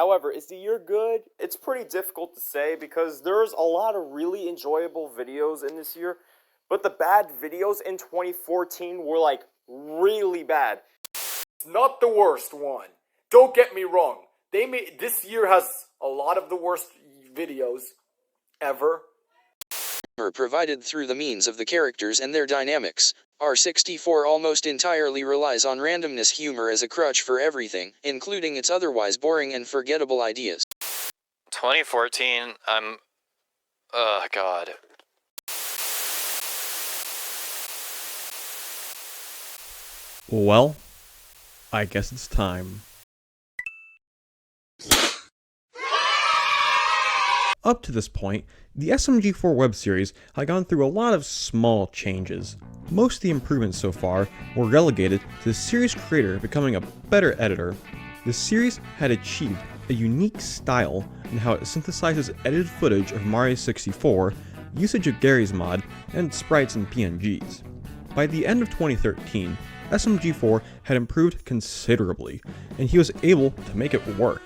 However, is the year good? It's pretty difficult to say because there's a lot of really enjoyable videos in this year, but the bad videos in 2014 were like really bad. It's not the worst one. Don't get me wrong. This year has a lot of the worst videos ever. Provided through the means of the characters and their dynamics. R64 almost entirely relies on randomness humor as a crutch for everything, including its otherwise boring and forgettable ideas. 2014, oh god. Well, I guess it's time. Up to this point, the SMG4 web series had gone through a lot of small changes. Most of the improvements so far were relegated to the series creator becoming a better editor. The series had achieved a unique style in how it synthesizes edited footage of Mario 64, usage of Gary's mod, and sprites and PNGs. By the end of 2013, SMG4 had improved considerably, and he was able to make it work.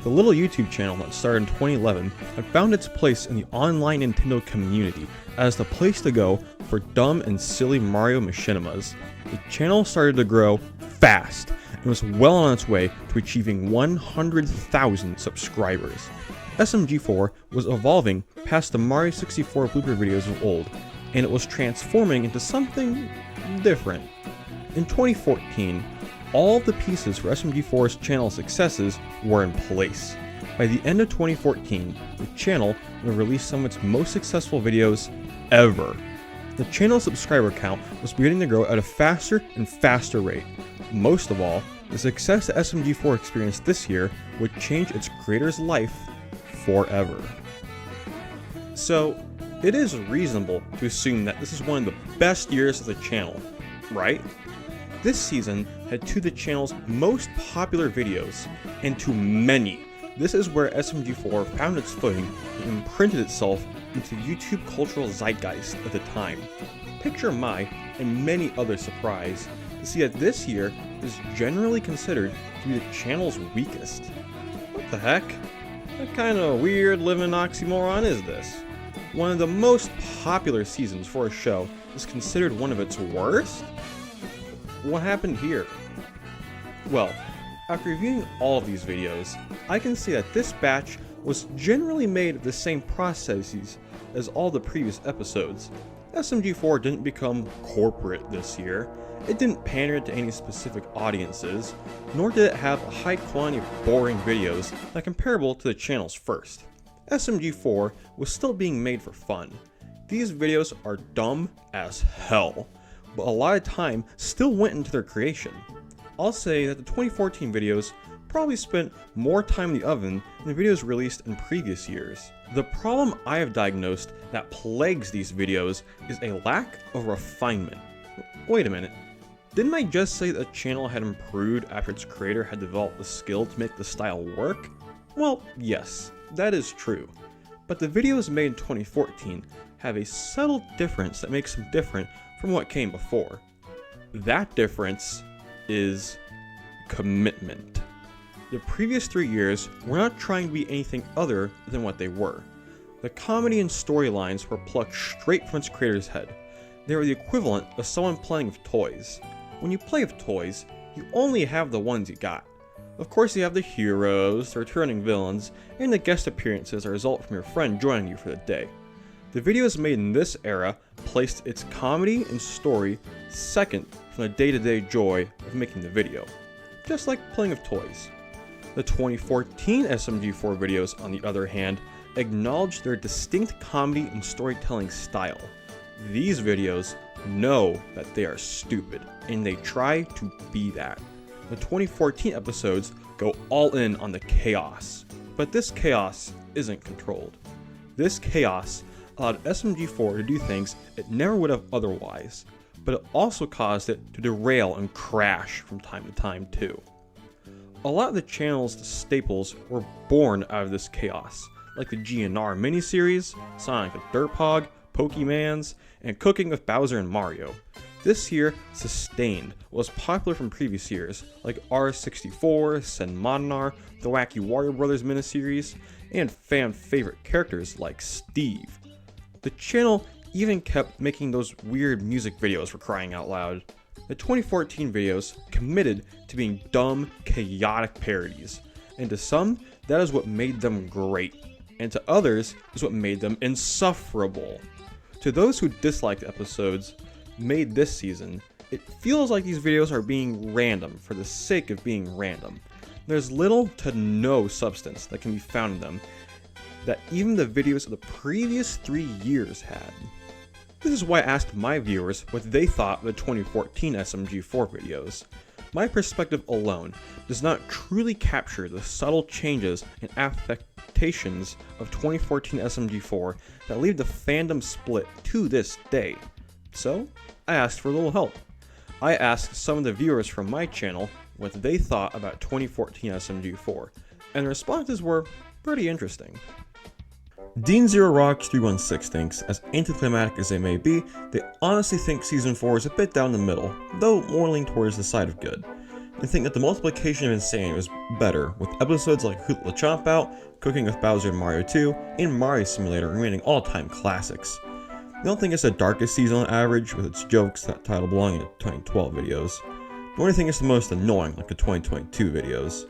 The little YouTube channel that started in 2011 had found its place in the online Nintendo community as the place to go for dumb and silly Mario machinimas. The channel started to grow fast and was well on its way to achieving 100,000 subscribers. SMG4 was evolving past the Mario 64 blooper videos of old, and it was transforming into something different. In 2014, all of the pieces for SMG4's channel successes were in place. By the end of 2014, the channel would release some of its most successful videos ever. The channel's subscriber count was beginning to grow at a faster and faster rate. Most of all, the success that SMG4 experienced this year would change its creator's life forever. So, it is reasonable to assume that this is one of the best years of the channel, right? This season had two of the channel's most popular videos, and to many. This is where SMG4 found its footing and imprinted itself into YouTube cultural zeitgeist at the time. Picture my, and many others' surprise to see that this year is generally considered to be the channel's weakest. What the heck? What kind of weird living oxymoron is this? One of the most popular seasons for a show is considered one of its worst? What happened here? Well, after reviewing all of these videos, I can see that this batch was generally made of the same processes as all the previous episodes. SMG4 didn't become corporate this year, it didn't pander to any specific audiences, nor did it have a high quantity of boring videos that comparable to the channel's first. SMG4 was still being made for fun. These videos are dumb as hell, but a lot of time still went into their creation. I'll say that the 2014 videos probably spent more time in the oven than the videos released in previous years. The problem I have diagnosed that plagues these videos is a lack of refinement. Wait a minute, didn't I just say that the channel had improved after its creator had developed the skill to make the style work? Well, yes, that is true, but the videos made in 2014 have a subtle difference that makes them different from what came before. That difference is commitment. The previous 3 years were not trying to be anything other than what they were. The comedy and storylines were plucked straight from its creator's head. They were the equivalent of someone playing with toys. When you play with toys, you only have the ones you got. Of course you have the heroes, the returning villains, and the guest appearances that result from your friend joining you for the day. The videos made in this era placed its comedy and story second from the day-to-day joy of making the video, just like playing with toys. The 2014 SMG4 videos, on the other hand, acknowledge their distinct comedy and storytelling style. These videos know that they are stupid, and they try to be that. The 2014 episodes go all in on the chaos, but this chaos isn't controlled. This chaos allowed SMG4 to do things it never would have otherwise, but it also caused it to derail and crash from time to time too. A lot of the channel's staples were born out of this chaos, like the GNR miniseries, Sonic the Derphog, Pokemans, and Cooking with Bowser and Mario. this year sustained what was popular from previous years, like R64, Sen Monar, the Wacky Warrior Brothers miniseries, and fan favorite characters like Steve. The channel even kept making those weird music videos, for crying out loud. The 2014 videos committed to being dumb, chaotic parodies, and to some, that is what made them great, and to others is what made them insufferable. To those who disliked episodes made this season, it feels like these videos are being random for the sake of being random. There's little to no substance that can be found in them that even the videos of the previous 3 years had. This is why I asked my viewers what they thought of the 2014 SMG4 videos. My perspective alone does not truly capture the subtle changes and affectations of 2014 SMG4 that leave the fandom split to this day. So, I asked for a little help. I asked some of the viewers from my channel what they thought about 2014 SMG4, and the responses were pretty interesting. Dean Zero Rocks 316 thinks, as anticlimactic as they may be, they honestly think Season 4 is a bit down the middle, though more leaning towards the side of good. They think that the multiplication of insanity was better, with episodes like Hoot the Chomp Out, Cooking with Bowser in Mario 2, and Mario Simulator remaining all-time classics. They don't think it's the darkest season on average, with its jokes that title belonging to 2012 videos. They only think it's the most annoying, like the 2022 videos.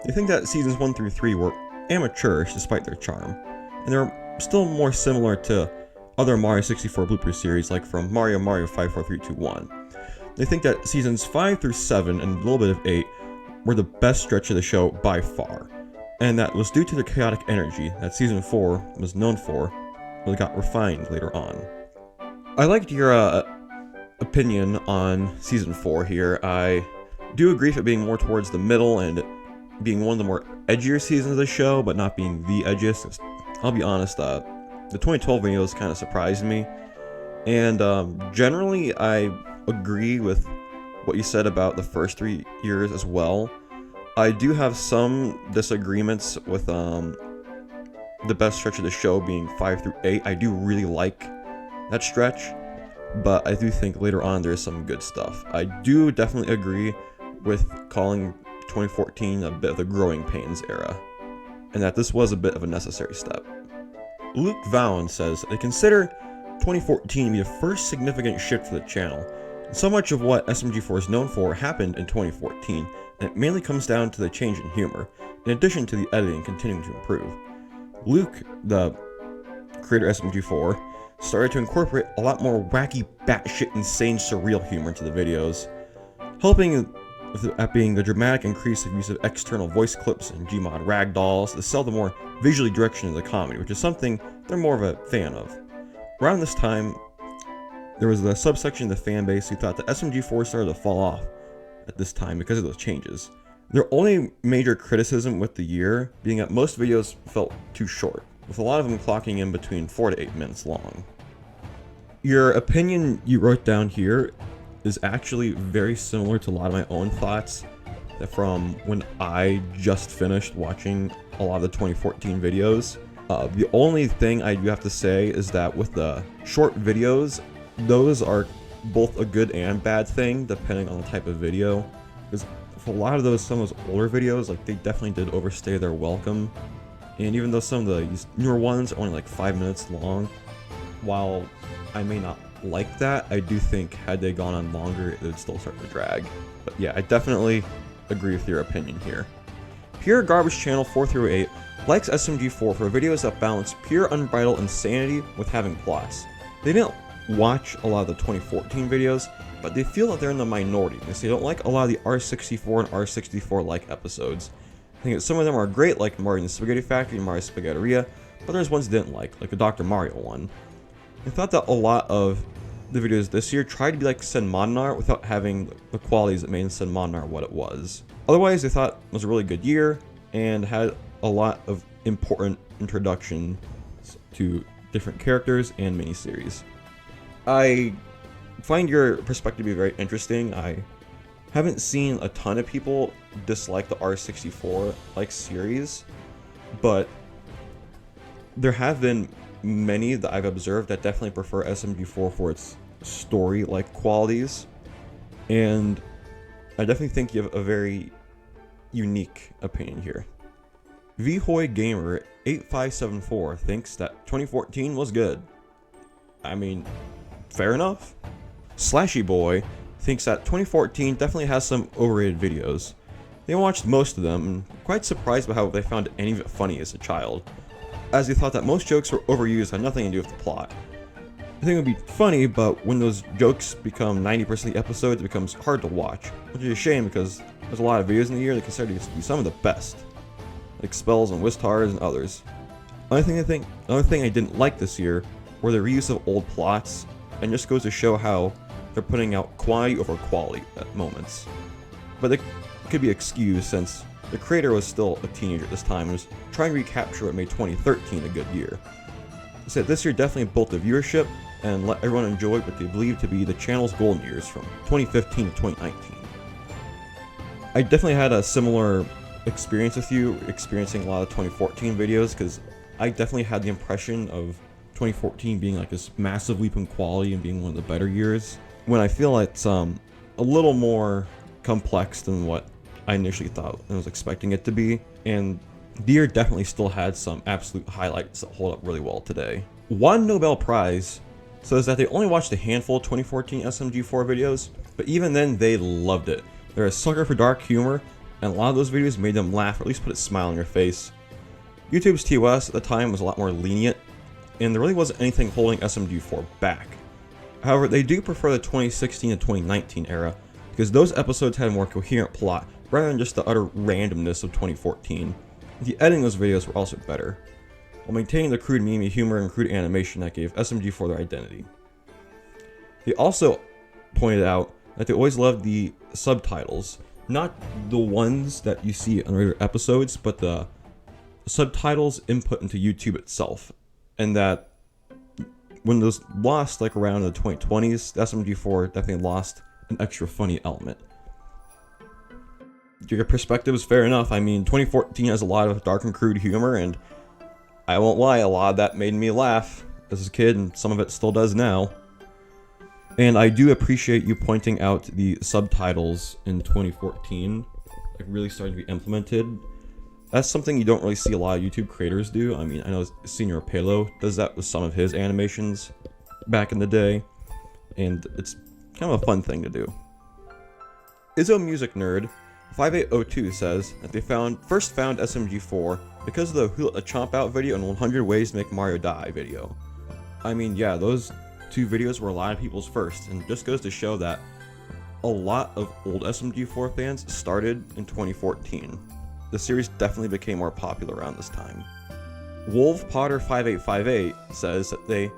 They think that Seasons 1 through 3 were amateurish despite their charm, and they're still more similar to other Mario 64 blooper series like from Mario 5, 4, 3, 2, 1. They think that Seasons 5 through 7 and a little bit of 8 were the best stretch of the show by far, and that was due to the chaotic energy that Season 4 was known for, but it got refined later on. I liked your opinion on Season 4 here. I do agree with it being more towards the middle and being one of the more edgier seasons of the show, but not being the edgiest. I'll be honest, the 2012 videos kind of surprised me, and generally I agree with what you said about the first 3 years as well. I do have some disagreements with the best stretch of the show being 5 through 8. I do really like that stretch, but I do think later on there's some good stuff. I do definitely agree with calling 2014 a bit of the growing pains era, and that this was a bit of a necessary step. Luke Vaughan says they consider 2014 to be the first significant shift for the channel. So much of what SMG4 is known for happened in 2014, and it mainly comes down to the change in humor, in addition to the editing continuing to improve. Luke, the creator of SMG4, started to incorporate a lot more wacky, batshit, insane, surreal humor into the videos, helping at being the dramatic increase of use of external voice clips and Gmod ragdolls to sell the more visually direction of the comedy, which is something they're more of a fan of. Around this time, there was a subsection of the fan base who thought that SMG4 started to fall off at this time because of those changes. Their only major criticism with the year being that most videos felt too short, with a lot of them clocking in between 4 to 8 minutes long. Your opinion you wrote down here is actually very similar to a lot of my own thoughts from when I just finished watching a lot of the 2014 videos. The only thing I do have to say is that with the short videos, those are both a good and bad thing depending on the type of video, because for a lot of those, some of those older videos, like, they definitely did overstay their welcome. And even though some of these newer ones are only like 5 minutes long, while I may not like that, I do think had they gone on longer, it would still start to drag. But yeah, I definitely agree with your opinion here. Pure Garbage Channel 4 through 8 likes SMG4 for videos that balance pure unbridled insanity with having plots. They didn't watch a lot of the 2014 videos, but they feel that they're in the minority because they don't like a lot of the R64 and R64-like episodes. I think that some of them are great, like Mario and the Spaghetti Factory and Mario Spaghetteria, but there's ones they didn't like the Dr. Mario one. I thought that a lot of the videos this year tried to be like Sen Monar without having the qualities that made Sen Monar what it was. Otherwise, they thought it was a really good year and had a lot of important introductions to different characters and miniseries. I find your perspective to be very interesting. I haven't seen a ton of people dislike the R64-like series, but there have been many that I've observed that definitely prefer SMG4 for its story-like qualities, and I definitely think you have a very unique opinion here. VHoy Gamer 8574 thinks that 2014 was good. I mean, fair enough. Slashy Boy thinks that 2014 definitely has some overrated videos. They watched most of them and quite surprised by how they found any of it funny as a child, as they thought that most jokes were overused and had nothing to do with the plot. I think it would be funny, but when those jokes become 90% of the episodes, it becomes hard to watch, which is a shame because there's a lot of videos in the year that consider to be some of the best, like Spells and Wistars and others. Another thing I didn't like this year were the reuse of old plots, and just goes to show how they're putting out quantity over quality at moments. But it could be excused since the creator was still a teenager at this time and was trying to recapture what made 2013 a good year. So this year definitely built the viewership and let everyone enjoy what they believe to be the channel's golden years from 2015 to 2019. I definitely had a similar experience with you, experiencing a lot of 2014 videos, because I definitely had the impression of 2014 being like this massive leap in quality and being one of the better years, when I feel it's a little more complex than what I initially thought and was expecting it to be, and the year definitely still had some absolute highlights that hold up really well today. One Nobel Prize says that they only watched a handful of 2014 SMG4 videos, but even then they loved it. They're a sucker for dark humor, and a lot of those videos made them laugh or at least put a smile on your face. YouTube's TOS at the time was a lot more lenient, and there really wasn't anything holding SMG4 back. However, they do prefer the 2016 to 2019 era, because those episodes had a more coherent plot rather than just the utter randomness of 2014. The editing of those videos were also better, while maintaining the crude meme humor and crude animation that gave SMG4 their identity. They also pointed out that they always loved the subtitles, not the ones that you see on regular episodes, but the subtitles input into YouTube itself, and that when those lost like around the 2020s, the SMG4 definitely lost an extra funny element. Your perspective is fair enough. I mean, 2014 has a lot of dark and crude humor, and I won't lie, a lot of that made me laugh as a kid, and some of it still does now. And I do appreciate you pointing out the subtitles in 2014, like really starting to be implemented. That's something you don't really see a lot of YouTube creators do. I mean, I know Senior Palo does that with some of his animations back in the day, and it's kind of a fun thing to do. Izzo Music Nerd 5802 says that they first found SMG4 because of the Who Let the Chomp Out video and 100 Ways to Make Mario Die video. I mean, yeah, those two videos were a lot of people's first, and it just goes to show that a lot of old SMG4 fans started in 2014. The series definitely became more popular around this time. Wolf Potter 5858 says that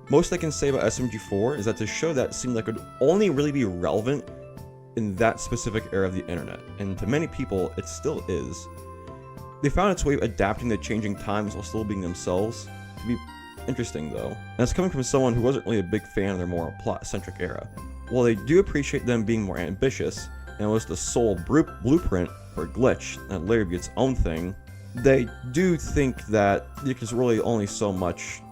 most they can say about SMG4 is that to show that seemed like it would only really be relevant in that specific era of the internet, and to many people it still is. They found its way of adapting to changing times while still being themselves to be interesting though, and it's coming from someone who wasn't really a big fan of their more plot-centric era. While they do appreciate them being more ambitious, and it was the sole blueprint for Glitch and later be its own thing, they do think that there's really only so much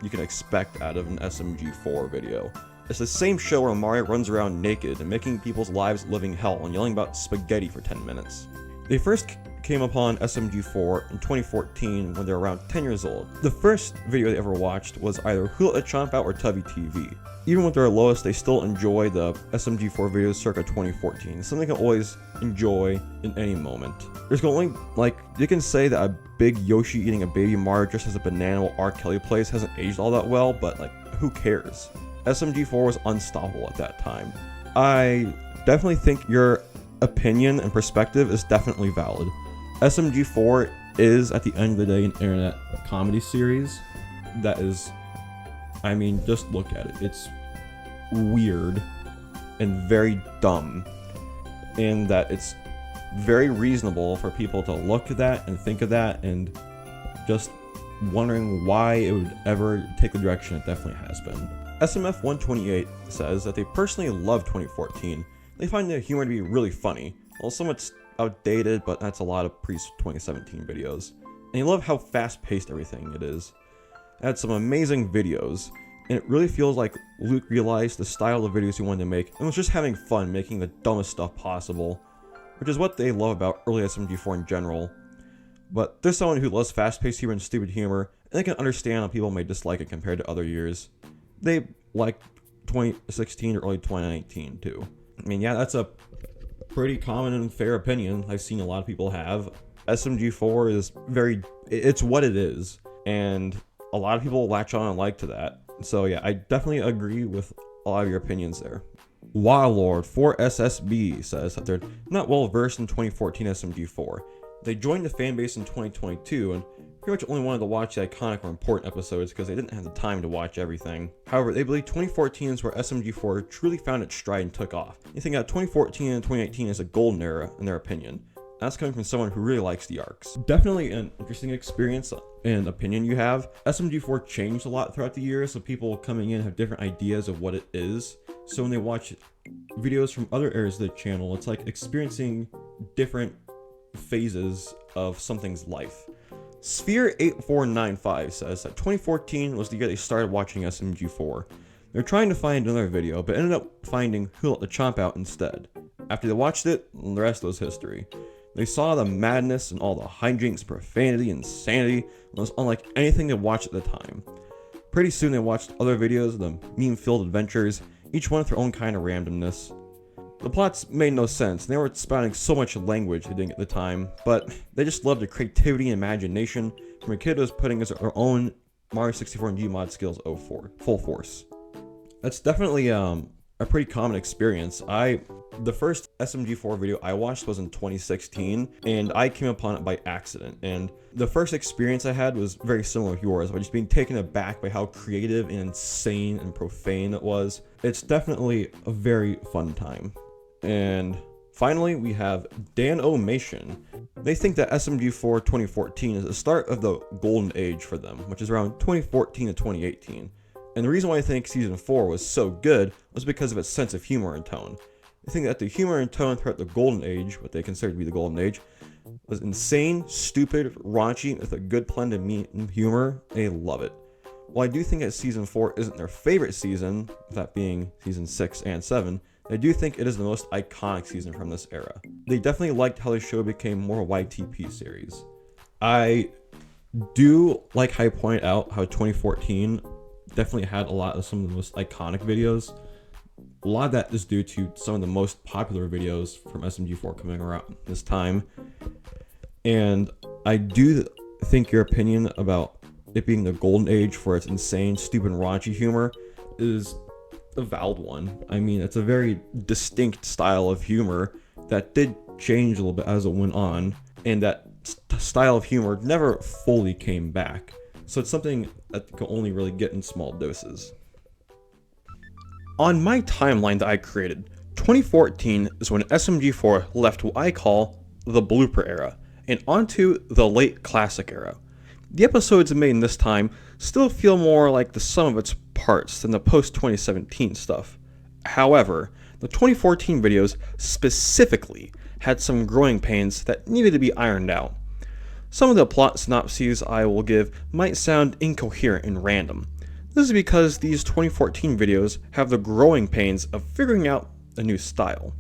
you can expect out of an SMG4 video. It's the same show where Mario runs around naked and making people's lives living hell and yelling about spaghetti for 10 minutes. They first came upon SMG4 in 2014 when they were around 10 years old. The first video they ever watched was either Who Let the Chomp Out or Tubby TV. Even with their lowest, they still enjoy the SMG4 videos circa 2014, something they can always enjoy in any moment. There's only, you can say that a big Yoshi eating a baby Mario just as a banana while R. Kelly plays hasn't aged all that well, but who cares? SMG4 was unstoppable at that time. I definitely think your opinion and perspective is definitely valid. SMG4 is, at the end of the day, an internet comedy series that is, I mean, just look at it. It's weird and very dumb, in that it's very reasonable for people to look at that and think of that and just wondering why it would ever take the direction it definitely has been. SMF128 says that they personally love 2014. They find the humor to be really funny. Well, somewhat outdated, but that's a lot of pre-2017 videos. And you love how fast-paced everything it is. It had some amazing videos, and it really feels like Luke realized the style of videos he wanted to make and was just having fun making the dumbest stuff possible, which is what they love about early SMG4 in general. But there's someone who loves fast-paced humor and stupid humor, and they can understand how people may dislike it compared to other years. They like 2016 or early 2019 too. I mean, yeah, that's a pretty common and fair opinion I've seen a lot of people have. SMG4 is it's what it is, and a lot of people latch on and like to that. So yeah, I definitely agree with a lot of your opinions there. Wildlord 4SSB says that they're not well versed in 2014 SMG4. They joined the fanbase in 2022 and pretty much only wanted to watch the iconic or important episodes because they didn't have the time to watch everything. However, they believe 2014 is where SMG4 truly found its stride and took off. They think that 2014 and 2018 is a golden era in their opinion. That's coming from someone who really likes the arcs. Definitely an interesting experience and opinion you have. SMG4 changed a lot throughout the years, so people coming in have different ideas of what it is. So when they watch videos from other eras of the channel, it's like experiencing different phases of something's life. Sphere8495 says that 2014 was the year they started watching SMG4. They're trying to find another video, but ended up finding Who Let the Chomp Out instead. After they watched it, the rest was history. They saw the madness and all the hijinks, profanity, insanity, and it was unlike anything they watched at the time. Pretty soon they watched other videos of the meme-filled adventures, each one with their own kind of randomness. The plots made no sense, and they were spouting so much language they didn't at the time, but they just loved the creativity and imagination from a kid who was putting his own Mario 64 and Gmod skills full force. That's definitely a pretty common experience. The first SMG4 video I watched was in 2016, and I came upon it by accident, and the first experience I had was very similar to yours, by just being taken aback by how creative and insane and profane it was. It's definitely a very fun time. And finally, we have Dan O'Mation. They think that SMG4 2014 is the start of the golden age for them, which is around 2014 to 2018. And the reason why I think Season 4 was so good was because of its sense of humor and tone. I think that the humor and tone throughout the golden age, what they consider to be the golden age, was insane, stupid, raunchy, with a good blend of humor. They love it. While I do think that Season 4 isn't their favorite season, that being Season 6 and 7, I do think it is the most iconic season from this era. They definitely liked how the show became more a YTP series. I do like how I pointed out how 2014 definitely had a lot of some of the most iconic videos. A lot of that is due to some of the most popular videos from SMG4 coming around this time. And I do think your opinion about it being the golden age for its insane, stupid, raunchy humor is a valid one. I mean, it's a very distinct style of humor that did change a little bit as it went on, and that style of humor never fully came back. So it's something that you can only really get in small doses. On my timeline that I created, 2014 is when SMG4 left what I call the blooper era, and onto the late classic era. The episodes made in this time still feel more like the sum of its parts than the post-2017 stuff. However, the 2014 videos specifically had some growing pains that needed to be ironed out. Some of the plot synopses I will give might sound incoherent and random. This is because these 2014 videos have the growing pains of figuring out a new style.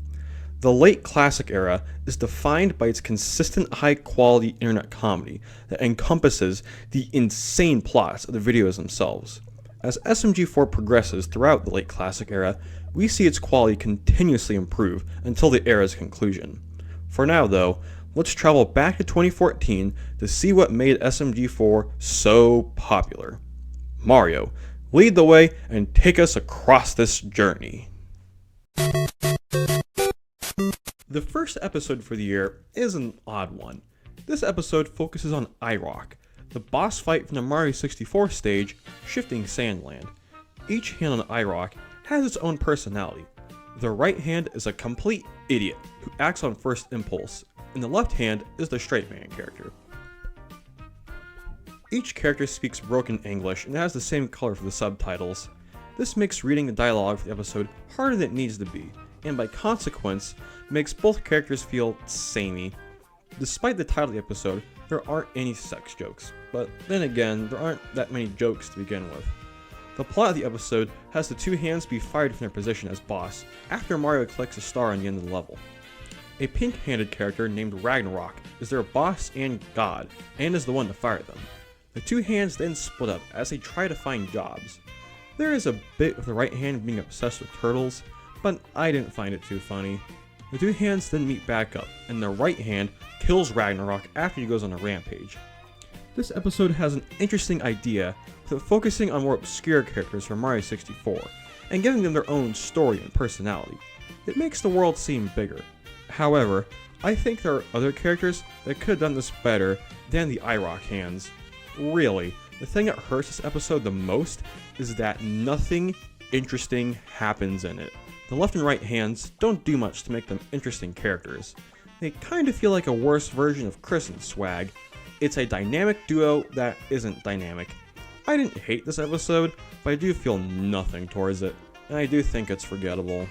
The late classic era is defined by its consistent high-quality internet comedy that encompasses the insane plots of the videos themselves. As SMG4 progresses throughout the late classic era, we see its quality continuously improve until the era's conclusion. For now though, let's travel back to 2014 to see what made SMG4 so popular. Mario, lead the way and take us across this journey. The first episode for the year is an odd one. This episode focuses on IROC, the boss fight from the Mario 64 stage, Shifting Sandland. Each hand on IROC has its own personality. The right hand is a complete idiot who acts on first impulse, and the left hand is the straight man character. Each character speaks broken English and has the same color for the subtitles. This makes reading the dialogue for the episode harder than it needs to be, and by consequence, makes both characters feel samey. Despite the title of the episode, there aren't any sex jokes, but then again, there aren't that many jokes to begin with. The plot of the episode has the two hands be fired from their position as boss after Mario collects a star on the end of the level. A pink-handed character named Ragnarok is their boss and god, and is the one to fire them. The two hands then split up as they try to find jobs. There is a bit of the right hand being obsessed with turtles, but I didn't find it too funny. The two hands then meet back up, and the right hand kills Ragnarok after he goes on a rampage. This episode has an interesting idea, with focusing on more obscure characters from Mario 64, and giving them their own story and personality. It makes the world seem bigger. However, I think there are other characters that could have done this better than the iRock hands. Really, the thing that hurts this episode the most is that nothing interesting happens in it. The left and right hands don't do much to make them interesting characters. They kind of feel like a worse version of Chris and Swag. It's a dynamic duo that isn't dynamic. I didn't hate this episode, but I do feel nothing towards it, and I do think it's forgettable.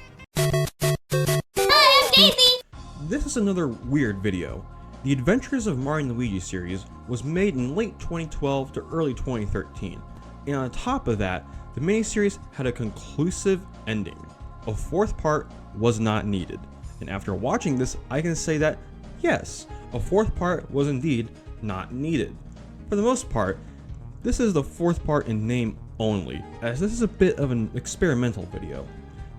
This is another weird video. The Adventures of Mario & Luigi series was made in late 2012 to early 2013, and on top of that, the miniseries had a conclusive ending. A fourth part was not needed, and after watching this, I can say that yes, a fourth part was indeed not needed. For the most part, this is the fourth part in name only, as this is a bit of an experimental video.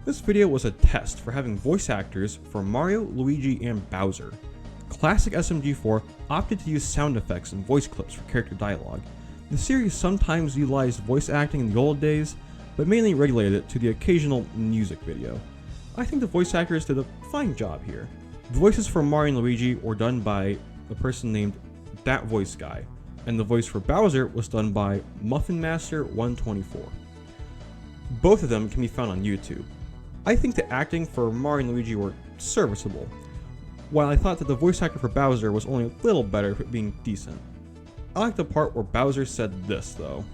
This video was a test for having voice actors for Mario, Luigi, and Bowser. Classic SMG4 opted to use sound effects and voice clips for character dialogue. The series sometimes utilized voice acting in the old days, but mainly regulated it to the occasional music video. I think the voice actors did a fine job here. The voices for Mario and Luigi were done by a person named That Voice Guy, and the voice for Bowser was done by Muffin Master 124. Both of them can be found on YouTube. I think the acting for Mario and Luigi were serviceable, while I thought that the voice actor for Bowser was only a little better for being decent. I like the part where Bowser said this though.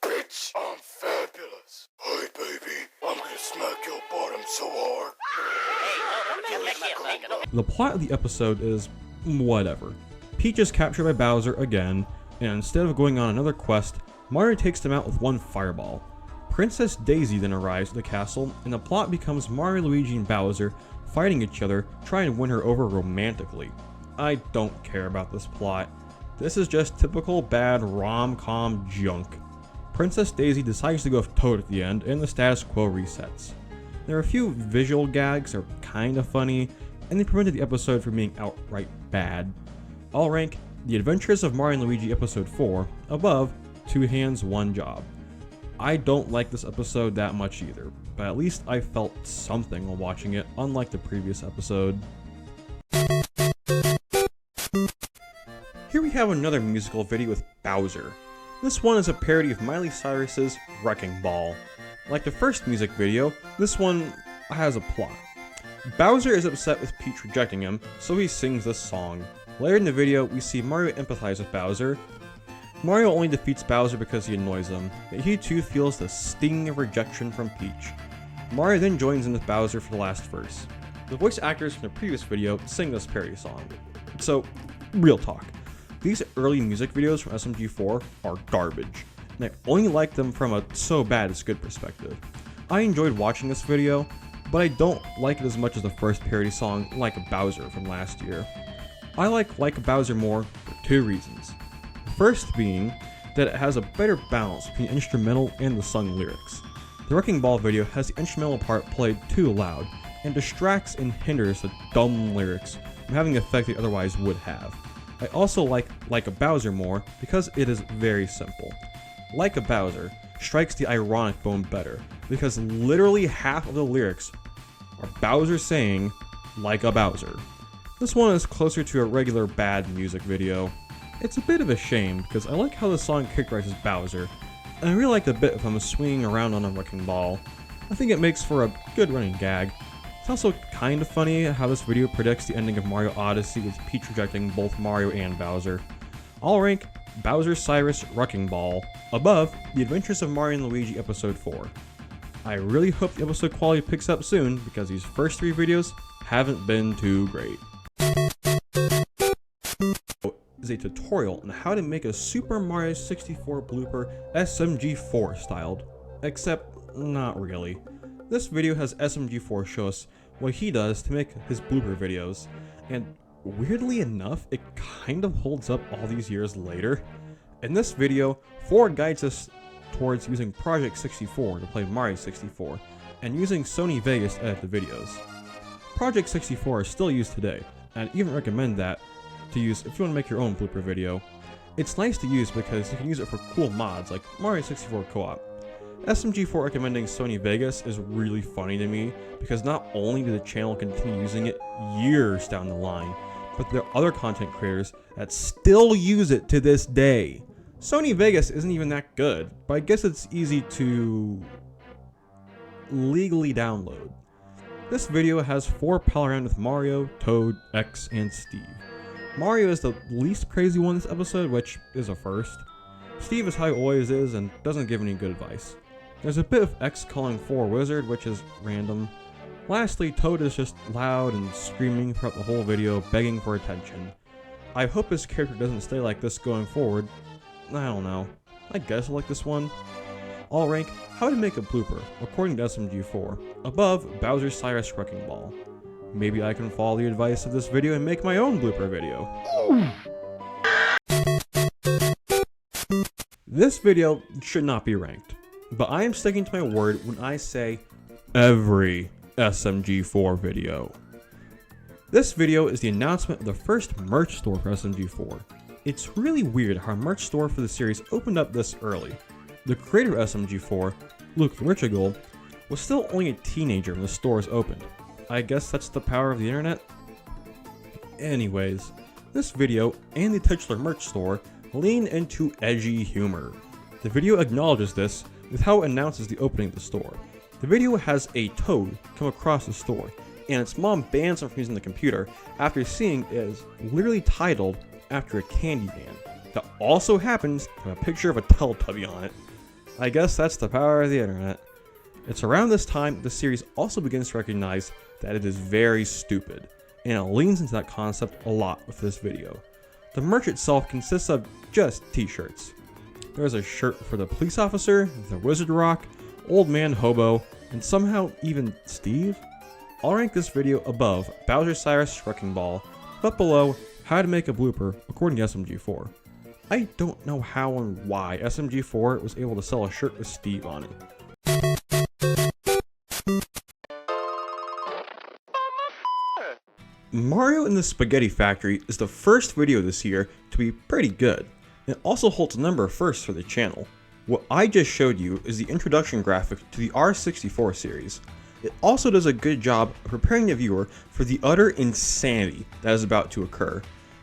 Bitch, I'm fabulous. Hey baby, I'm gonna smack your bottom so hard. The plot of the episode is whatever. Peach is captured by Bowser again, and instead of going on another quest, Mario takes them out with one fireball. Princess Daisy then arrives at the castle, and the plot becomes Mario, Luigi, and Bowser fighting each other, trying to win her over romantically. I don't care about this plot. This is just typical bad rom-com junk. Princess Daisy decides to go with Toad at the end, and the status quo resets. There are a few visual gags that are kinda funny, and they prevented the episode from being outright bad. I'll rank The Adventures of Mario & Luigi Episode 4 above Two Hands, One Job. I don't like this episode that much either, but at least I felt something while watching it, unlike the previous episode. Here we have another musical video with Bowser. This one is a parody of Miley Cyrus's Wrecking Ball. Like the first music video, this one has a plot. Bowser is upset with Peach rejecting him, so he sings this song. Later in the video, we see Mario empathize with Bowser. Mario only defeats Bowser because he annoys him, but he too feels the sting of rejection from Peach. Mario then joins in with Bowser for the last verse. The voice actors from the previous video sing this parody song. So, real talk. These early music videos from SMG4 are garbage, and I only like them from a so bad it's good perspective. I enjoyed watching this video, but I don't like it as much as the first parody song Like a Bowser from last year. I like a Bowser more for two reasons. The first being that it has a better balance between the instrumental and the sung lyrics. The Wrecking Ball video has the instrumental part played too loud, and distracts and hinders the dumb lyrics from having the effect they otherwise would have. I also like a Bowser more because it is very simple. Like a Bowser strikes the ironic bone better, because literally half of the lyrics are Bowser saying, like a Bowser. This one is closer to a regular bad music video. It's a bit of a shame, because I like how the song characterizes Bowser, and I really like the bit of him swinging around on a wrecking ball. I think it makes for a good running gag. It's also kind of funny how this video predicts the ending of Mario Odyssey with Peach rejecting both Mario and Bowser. I'll rank Bowser Cyrus Wrecking Ball above The Adventures of Mario & Luigi Episode 4. I really hope the episode quality picks up soon, because these first three videos haven't been too great. Is a tutorial on how to make a Super Mario 64 blooper SMG4 styled Except, not really. This video has SMG4 show us what he does to make his blooper videos, and weirdly enough, it kind of holds up all these years later. In this video, 4 guides us towards using Project 64 to play Mario 64, and using Sony Vegas to edit the videos. Project 64 is still used today, and I'd even recommend that to use if you want to make your own blooper video. It's nice to use because you can use it for cool mods like Mario 64 Co-op. SMG4 recommending Sony Vegas is really funny to me because not only did the channel continue using it years down the line, but there are other content creators that still use it to this day. Sony Vegas isn't even that good, but I guess it's easy to legally download. This video has 4 pal around with Mario, Toad, X, and Steve. Mario is the least crazy one this episode, which is a first. Steve is how he always is and doesn't give any good advice. There's a bit of X calling for Wizard, which is random. Lastly, Toad is just loud and screaming throughout the whole video, begging for attention. I hope his character doesn't stay like this going forward. I don't know. I guess I like this one. I'll rank how to make a blooper, according to SMG4, above Bowser's Cyrus Wrecking Ball. Maybe I can follow the advice of this video and make my own blooper video. This video should not be ranked, but I am sticking to my word when I say every SMG4 video. This video is the announcement of the first merch store for SMG4. It's really weird how a merch store for the series opened up this early. The creator of SMG4, Luke Richigel, was still only a teenager when the stores opened. I guess that's the power of the internet? Anyways, this video and the titular merch store lean into edgy humor. The video acknowledges this with how it announces the opening of the store. The video has a toad come across the store, and its mom bans him from using the computer after seeing it is literally titled after a candy man that also happens to have a picture of a Teletubby on it. I guess that's the power of the internet. It's around this time the series also begins to recognize that it is very stupid, and it leans into that concept a lot with this video. The merch itself consists of just t-shirts. There's a shirt for the police officer, the Wizard Rock, Old Man Hobo, and somehow even Steve? I'll rank this video above Bowser Cyrus Wrecking Ball, but below how to make a blooper according to SMG4. I don't know how and why SMG4 was able to sell a shirt with Steve on it. Mario in the Spaghetti Factory is the first video this year to be pretty good. It also holds a number of firsts for the channel. What I just showed you is the introduction graphic to the R64 series. It also does a good job of preparing the viewer for the utter insanity that is about to occur.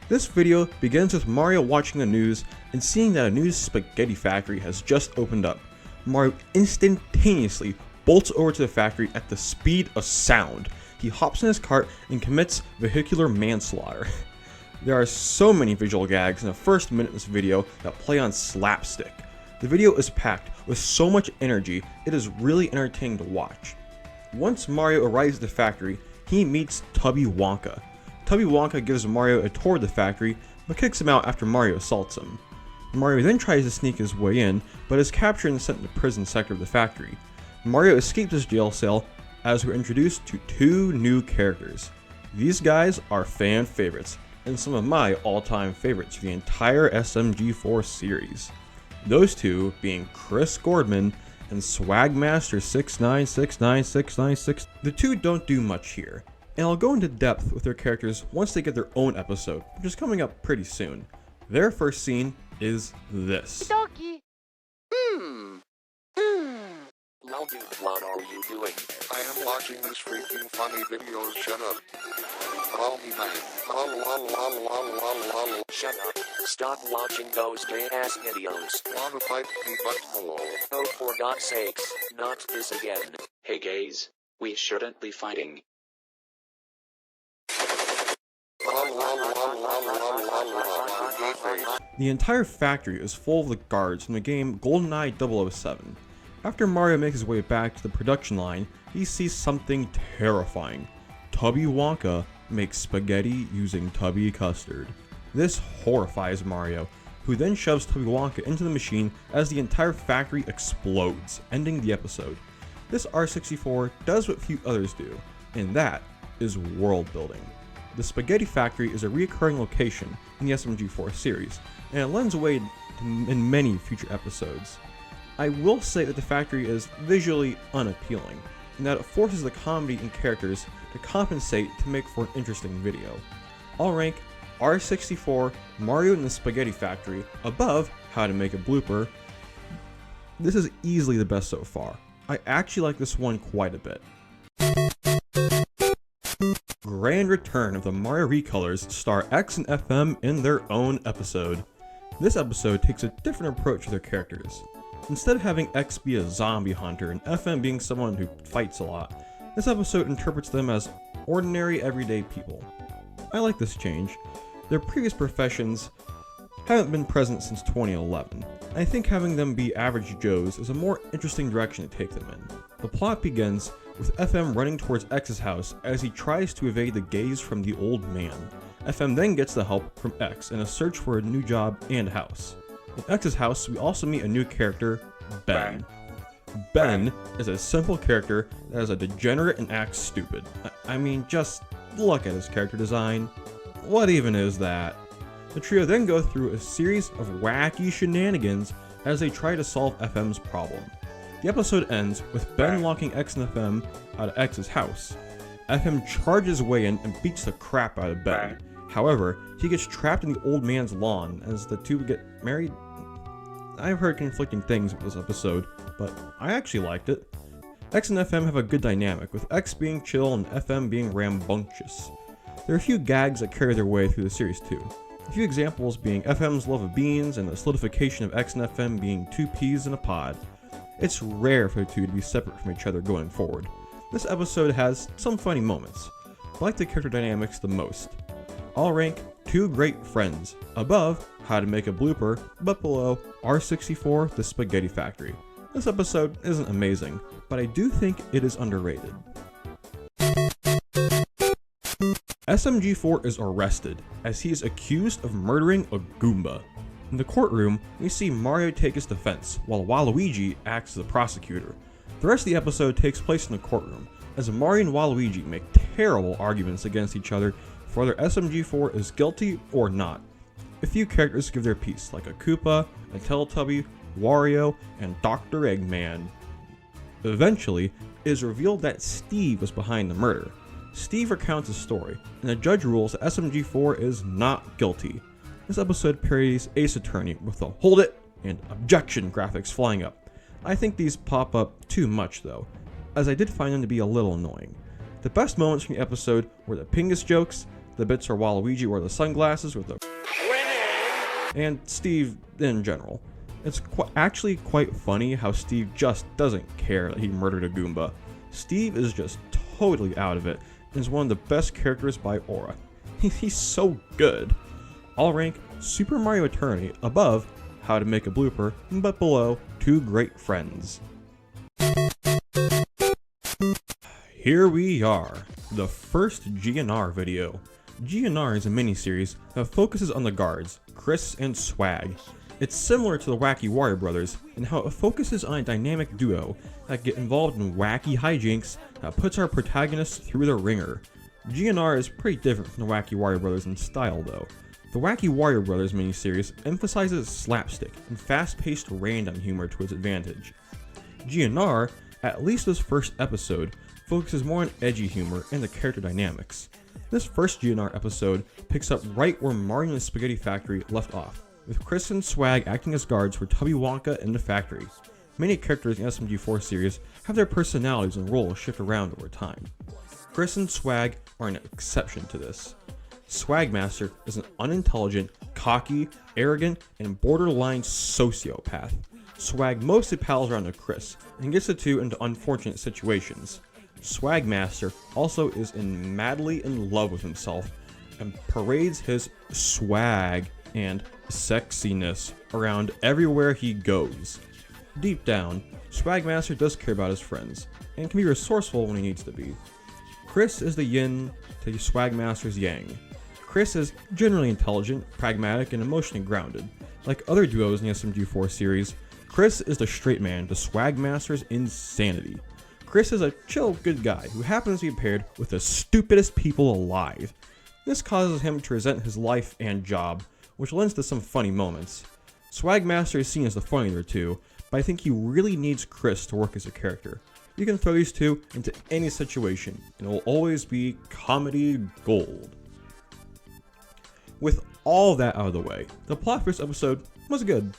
This video begins with Mario watching the news and seeing that a new spaghetti factory has just opened up. Mario instantaneously bolts over to the factory at the speed of sound. He hops in his cart and commits vehicular manslaughter. There are so many visual gags in the first minute of this video that play on slapstick. The video is packed with so much energy, it is really entertaining to watch. Once Mario arrives at the factory, he meets Tubby Wonka. Tubby Wonka gives Mario a tour of the factory, but kicks him out after Mario assaults him. Mario then tries to sneak his way in, but is captured and sent to the prison sector of the factory. Mario escapes his jail cell as we're introduced to 2 new characters. These guys are fan favorites, and some of my all-time favorites for the entire SMG4 series. Those 2 being Chris Gordman and Swagmaster 6969696. The 2 don't do much here, and I'll go into depth with their characters once they get their own episode, which is coming up pretty soon. Their first scene is this. Loudon, what are you doing? I am watching this freaking funny videos, shut up. Oh man. Shut up. Stop watching those gay-ass videos. Wanna fight me, but hello. Oh, for God's sakes, not this again. Hey gays, we shouldn't be fighting. The entire factory is full of the guards from the game GoldenEye 007. After Mario makes his way back to the production line, he sees something terrifying. Tubby Wonka makes spaghetti using Tubby custard. This horrifies Mario, who then shoves Tubby Wonka into the machine as the entire factory explodes, ending the episode. This R64 does what few others do, and that is world building. The Spaghetti Factory is a recurring location in the SMG4 series, and it lends weight in many future episodes. I will say that the factory is visually unappealing, and that it forces the comedy and characters to compensate to make for an interesting video. I'll rank R64, Mario and the Spaghetti Factory above How to Make a Blooper. This is easily the best so far. I actually like this one quite a bit. Grand return of the Mario Recolors star X and FM in their own episode. This episode takes a different approach to their characters. Instead of having X be a zombie hunter and FM being someone who fights a lot, this episode interprets them as ordinary everyday people. I like this change. Their previous professions haven't been present since 2011. I think having them be average Joes is a more interesting direction to take them in. The plot begins with FM running towards X's house as he tries to evade the gaze from the old man. FM then gets the help from X in a search for a new job and house. In X's house, we also meet a new character, Ben. Ben is a simple character that is a degenerate and acts stupid. I mean, just look at his character design. What even is that? The trio then go through a series of wacky shenanigans as they try to solve FM's problem. The episode ends with Ben locking X and FM out of X's house. FM charges way in and beats the crap out of Ben. However, he gets trapped in the old man's lawn as the two get married. I've heard conflicting things with this episode, but I actually liked it. X and FM have a good dynamic, with X being chill and FM being rambunctious. There are a few gags that carry their way through the series too. A few examples being FM's love of beans and the solidification of X and FM being two peas in a pod. It's rare for the two to be separate from each other going forward. This episode has some funny moments, but I like the character dynamics the most. I'll rank Two Great Friends above How to Make a Blooper, but below R64 The Spaghetti Factory. This episode isn't amazing, but I do think it is underrated. SMG4 is arrested as he is accused of murdering a Goomba. In the courtroom, we see Mario take his defense, while Waluigi acts as the prosecutor. The rest of the episode takes place in the courtroom, as Mario and Waluigi make terrible arguments against each other for whether SMG4 is guilty or not. A few characters give their piece, like a Koopa, a Teletubby, Wario, and Dr. Eggman. Eventually, it is revealed that Steve was behind the murder. Steve recounts his story, and the judge rules that SMG4 is not guilty. This episode parodies Ace Attorney with the "hold it" and "objection" graphics flying up. I think these pop up too much though, as I did find them to be a little annoying. The best moments from the episode were the Pingus jokes, the bits where Waluigi wore the sunglasses with the and Steve in general. It's actually quite funny how Steve just doesn't care that he murdered a Goomba. Steve is just totally out of it, and is one of the best characters by Aura. He's so good. I'll rank Super Mario Eternity above How to Make a Blooper, but below Two Great Friends. Here we are, the first GNR video. GNR is a miniseries that focuses on the guards, Chris and Swag. It's similar to the Wacky Warrior Brothers in how it focuses on a dynamic duo that get involved in wacky hijinks that puts our protagonists through the ringer. GNR is pretty different from the Wacky Warrior Brothers in style though. The Wacky Warrior Brothers miniseries emphasizes slapstick and fast-paced random humor to its advantage. GNR, at least this first episode, focuses more on edgy humor and the character dynamics. This first GNR episode picks up right where Mario and the Spaghetti Factory left off, with Chris and Swag acting as guards for Tubby Wonka and the factory. Many characters in the SMG4 series have their personalities and roles shift around over time. Chris and Swag are an exception to this. Swagmaster is an unintelligent, cocky, arrogant, and borderline sociopath. Swag mostly pals around with Chris and gets the two into unfortunate situations. Swagmaster also is madly in love with himself and parades his swag and sexiness around everywhere he goes. Deep down, Swagmaster does care about his friends and can be resourceful when he needs to be. Chris is the yin to Swagmaster's yang. Chris is generally intelligent, pragmatic, and emotionally grounded. Like other duos in the SMG4 series, Chris is the straight man to Swag Master's insanity. Chris is a chill, good guy who happens to be paired with the stupidest people alive. This causes him to resent his life and job, which lends to some funny moments. Swag Master is seen as the funnier two, but I think he really needs Chris to work as a character. You can throw these two into any situation, and it will always be comedy gold. With all that out of the way, the plot for this episode was good.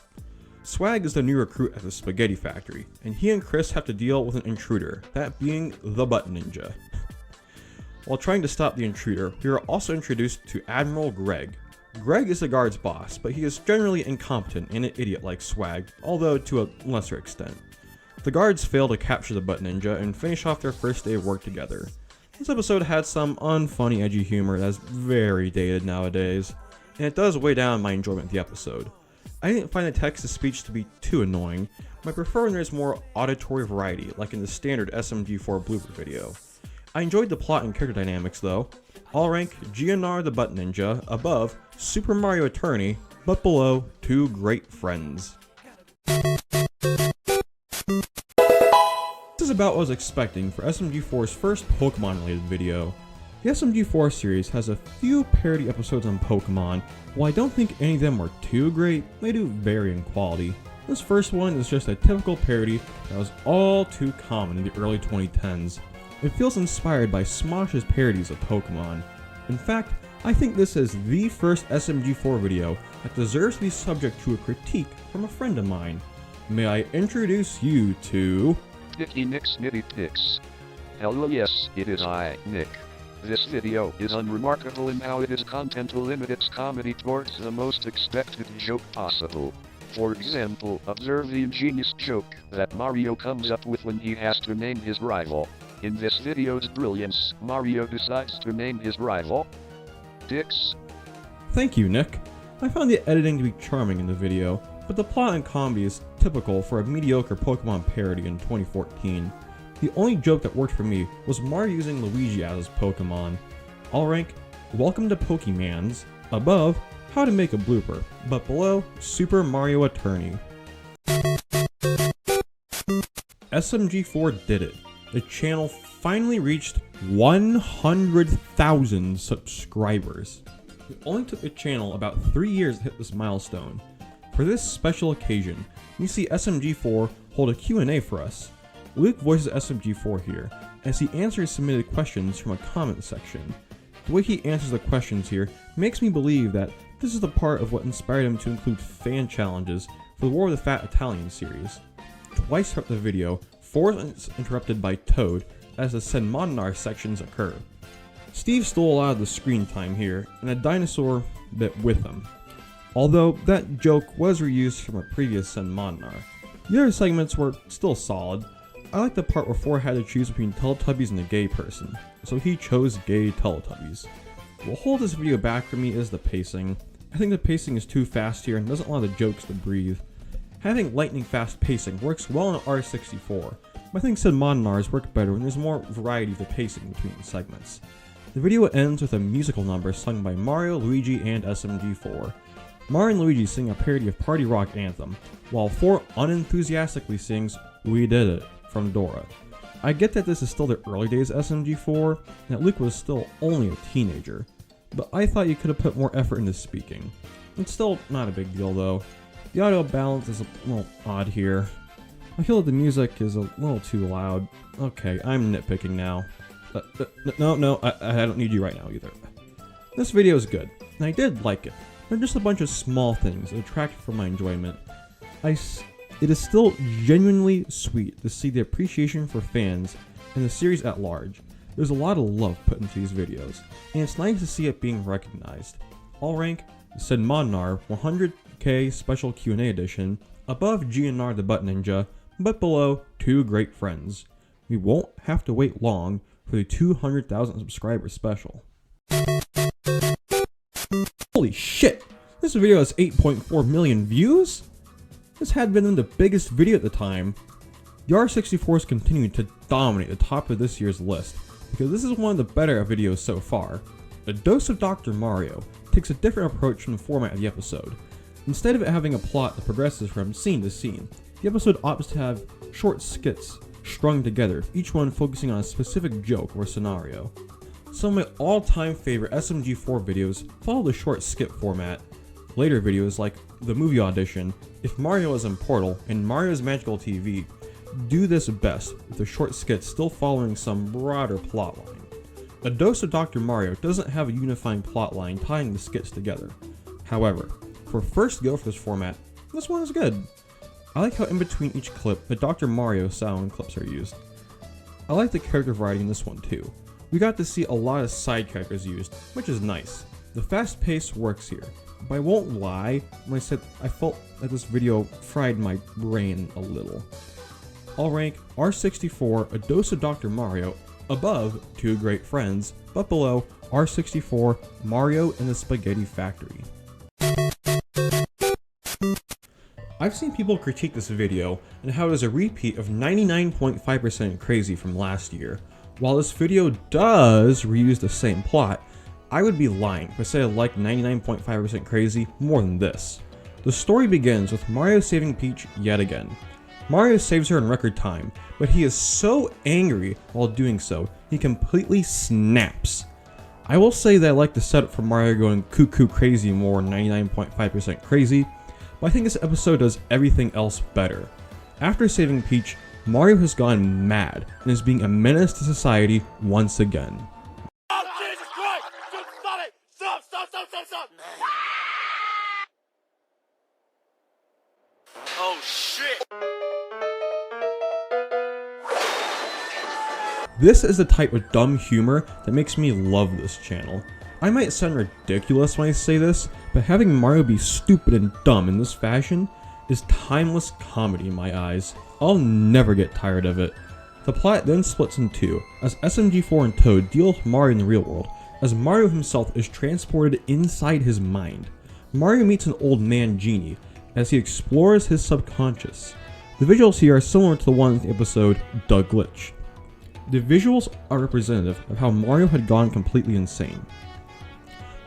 Swag is the new recruit at the Spaghetti Factory, and he and Chris have to deal with an intruder, that being the Butt Ninja. While trying to stop the intruder, we are also introduced to Admiral Greg. Greg is the guard's boss, but he is generally incompetent and an idiot like Swag, although to a lesser extent. The guards fail to capture the Butt Ninja and finish off their first day of work together. This episode had some unfunny, edgy humor that's very dated nowadays, and it does weigh down my enjoyment of the episode. I didn't find the text-to-speech to be too annoying, but I prefer when there's more auditory variety, like in the standard SMG4 blooper video. I enjoyed the plot and character dynamics though. I'll rank GNR the Butt Ninja above Super Mario Attorney, but below Two Great Friends. This is about what I was expecting for SMG4's first Pokemon related video. The SMG4 series has a few parody episodes on Pokemon. While I don't think any of them are too great, they do vary in quality. This first one is just a typical parody that was all too common in the early 2010s. It feels inspired by Smosh's parodies of Pokemon. In fact, I think this is the first SMG4 video that deserves to be subject to a critique from a friend of mine. May I introduce you to... Nicky Nick's Nitty Picks. Hello, yes, it is I, Nick. This video is unremarkable in how it is content to limit its comedy towards the most expected joke possible. For example, observe the ingenious joke that Mario comes up with when he has to name his rival. In this video's brilliance, Mario decides to name his rival Dix. Thank you, Nick. I found the editing to be charming in the video, but the plot and comedy is typical for a mediocre Pokemon parody in 2014. The only joke that worked for me was Mario using Luigi as his Pokemon. I'll rank Welcome to Pokemans above How to Make a Blooper, but below Super Mario Attorney. SMG4 did it. The channel finally reached 100,000 subscribers. It only took the channel about 3 years to hit this milestone. For this special occasion, we see SMG4 hold a Q&A for us. Luke voices SMG4 here, as he answers submitted questions from a comment section. The way he answers the questions here makes me believe that this is the part of what inspired him to include fan challenges for the War of the Fat Italian series. Twice throughout the video, 4 is interrupted by Toad as the Senmodnar sections occur. Steve stole a lot of the screen time here, and a dinosaur bit with him. Although that joke was reused from a previous Senmodnar. The other segments were still solid. I like the part where 4 had to choose between Teletubbies and a gay person, so he chose gay Teletubbies. What holds this video back for me is the pacing. I think the pacing is too fast here and doesn't allow the jokes to breathe. Having lightning fast pacing works well in R64, but I think Senmodnars work better when there's more variety of the pacing between the segments. The video ends with a musical number sung by Mario, Luigi, and SMG4. Mario and Luigi sing a parody of Party Rock Anthem, while 4 unenthusiastically sings We Did It from Dora. I get that this is still the early days of SMG4, and that Luke was still only a teenager, but I thought you could have put more effort into speaking. It's still not a big deal though. The audio balance is a little odd here. I feel that the music is a little too loud. Okay, I'm nitpicking now. No, I don't need you right now either. This video is good, and I did like it. They're just a bunch of small things that detracted from my enjoyment. It is still genuinely sweet to see the appreciation for fans and the series at large. There's a lot of love put into these videos, and it's nice to see it being recognized. I'll rank Senmodnar 100k Special Q&A Edition above GNR the Butt Ninja, but below Two Great Friends. We won't have to wait long for the 200,000 subscriber special. Holy shit! This video has 8.4 million views? This had been the biggest video at the time. The R64 is continuing to dominate the top of this year's list, because this is one of the better videos so far. A Dose of Dr. Mario takes a different approach from the format of the episode. Instead of it having a plot that progresses from scene to scene, the episode opts to have short skits strung together, each one focusing on a specific joke or scenario. Some of my all-time favorite SMG4 videos follow the short skit format. Later videos like the movie audition, If Mario is in Portal, and Mario's Magical TV do this best, with the short skits still following some broader plotline. A Dose of Dr. Mario doesn't have a unifying plotline tying the skits together. However, for a first go for this format, this one is good. I like how in between each clip, the Dr. Mario sound clips are used. I like the character variety in this one too. We got to see a lot of side characters used, which is nice. The fast pace works here, but I won't lie when I said I felt that this video fried my brain a little. I'll rank R64 A Dose of Dr. Mario above Two Great Friends, but below R64 Mario and the Spaghetti Factory. I've seen people critique this video and how it is a repeat of 99.5% Crazy from last year. While this video does reuse the same plot, I would be lying if I said I like 99.5% Crazy more than this. The story begins with Mario saving Peach yet again. Mario saves her in record time, but he is so angry while doing so, he completely snaps. I will say that I like the setup for Mario going cuckoo crazy more than 99.5% Crazy, but I think this episode does everything else better. After saving Peach, Mario has gone mad and is being a menace to society once again. Oh, Jesus Christ! Stop it! Stop! Oh, shit! This is the type of dumb humor that makes me love this channel. I might sound ridiculous when I say this, but having Mario be stupid and dumb in this fashion is timeless comedy in my eyes. I'll never get tired of it. The plot then splits in two, as SMG4 and Toad deal with Mario in the real world, as Mario himself is transported inside his mind. Mario meets an old man genie, as he explores his subconscious. The visuals here are similar to the ones in the episode The Glitch. The visuals are representative of how Mario had gone completely insane.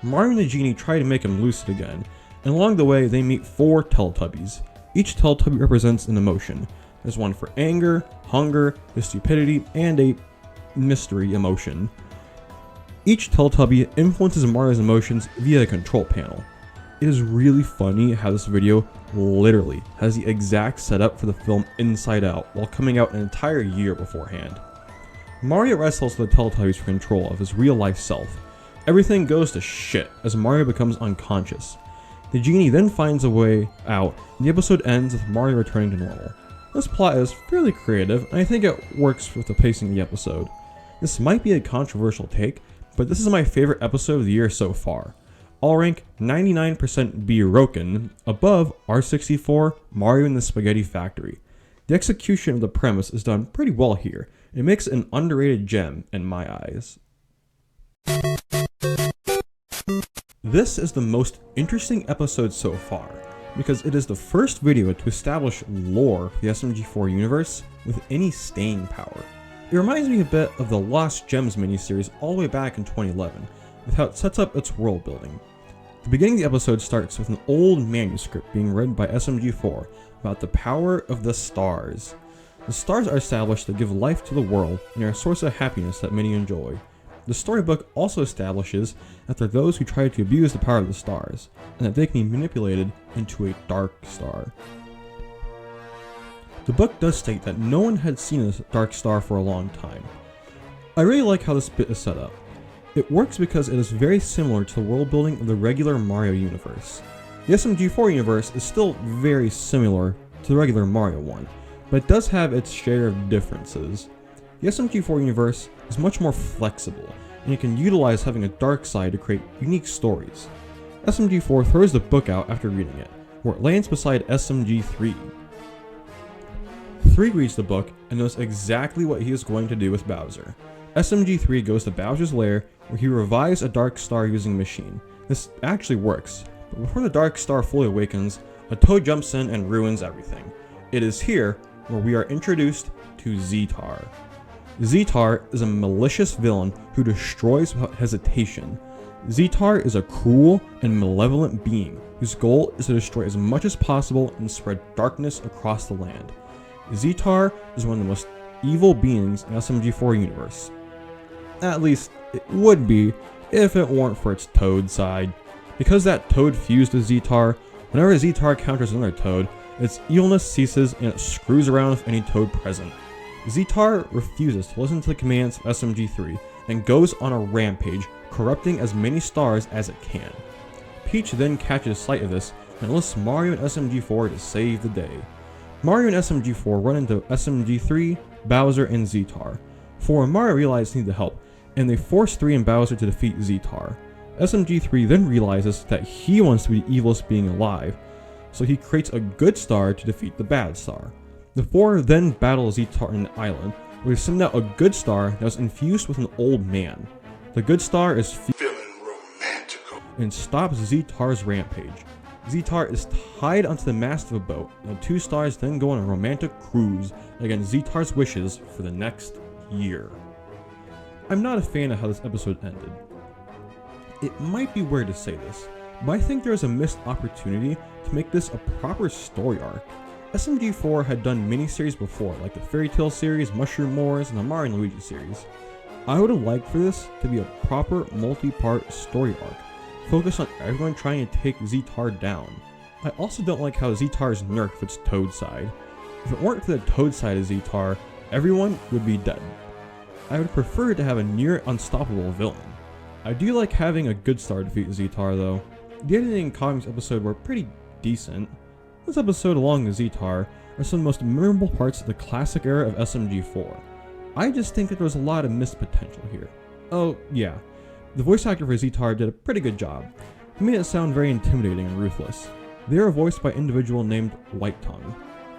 Mario and the genie try to make him lucid again, and along the way they meet 4 Teletubbies. Each Teletubby represents an emotion. There's one for anger, hunger, stupidity, and a mystery emotion. Each Teletubby influences Mario's emotions via a control panel. It is really funny how this video literally has the exact setup for the film Inside Out while coming out an entire year beforehand. Mario wrestles with the Teletubbies for control of his real-life self. Everything goes to shit as Mario becomes unconscious. The genie then finds a way out, and the episode ends with Mario returning to normal. This plot is fairly creative, and I think it works with the pacing of the episode. This might be a controversial take, but this is my favorite episode of the year so far. I'll rank 99% Broken above R64 Mario and the Spaghetti Factory. The execution of the premise is done pretty well here. It makes it an underrated gem in my eyes. This is the most interesting episode so far, because it is the first video to establish lore for the SMG4 universe with any staying power. It reminds me a bit of the Lost Gems miniseries all the way back in 2011, with how it sets up its world building. The beginning of the episode starts with an old manuscript being read by SMG4 about the power of the stars. The stars are established to give life to the world and are a source of happiness that many enjoy. The storybook also establishes that there are those who try to abuse the power of the stars, and that they can be manipulated into a dark star. The book does state that no one had seen a dark star for a long time. I really like how this bit is set up. It works because it is very similar to the world building of the regular Mario universe. The SMG4 universe is still very similar to the regular Mario one, but it does have its share of differences. The SMG4 universe is much more flexible, and it can utilize having a dark side to create unique stories. SMG4 throws the book out after reading it, where it lands beside SMG3. 3 reads the book and knows exactly what he is going to do with Bowser. SMG3 goes to Bowser's lair, where he revives a dark star using a machine. This actually works, but before the dark star fully awakens, a Toad jumps in and ruins everything. It is here where we are introduced to Zetar. Zetar is a malicious villain who destroys without hesitation. Zetar is a cruel and malevolent being whose goal is to destroy as much as possible and spread darkness across the land. Zetar is one of the most evil beings in SMG4 universe. At least, it would be if it weren't for its toad side. Because that toad fused with Zetar, whenever Zetar counters another toad, its evilness ceases and it screws around with any toad present. Zetar refuses to listen to the commands of SMG3 and goes on a rampage, corrupting as many stars as it can. Peach then catches sight of this and enlists Mario and SMG4 to save the day. Mario and SMG4 run into SMG3, Bowser, and Zetar. 4 and Mario realize they need the help, and they force 3 and Bowser to defeat Zetar. SMG3 then realizes that he wants to be the evilest being alive, so he creates a good star to defeat the bad star. The 4 then battle Zetar on an island, where they send out a good star that was infused with an old man. The good star is Feeling romantical. and stops Zetar's rampage. Zetar is tied onto the mast of a boat, and the 2 stars then go on a romantic cruise against Zetar's wishes for the next year. I'm not a fan of how this episode ended. It might be weird to say this, but I think there is a missed opportunity to make this a proper story arc. SMG4 had done miniseries before, like the Fairy Tail series, Mushroom Wars, and the Mario and Luigi series. I would have liked for this to be a proper multi-part story arc, focused on everyone trying to take Zetar down. I also don't like how Zetar's nerfed its Toad side. If it weren't for the Toad side of Zetar, everyone would be dead. I would prefer to have a near unstoppable villain. I do like having a good star defeat Zetar though. The editing and comics episode were pretty decent. This episode along with Zetar are some of the most memorable parts of the classic era of SMG4. I just think that there was a lot of missed potential here. Oh yeah, the voice actor for Zetar did a pretty good job. He made it sound very intimidating and ruthless. They are voiced by an individual named White Tongue.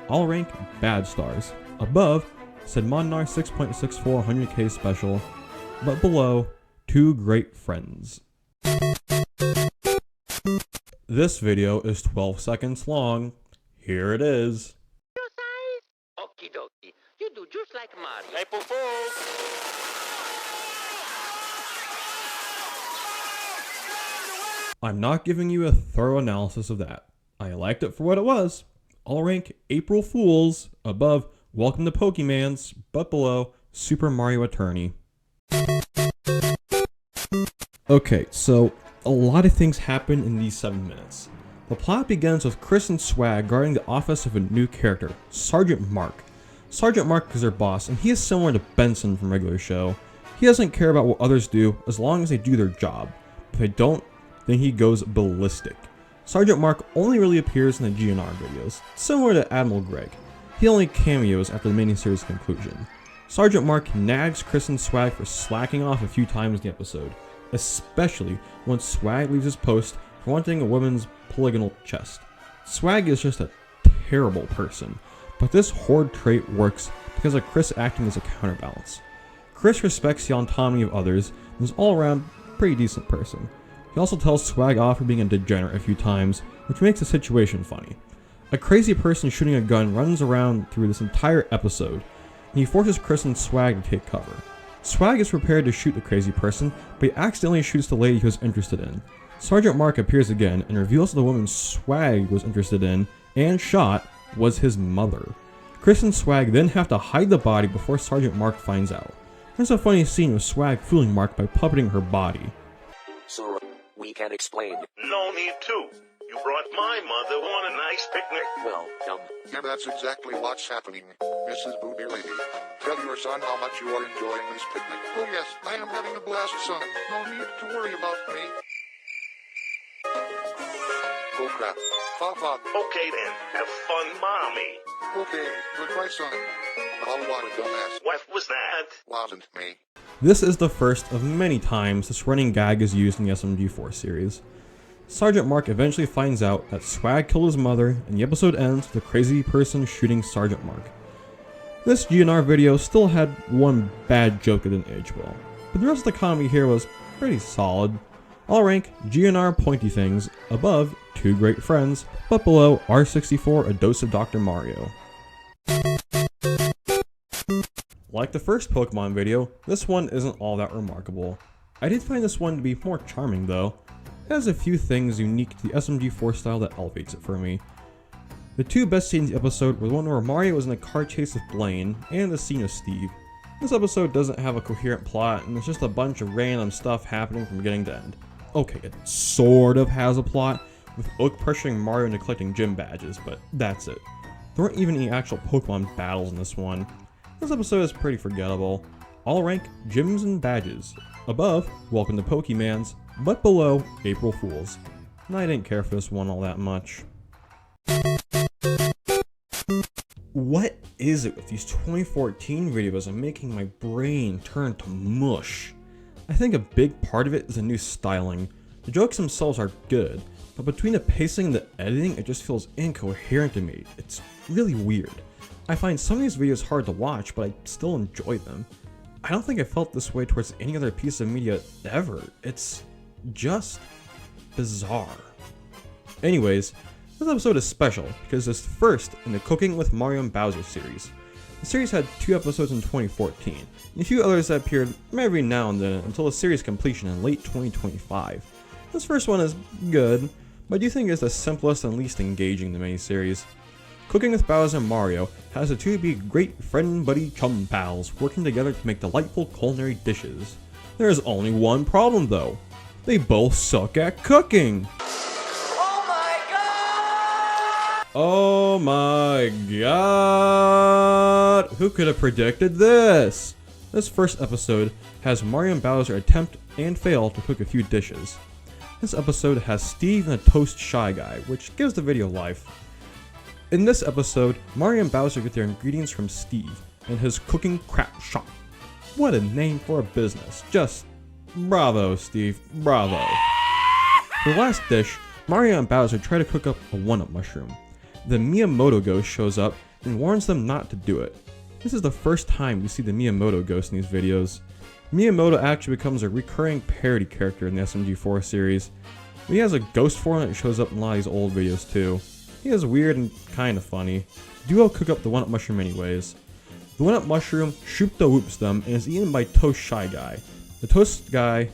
All rank bad stars. Above said Monnar 6.64 100k special, but below 2 great friends. This video is 12 seconds long. Here it is. Okie dokie. You do just like Mario. April Fools! I'm not giving you a thorough analysis of that. I liked it for what it was. All rank April Fools, above Welcome to Pokemans, but below Super Mario Attorney. Okay, so a lot of things happen in these 7 minutes. The plot begins with Chris and Swag guarding the office of a new character, Sergeant Mark. Sergeant Mark is their boss, and he is similar to Benson from regular show. He doesn't care about what others do as long as they do their job. If they don't, then he goes ballistic. Sergeant Mark only really appears in the GNR videos, similar to Admiral Greg. He only cameos after the miniseries conclusion. Sergeant Mark nags Chris and Swag for slacking off a few times in the episode, especially once Swag leaves his post for wanting a woman's polygonal chest. Swag is just a terrible person, but this horde trait works because of Chris acting as a counterbalance. Chris respects the autonomy of others and is all around a pretty decent person. He also tells Swag off for being a degenerate a few times, which makes the situation funny. A crazy person shooting a gun runs around through this entire episode, and he forces Chris and Swag to take cover. Swag is prepared to shoot the crazy person, but he accidentally shoots the lady he was interested in. Sergeant Mark appears again and reveals that the woman Swag was interested in and shot was his mother. Chris and Swag then have to hide the body before Sergeant Mark finds out. There's a funny scene with Swag fooling Mark by puppeting her body. So, we can explain. No need to. You brought my mother on a nice picnic. Well, Yeah, that's exactly what's happening, Mrs. Booby Lady. Tell your son how much you are enjoying this picnic. Oh yes, I am having a blast, son. No need to worry about me. Oh crap. Fuck. Okay then, have fun, mommy. Okay, goodbye, son. Oh, what a dumbass. What was that? Wasn't me. This is the first of many times this running gag is used in the SMG4 series. Sergeant Mark eventually finds out that Swag killed his mother, and the episode ends with a crazy person shooting Sergeant Mark. This GNR video still had one bad joke that didn't age well, but the rest of the comedy here was pretty solid. All rank GNR pointy things, above 2 great friends, but below R64 a dose of Dr. Mario. Like the first Pokemon video, this one isn't all that remarkable. I did find this one to be more charming though. It has a few things unique to the SMG4 style that elevates it for me. The two best scenes in the episode were the one where Mario was in a car chase with Blaine, and the scene of Steve. This episode doesn't have a coherent plot, and it's just a bunch of random stuff happening from beginning to end. Okay, it sort of has a plot, with Oak pressuring Mario into collecting gym badges, but that's it. There weren't even any actual Pokemon battles in this one. This episode is pretty forgettable. All rank, gyms and badges. Above, welcome to Pokemans, but below, April Fools. And I didn't care for this one all that much. What is it with these 2014 videos and making my brain turn to mush? I think a big part of it is the new styling. The jokes themselves are good, but between the pacing and the editing, it just feels incoherent to me. It's really weird. I find some of these videos hard to watch, but I still enjoy them. I don't think I felt this way towards any other piece of media ever. It's just bizarre. Anyways, this episode is special because it's first in the Cooking with Mario and Bowser series. The series had 2 episodes in 2014, and a few others that appeared every now and then until the series completion in late 2025. This first one is good, but I do think it's the simplest and least engaging of the miniseries. Cooking with Bowser and Mario has the two be great friend buddy chum pals working together to make delightful culinary dishes. There is only one problem though. They both suck at cooking. Oh my god! Who could have predicted this? This first episode has Mario and Bowser attempt and fail to cook a few dishes. This episode has Steve and the Toast Shy Guy, which gives the video life. In this episode, Mario and Bowser get their ingredients from Steve and his cooking crap shop. What a name for a business. Just bravo, Steve, bravo. For the last dish, Mario and Bowser try to cook up a one-up mushroom. The Miyamoto ghost shows up and warns them not to do it. This is the first time we see the Miyamoto ghost in these videos. Miyamoto actually becomes a recurring parody character in the SMG4 series. He has a ghost form that shows up in a lot of these old videos too. He is weird and kind of funny. The duo cook up the one-up mushroom anyways. The one-up mushroom shoop-da-whoops them and is eaten by Toast Shy Guy. The Toast Guy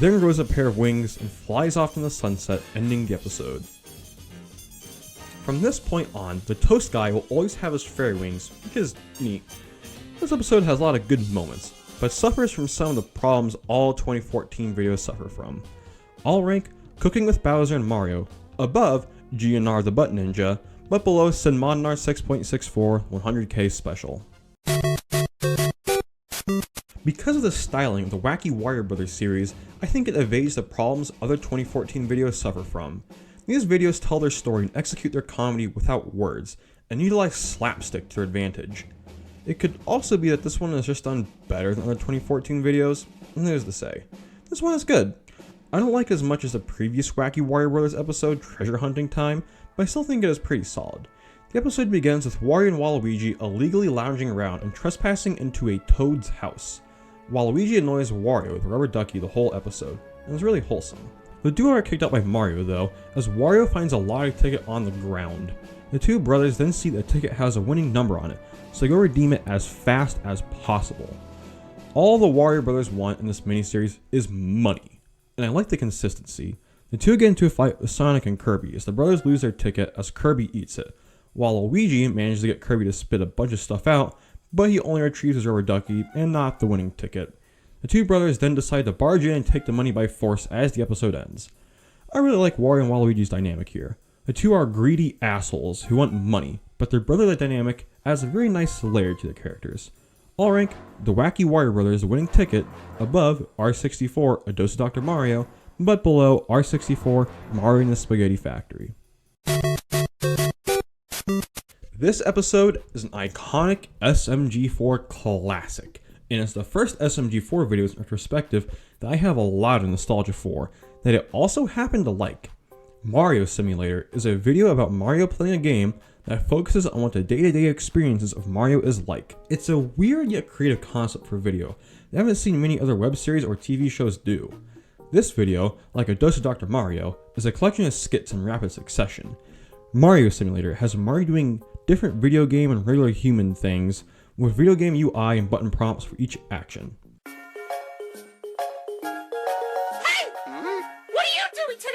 then grows a pair of wings and flies off in the sunset, ending the episode. From this point on, the Toast Guy will always have his fairy wings, which is neat. This episode has a lot of good moments, but suffers from some of the problems all 2014 videos suffer from. All rank, Cooking with Bowser and Mario. Above, GNR the Butt Ninja, but below Sinmodnar 6.64 100k special. Because of the styling of the Wacky Warrior Brothers series, I think it evades the problems other 2014 videos suffer from. These videos tell their story and execute their comedy without words, and utilize slapstick to their advantage. It could also be that this one is just done better than other 2014 videos, and there's to say. This one is good. I don't like it as much as the previous Wacky Warrior Brothers episode, Treasure Hunting Time, but I still think it is pretty solid. The episode begins with Wario and Waluigi illegally lounging around and trespassing into a Toad's house. Waluigi annoys Wario with a rubber ducky the whole episode, and it's really wholesome. The duo are kicked out by Mario though, as Wario finds a lottery ticket on the ground. The two brothers then see the ticket has a winning number on it, so they go redeem it as fast as possible. All the Warrior Brothers want in this miniseries is money, and I like the consistency. The two get into a fight with Sonic and Kirby as the brothers lose their ticket as Kirby eats it, while Luigi manages to get Kirby to spit a bunch of stuff out, but he only retrieves his rubber ducky and not the winning ticket. The two brothers then decide to barge in and take the money by force as the episode ends. I really like Wario and Waluigi's dynamic here. The two are greedy assholes who want money, but their brotherly dynamic adds a very nice layer to the characters. All rank, the Wacky Warrior Brothers winning ticket, above R64 A Dose of Dr. Mario, but below R64 Mario and the Spaghetti Factory. This episode is an iconic SMG4 classic, and it's the first SMG4 videos in retrospective that I have a lot of nostalgia for, that I also happen to like. Mario Simulator is a video about Mario playing a game that focuses on what the day-to-day experiences of Mario is like. It's a weird yet creative concept for video that I haven't seen many other web series or TV shows do. This video, like A Dose of Dr. Mario, is a collection of skits in rapid succession. Mario Simulator has Mario doing different video game and regular human things, with video game UI and button prompts for each action. doing today?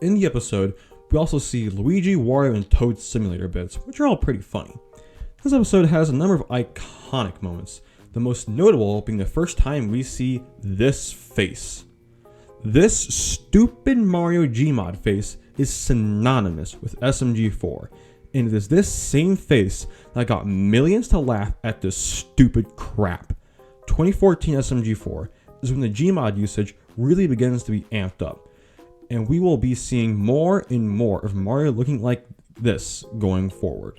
In the episode, we also see Luigi, Wario, and Toad simulator bits, which are all pretty funny. This episode has a number of iconic moments, the most notable being the first time we see this face. This stupid Mario Gmod face is synonymous with SMG4, and it is this same face that got millions to laugh at this stupid crap. 2014 SMG4 is when the Gmod usage really begins to be amped up, and we will be seeing more and more of Mario looking like this going forward.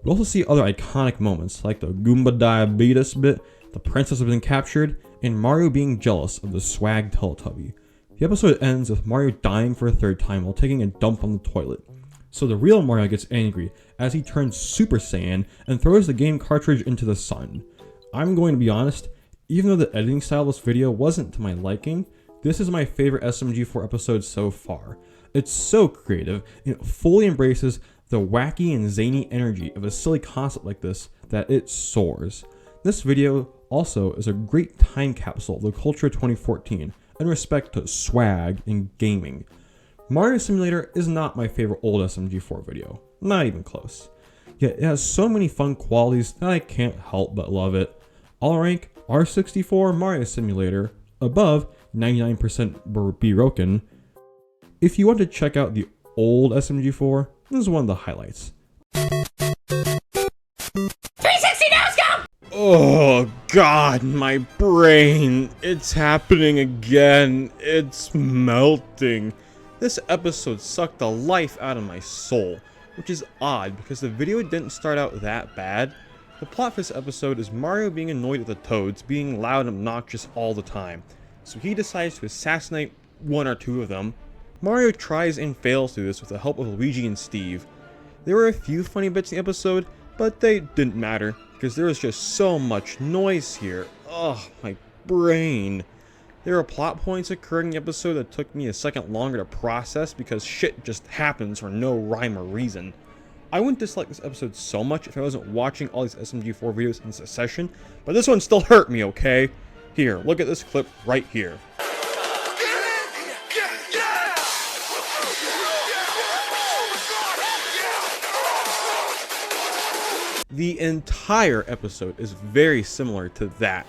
We also see other iconic moments like the Goomba Diabetes bit, the princess being captured, and Mario being jealous of the swag Teletubby. The episode ends with Mario dying for a third time while taking a dump on the toilet. So the real Mario gets angry as he turns Super Saiyan and throws the game cartridge into the sun. I'm going to be honest, even though the editing style of this video wasn't to my liking, this is my favorite SMG4 episode so far. It's so creative, and it fully embraces the wacky and zany energy of a silly concept like this that it soars. This video also is a great time capsule of the culture of 2014 in respect to swag and gaming. Mario Simulator is not my favorite old SMG4 video, not even close. Yet it has so many fun qualities that I can't help but love it. I'll rank R64 Mario Simulator above 99% broken. If you want to check out the old SMG4, this is one of the highlights. 360 now, let's go! Oh god, my brain. It's happening again. It's melting. This episode sucked the life out of my soul, which is odd because the video didn't start out that bad. The plot for this episode is Mario being annoyed at the Toads being loud and obnoxious all the time, so he decides to assassinate one or two of them. Mario tries and fails to do this with the help of Luigi and Steve. There were a few funny bits in the episode, but they didn't matter because there was just so much noise here. Ugh, my brain. There are plot points occurring in the episode that took me a second longer to process because shit just happens for no rhyme or reason. I wouldn't dislike this episode so much if I wasn't watching all these SMG4 videos in succession, but this one still hurt me, okay? Here, look at this clip right here. The entire episode is very similar to that.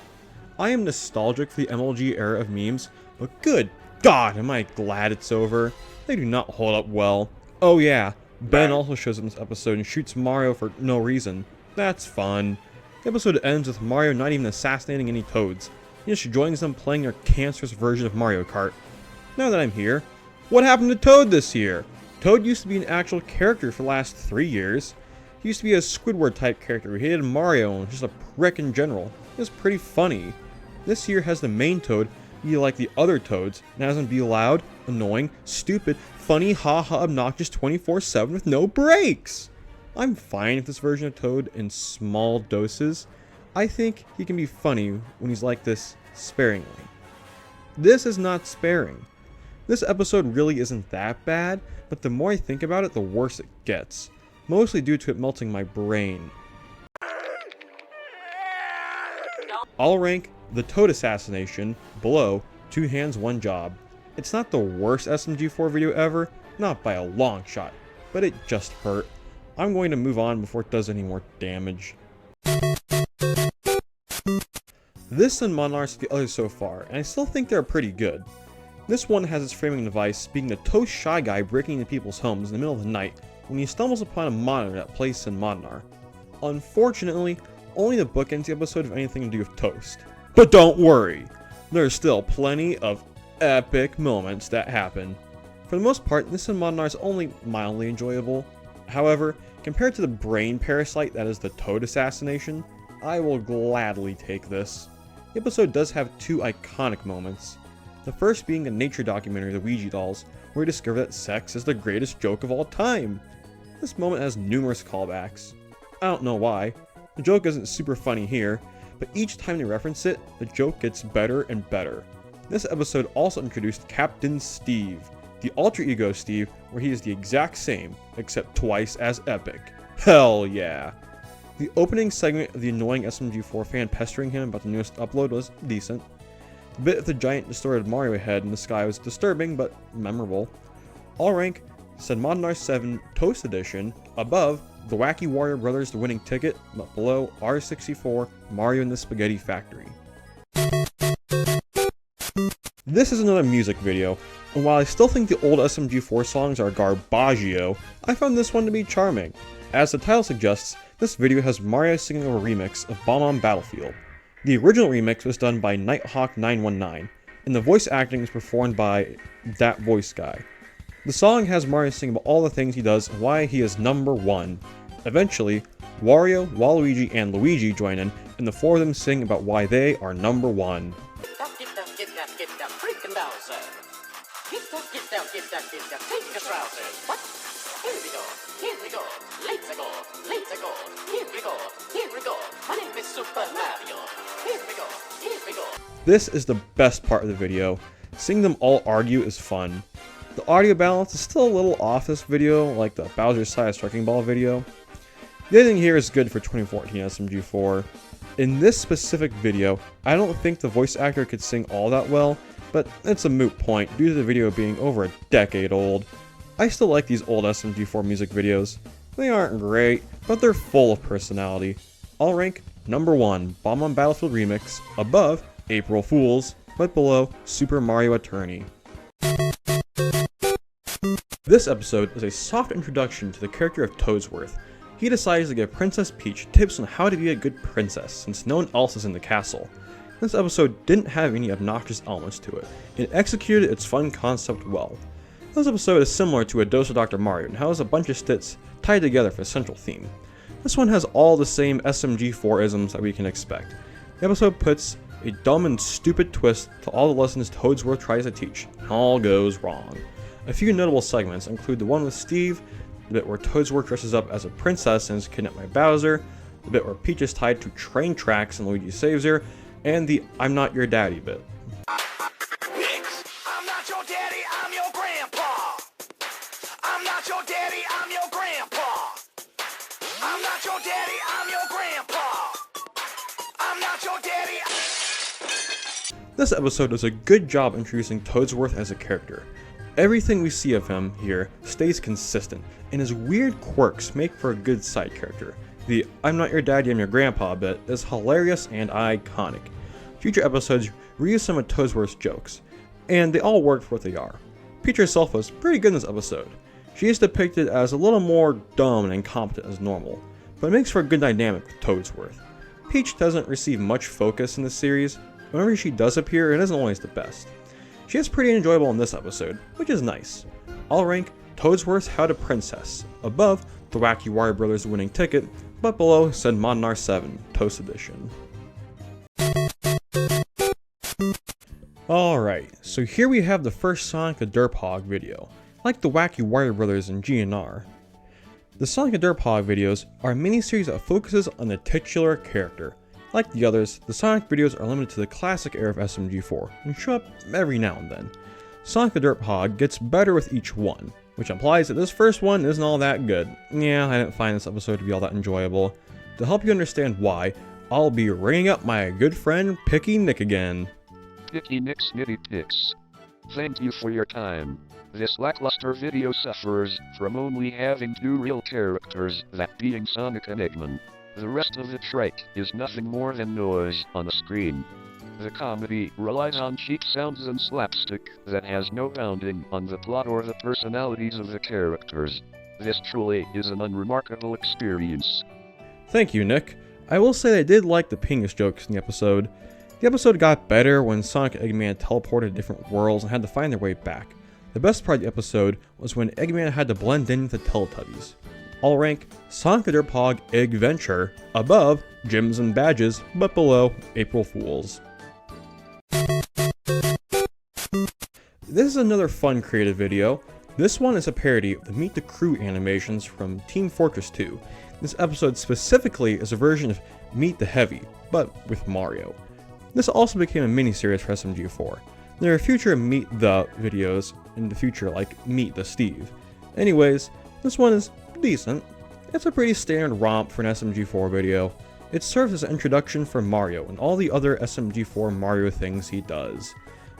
I am nostalgic for the MLG era of memes, but good God, am I glad it's over. They do not hold up well. Oh yeah, Ben also shows up in this episode and shoots Mario for no reason. That's fun. The episode ends with Mario not even assassinating any Toads. He just joins them playing their cancerous version of Mario Kart. Now that I'm here, what happened to Toad this year? Toad used to be an actual character for the last 3 years. He used to be a Squidward type character who hated Mario and just a prick in general. It was pretty funny. This year has the main Toad be like the other Toads and has him be loud, annoying, stupid, funny, haha, obnoxious 24/7 with no breaks. I'm fine with this version of Toad in small doses. I think he can be funny when he's like this sparingly. This is not sparing. This episode really isn't that bad, but the more I think about it, the worse it gets. Mostly due to it melting my brain. I'll rank the Toad assassination below 2 hands 1 job. It's not the worst SMG4 video ever, not by a long shot, but it just hurt. I'm going to move on before it does any more damage. This and Monarchs are the others so far, and I still think they're pretty good. This one has its framing device being the Toast Shy Guy breaking into people's homes in the middle of the night when he stumbles upon a monitor that plays in Monar. Unfortunately, only the book ends the episode have anything to do with Toast. But don't worry, there's still plenty of epic moments that happen. For the most part, this in Monar is only mildly enjoyable. However, compared to the brain parasite that is the Toad assassination, I will gladly take this. The episode does have 2 iconic moments. The first being a nature documentary, The Ouija Dolls, where we discover that sex is the greatest joke of all time. This moment has numerous callbacks. I don't know why. The joke isn't super funny here, but each time they reference it, the joke gets better and better. This episode also introduced Captain Steve, the alter ego Steve, where he is the exact same, except twice as epic. Hell yeah! The opening segment of the annoying SMG4 fan pestering him about the newest upload was decent. The bit of the giant distorted Mario head in the sky was disturbing but memorable. All rank, said Modern R7 Toast Edition, above the Wacky Warrior Brothers The Winning Ticket, but below R64 Mario in the Spaghetti Factory. This is another music video, and while I still think the old SMG4 songs are garbaggio, I found this one to be charming. As the title suggests, this video has Mario singing a remix of Bomb on Battlefield. The original remix was done by Nighthawk919, and the voice acting is performed by that voice guy. The song has Mario sing about all the things he does and why he is number one. Eventually, Wario, Waluigi, and Luigi join in, and the four of them sing about why they are number one. This is the best part of the video. Seeing them all argue is fun. The audio balance is still a little off this video, like the Bowser-sized Wrecking Ball video. The editing here is good for 2014 SMG4. In this specific video, I don't think the voice actor could sing all that well, but it's a moot point due to the video being over a decade old. I still like these old SMG4 music videos. They aren't great, but they're full of personality. I'll rank number 1, Bomb on Battlefield Remix, above April Fools, but below Super Mario Attorney. This episode is a soft introduction to the character of Toadsworth. He decides to give Princess Peach tips on how to be a good princess since no one else is in the castle. This episode didn't have any obnoxious elements to it. It executed its fun concept well. This episode is similar to A Dose of Dr. Mario and has a bunch of stits tied together for a central theme. This one has all the same SMG4 isms that we can expect. The episode puts a dumb and stupid twist to all the lessons Toadsworth tries to teach, and all goes wrong. A few notable segments include the one with Steve, the bit where Toadsworth dresses up as a princess and is kidnapped by Bowser, the bit where Peach is tied to train tracks and Luigi saves her, and the I'm not your daddy bit. I'm not your daddy, I'm your grandpa. I'm not your daddy, I'm your grandpa. I'm not your daddy, I'm your grandpa. I'm not your daddy. This episode does a good job introducing Toadsworth as a character. Everything we see of him here stays consistent, and his weird quirks make for a good side character. The I'm not your daddy, I'm your grandpa bit is hilarious and iconic. Future episodes reuse some of Toadsworth's jokes, and they all work for what they are. Peach herself was pretty good in this episode. She is depicted as a little more dumb and incompetent as normal, but it makes for a good dynamic with Toadsworth. Peach doesn't receive much focus in this series. Whenever she does appear, it isn't always the best. She is pretty enjoyable in this episode, which is nice. I'll rank Toadsworth's How to Princess, above the Wacky Warrior Brothers Winning Ticket, but below said Modern R7 Toast Edition. Alright, so here we have the first Sonic the Derp Hog video, like the Wacky Warrior Brothers and GNR. The Sonic the Derp Hog videos are a miniseries that focuses on the titular character. Like the others, the Sonic videos are limited to the classic era of SMG4 and show up every now and then. Sonic the Derp Hog gets better with each one, which implies that this first one isn't all that good. Yeah, I didn't find this episode to be all that enjoyable. To help you understand why, I'll be ringing up my good friend Picky Nick again. Picky Nick's Nitty Picks. Thank you for your time. This lackluster video suffers from only having two real characters, that being Sonic and Eggman. The rest of the trek is nothing more than noise on the screen. The comedy relies on cheap sounds and slapstick that has no bounding on the plot or the personalities of the characters. This truly is an unremarkable experience. Thank you, Nick. I will say I did like the penis jokes in the episode. The episode got better when Sonic and Eggman teleported to different worlds and had to find their way back. The best part of the episode was when Eggman had to blend in with the Teletubbies. I'll rank Sonic the Derp Hog Eggventure above Gyms and Badges, but below April Fools. This is another fun creative video. This one is a parody of the Meet the Crew animations from Team Fortress 2. This episode specifically is a version of Meet the Heavy, but with Mario. This also became a mini-series for SMG4. There are future Meet the videos in the future, like Meet the Steve. Anyways, this one is decent. It's a pretty standard romp for an SMG4 video. It serves as an introduction for Mario and all the other SMG4 Mario things he does.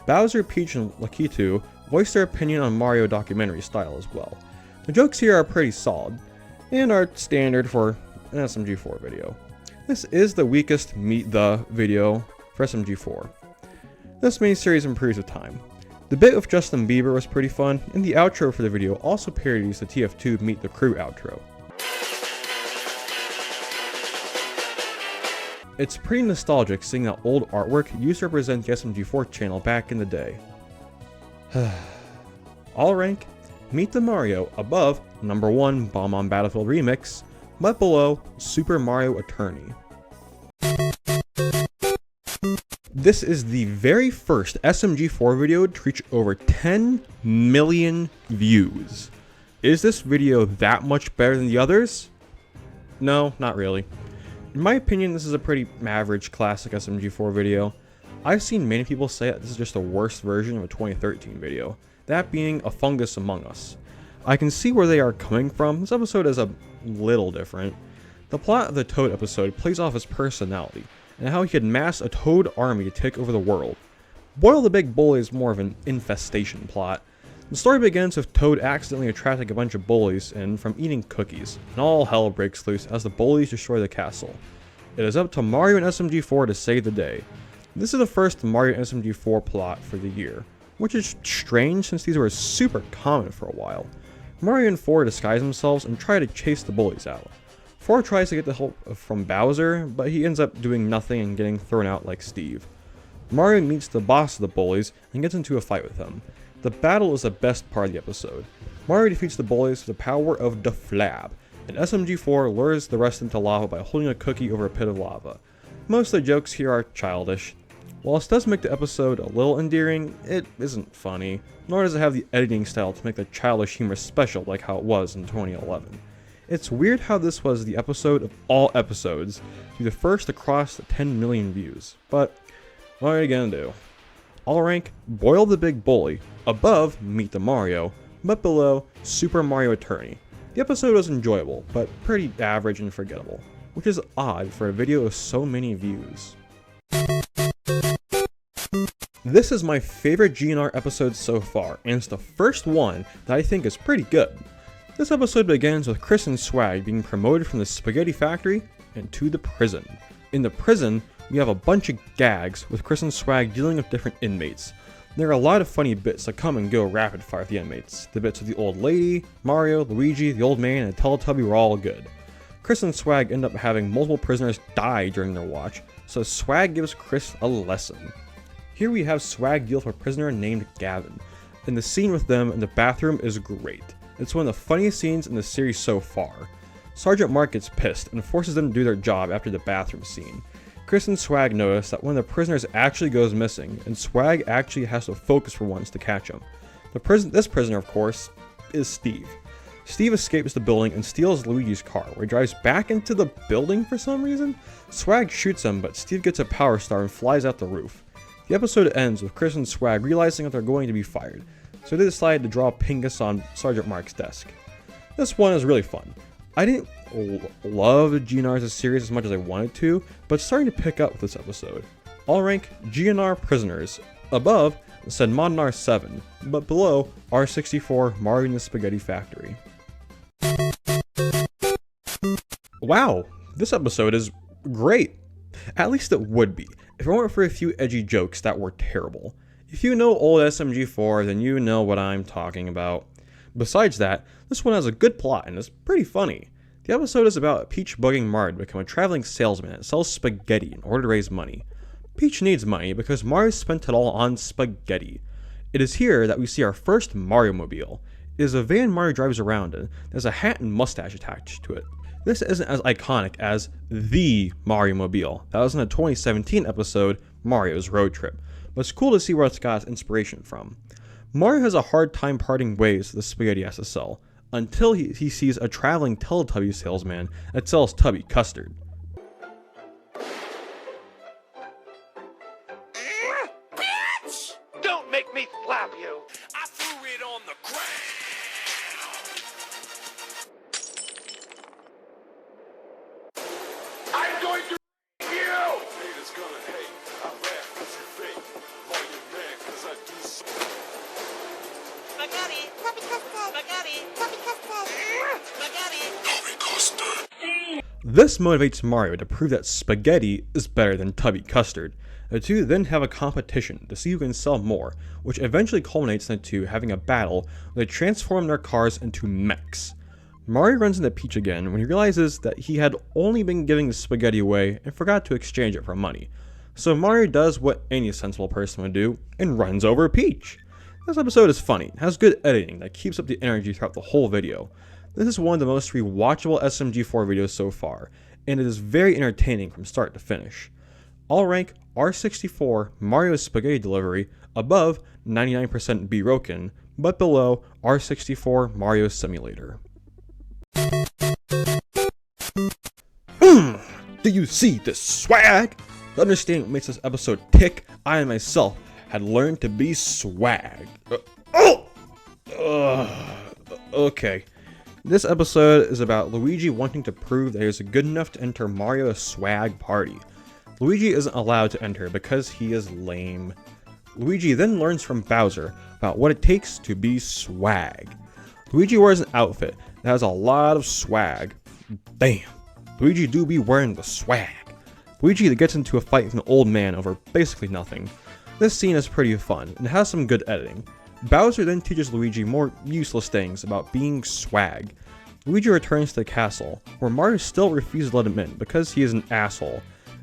Bowser, Peach, and Lakitu voice their opinion on Mario documentary style as well. The jokes here are pretty solid, and are standard for an SMG4 video. This is the weakest Meet the video for SMG4. This miniseries improves with time. The bit with Justin Bieber was pretty fun, and the outro for the video also parodies the TF2 Meet the Crew outro. It's pretty nostalgic seeing that old artwork used to represent the SMG4 channel back in the day. All rank, Meet the Mario above number 1 Bomb on Battlefield Remix, but below Super Mario Attorney. This is the very first SMG4 video to reach over 10 million views. Is this video that much better than the others? No, not really. In my opinion, this is a pretty average classic SMG4 video. I've seen many people say that this is just a worse version of a 2013 video, that being A Fungus Among Us. I can see where they are coming from. This episode is a little different. The plot of the Toad episode plays off his personality, and how he could mass a Toad army to take over the world. Boil the Big Bully is more of an infestation plot. The story begins with Toad accidentally attracting a bunch of bullies in from eating cookies, and all hell breaks loose as the bullies destroy the castle. It is up to Mario and SMG4 to save the day. This is the first Mario and SMG4 plot for the year, which is strange since these were super common for a while. Mario and 4 disguise themselves and try to chase the bullies out. 4 tries to get the help from Bowser, but he ends up doing nothing and getting thrown out like Steve. Mario meets the boss of the bullies and gets into a fight with him. The battle is the best part of the episode. Mario defeats the bullies with the power of the Flab, and SMG4 lures the rest into lava by holding a cookie over a pit of lava. Most of the jokes here are childish. While this does make the episode a little endearing, it isn't funny, nor does it have the editing style to make the childish humor special like how it was in 2011. It's weird how this was the episode of all episodes, to be the first to cross the 10 million views, but what are you gonna do? All rank, Boil the Big Bully, above Meet the Mario, but below Super Mario Attorney. The episode was enjoyable, but pretty average and forgettable, which is odd for a video with so many views. This is my favorite GNR episode so far, and it's the first one that I think is pretty good. This episode begins with Chris and Swag being promoted from the spaghetti factory into the prison. In the prison, we have a bunch of gags with Chris and Swag dealing with different inmates. There are a lot of funny bits that come and go rapid fire with the inmates. The bits with the old lady, Mario, Luigi, the old man, and the Teletubby were all good. Chris and Swag end up having multiple prisoners die during their watch, so Swag gives Chris a lesson. Here we have Swag deal with a prisoner named Gavin, and the scene with them in the bathroom is great. It's one of the funniest scenes in the series so far. Sergeant Mark gets pissed and forces them to do their job after the bathroom scene. Chris and Swag notice that one of the prisoners actually goes missing, and Swag actually has to focus for once to catch him. This prisoner, of course, is Steve. Steve escapes the building and steals Luigi's car, where he drives back into the building for some reason. Swag shoots him, but Steve gets a power star and flies out the roof. The episode ends with Chris and Swag realizing that they're going to be fired, so they decide to draw Pingus on Sergeant Mark's desk. This one is really fun. I didn't love GNR as a series as much as I wanted to, but it's starting to pick up with this episode. All rank GNR Prisoners, above said Modern R7, but below R64 Mario and the Spaghetti Factory. Wow, this episode is great. At least it would be, if it weren't for a few edgy jokes that were terrible. If you know old SMG4, then you know what I'm talking about. Besides that, this one has a good plot and is pretty funny. The episode is about Peach bugging Mario to become a traveling salesman that sells spaghetti in order to raise money. Peach needs money because Mario spent it all on spaghetti. It is here that we see our first Mario Mobile. It is a van Mario drives around in. There's a hat and mustache attached to it. This isn't as iconic as the Mario Mobile that was in the 2017 episode Mario's Road Trip, but it's cool to see where it's got its inspiration from. Mario has a hard time parting ways with the spaghetti he has to sell, until he sees a traveling Teletubby salesman that sells Tubby custard. Bitch! Don't make me slap you! I threw it on the ground! I'm going to This motivates Mario to prove that spaghetti is better than tubby custard. The two then have a competition to see who can sell more, which eventually culminates in the two having a battle where they transform their cars into mechs. Mario runs into Peach again when he realizes that he had only been giving the spaghetti away and forgot to exchange it for money. So Mario does what any sensible person would do and runs over Peach. This episode is funny, has good editing that keeps up the energy throughout the whole video. This is one of the most rewatchable SMG4 videos so far, and it is very entertaining from start to finish. I'll rank R64 Mario's Spaghetti Delivery above 99% Broken, but below R64 Mario Simulator. Do you see this swag? To understand what makes this episode tick, I myself had learned to be swag. Okay. This episode is about Luigi wanting to prove that he is good enough to enter Mario's swag party. Luigi isn't allowed to enter because he is lame. Luigi then learns from Bowser about what it takes to be swag. Luigi wears an outfit that has a lot of swag. Damn, Luigi do be wearing the swag. Luigi gets into a fight with an old man over basically nothing. This scene is pretty fun and has some good editing. Bowser then teaches Luigi more useless things about being swag. Luigi returns to the castle, where Mario still refuses to let him in because he is an asshole.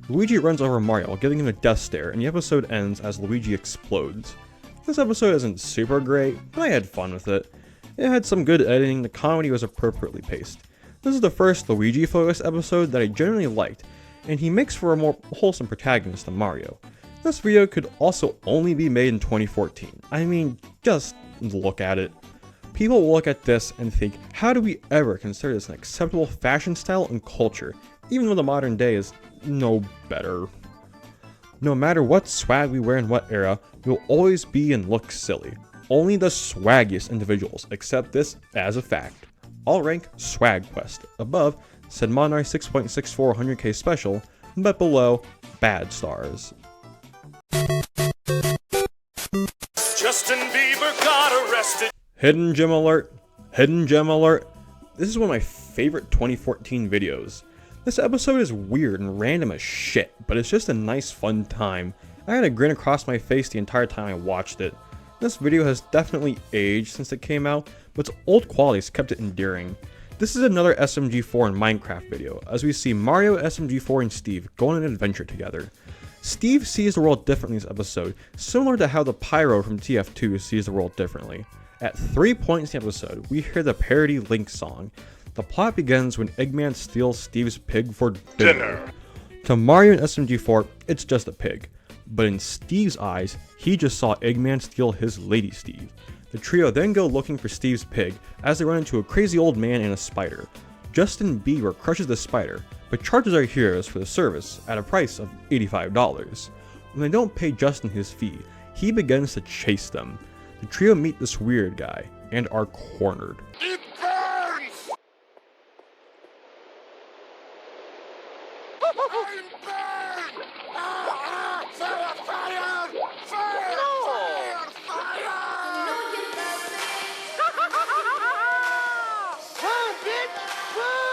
Luigi runs over Mario, giving him a death stare, and the episode ends as Luigi explodes. This episode isn't super great, but I had fun with it. It had some good editing, the comedy was appropriately paced. This is the first Luigi-focused episode that I generally liked, and he makes for a more wholesome protagonist than Mario. This video could also only be made in 2014. I mean, just look at it. People will look at this and think, how do we ever consider this an acceptable fashion style and culture, even though the modern day is no better. No matter what swag we wear in what era, we'll always be and look silly. Only the swaggiest individuals accept this as a fact. I'll rank Swag Quest above said Monar 6.64 100k special, but below Bad Stars. Justin Bieber got arrested. Hidden gem alert. Hidden gem alert. This is one of my favorite 2014 videos. This episode is weird and random as shit, but it's just a nice fun time. I had a grin across my face the entire time I watched it. This video has definitely aged since it came out, but its old qualities kept it endearing. This is another SMG4 and Minecraft video, as we see Mario, SMG4, and Steve go on an adventure together. Steve sees the world differently in this episode, similar to how the Pyro from TF2 sees the world differently. At 3 points in the episode, we hear the parody Link song. The plot begins when Eggman steals Steve's pig for dinner. To Mario and SMG4, it's just a pig. But in Steve's eyes, he just saw Eggman steal his Lady Steve. The trio then go looking for Steve's pig as they run into a crazy old man and a spider. Justin Bieber crushes the spider, but charges our heroes for the service at a price of $85. When they don't pay Justin his fee, he begins to chase them. The trio meet this weird guy and are cornered. It burns! I'm burned! Fire! Fire! Fire! Fire! Fire! Run, bitch! Run!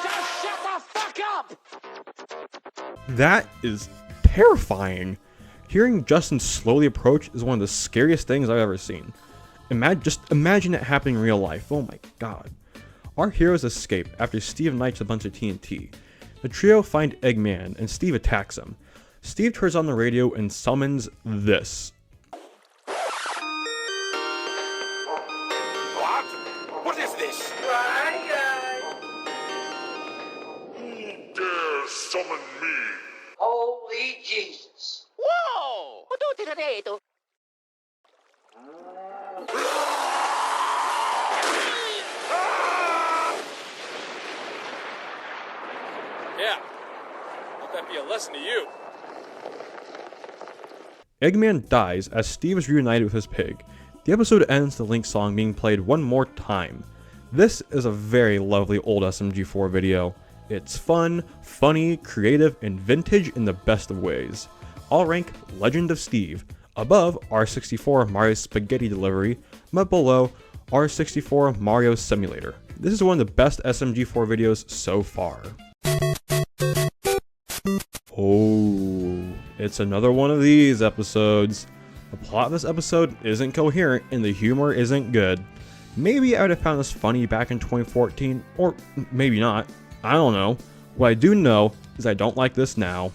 Just shut the fuck up! That is terrifying. Hearing Justin slowly approach is one of the scariest things I've ever seen. Just imagine it happening in real life. Oh my god. Our heroes escape after Steve ignites a bunch of TNT. The trio find Eggman and Steve attacks him. Steve turns on the radio and summons this. What? What is this? Dare summon me! Holy Jesus. Whoa! Yeah. Let that be a lesson to you. Eggman dies as Steve is reunited with his pig. The episode ends with the Link song being played one more time. This is a very lovely old SMG4 video. It's fun, funny, creative, and vintage in the best of ways. I'll rank Legend of Steve Above, R64 Mario Spaghetti Delivery, but below, R64 Mario Simulator. This is one of the best SMG4 videos so far. Oh, it's another one of these episodes. The plot of this episode isn't coherent and the humor isn't good. Maybe I would have found this funny back in 2014, or maybe not. I don't know. What I do know is I don't like this now.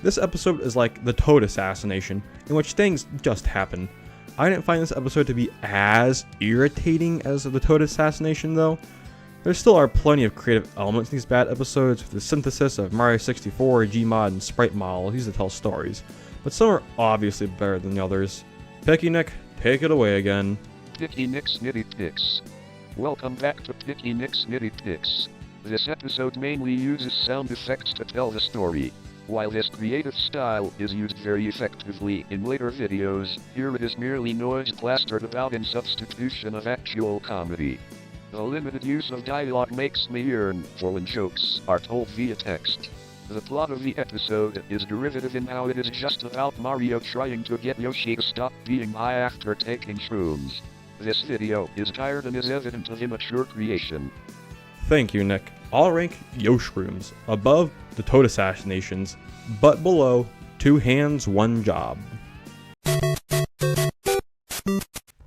This episode is like the Toad assassination, in which things just happen. I didn't find this episode to be as irritating as the Toad assassination though. There still are plenty of creative elements in these bad episodes, with the synthesis of Mario 64, Gmod, and Sprite models used to tell stories, but some are obviously better than the others. Picky Nick, take it away again. Picky Nick's Nitty Picks. Welcome back to Picky Nick's Nitty Picks. This episode mainly uses sound effects to tell the story. While this creative style is used very effectively in later videos, here it is merely noise plastered about in substitution of actual comedy. The limited use of dialogue makes me yearn for when jokes are told via text. The plot of the episode is derivative in how it is just about Mario trying to get Yoshi to stop being high after taking shrooms. This video is tired and is evident of immature creation. Thank you, Nick. I'll rank Yoshrooms above the Toad assassinations, but below 2 hands, 1 job.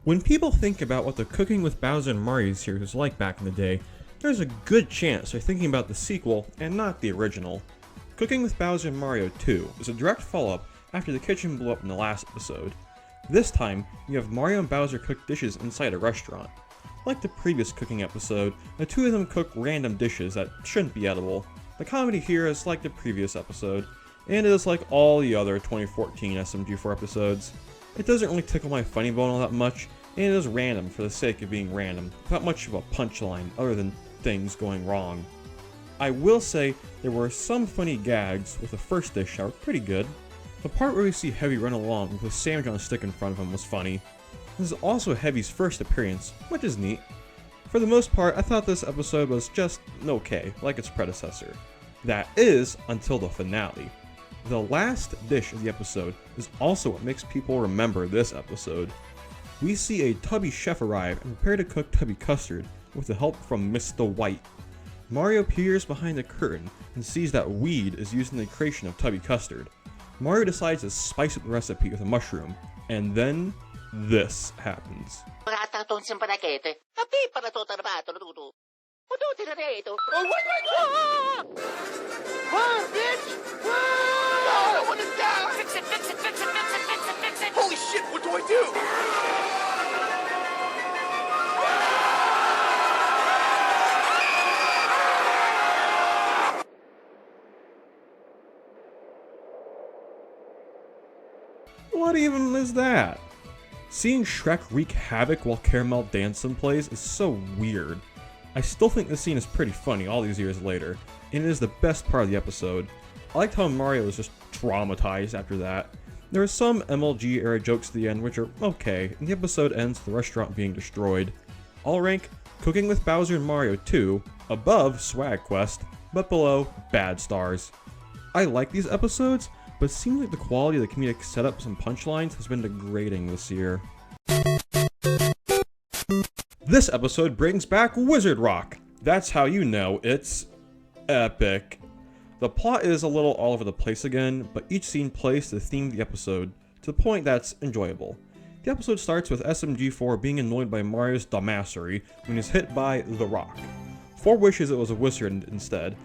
When people think about what the Cooking with Bowser and Mario series was like back in the day, there's a good chance they're thinking about the sequel and not the original. Cooking with Bowser and Mario 2 is a direct follow-up after the kitchen blew up in the last episode. This time, you have Mario and Bowser cook dishes inside a restaurant. Like the previous cooking episode, the two of them cook random dishes that shouldn't be edible. The comedy here is like the previous episode, and it is like all the other 2014 SMG4 episodes. It doesn't really tickle my funny bone all that much, and it is random for the sake of being random, without much of a punchline other than things going wrong. I will say there were some funny gags with the first dish that were pretty good. The part where we see Heavy run along with a sandwich on a stick in front of him was funny. This is also Heavy's first appearance, which is neat. For the most part, I thought this episode was just okay, like its predecessor. That is, until the finale. The last dish of the episode is also what makes people remember this episode. We see a Tubby chef arrive and prepare to cook Tubby custard with the help from Mr. White. Mario peers behind the curtain and sees that weed is used in the creation of Tubby custard. Mario decides to spice up the recipe with a mushroom, and then this happens. Holy shit, what do I do? What even is that? Seeing Shrek wreak havoc while Caramel Danson plays is so weird. I still think this scene is pretty funny all these years later, and it is the best part of the episode. I liked how Mario was just traumatized after that. There are some MLG era jokes at the end which are okay, and the episode ends with the restaurant being destroyed. I'll rank Cooking with Bowser and Mario 2 above Swag Quest, but below Bad Stars. I like these episodes, but it seems like the quality of the comedic setups and punchlines has been degrading this year. This episode brings back Wizard Rock. That's how you know it's epic. The plot is a little all over the place again, but each scene plays to the theme of the episode, to the point that's enjoyable. The episode starts with SMG4 being annoyed by Mario's dumbassery when he's hit by the rock. 4 wishes it was a wizard instead,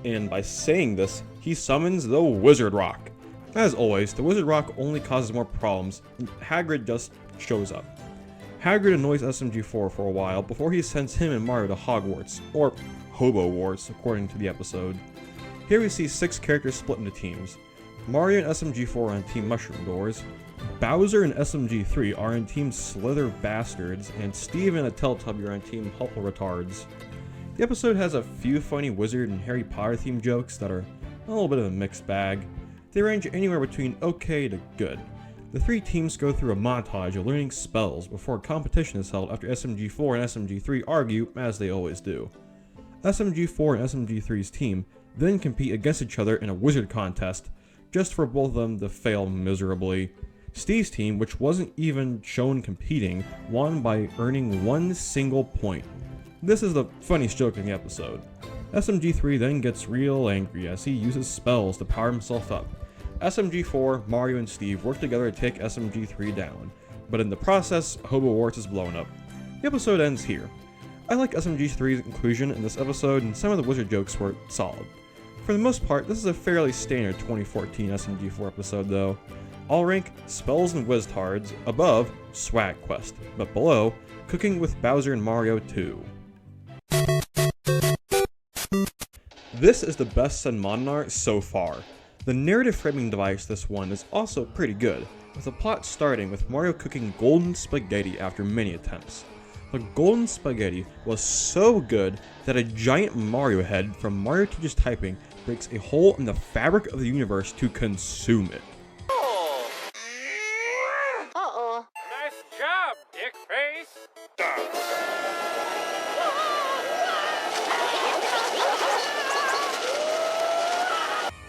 and by saying this, he summons the Wizard Rock. As always, the Wizard Rock only causes more problems, and Hagrid just shows up. Hagrid annoys SMG4 for a while before he sends him and Mario to Hogwarts, or Hobo Wars according to the episode. Here we see 6 characters split into teams. Mario and SMG4 are on Team Mushroom Doors, Bowser and SMG3 are on Team Slither Bastards, and Steve and a Teletubby are on Team Helpful Retards. The episode has a few funny Wizard and Harry Potter themed jokes that are a little bit of a mixed bag. They range anywhere between okay to good. The 3 teams go through a montage of learning spells before a competition is held after SMG4 and SMG3 argue, as they always do. SMG4 and SMG3's team then compete against each other in a wizard contest, just for both of them to fail miserably. Steve's team, which wasn't even shown competing, won by earning 1 single point. This is the funniest joke in the episode. SMG3 then gets real angry as he uses spells to power himself up. SMG4, Mario, and Steve work together to take SMG3 down, but in the process, Hobo Wars is blown up. The episode ends here. I like SMG3's inclusion in this episode, and some of the wizard jokes were solid. For the most part, this is a fairly standard 2014 SMG4 episode though. All rank, Spells and Wiztards, above, Swag Quest, but below, Cooking with Bowser and Mario 2. This is the best Senmonnar so far. The narrative framing device this one is also pretty good, with the plot starting with Mario cooking golden spaghetti after many attempts. The golden spaghetti was so good that a giant Mario head from Mario Teaches Typing breaks a hole in the fabric of the universe to consume it. Uh-oh. Nice job, dickface.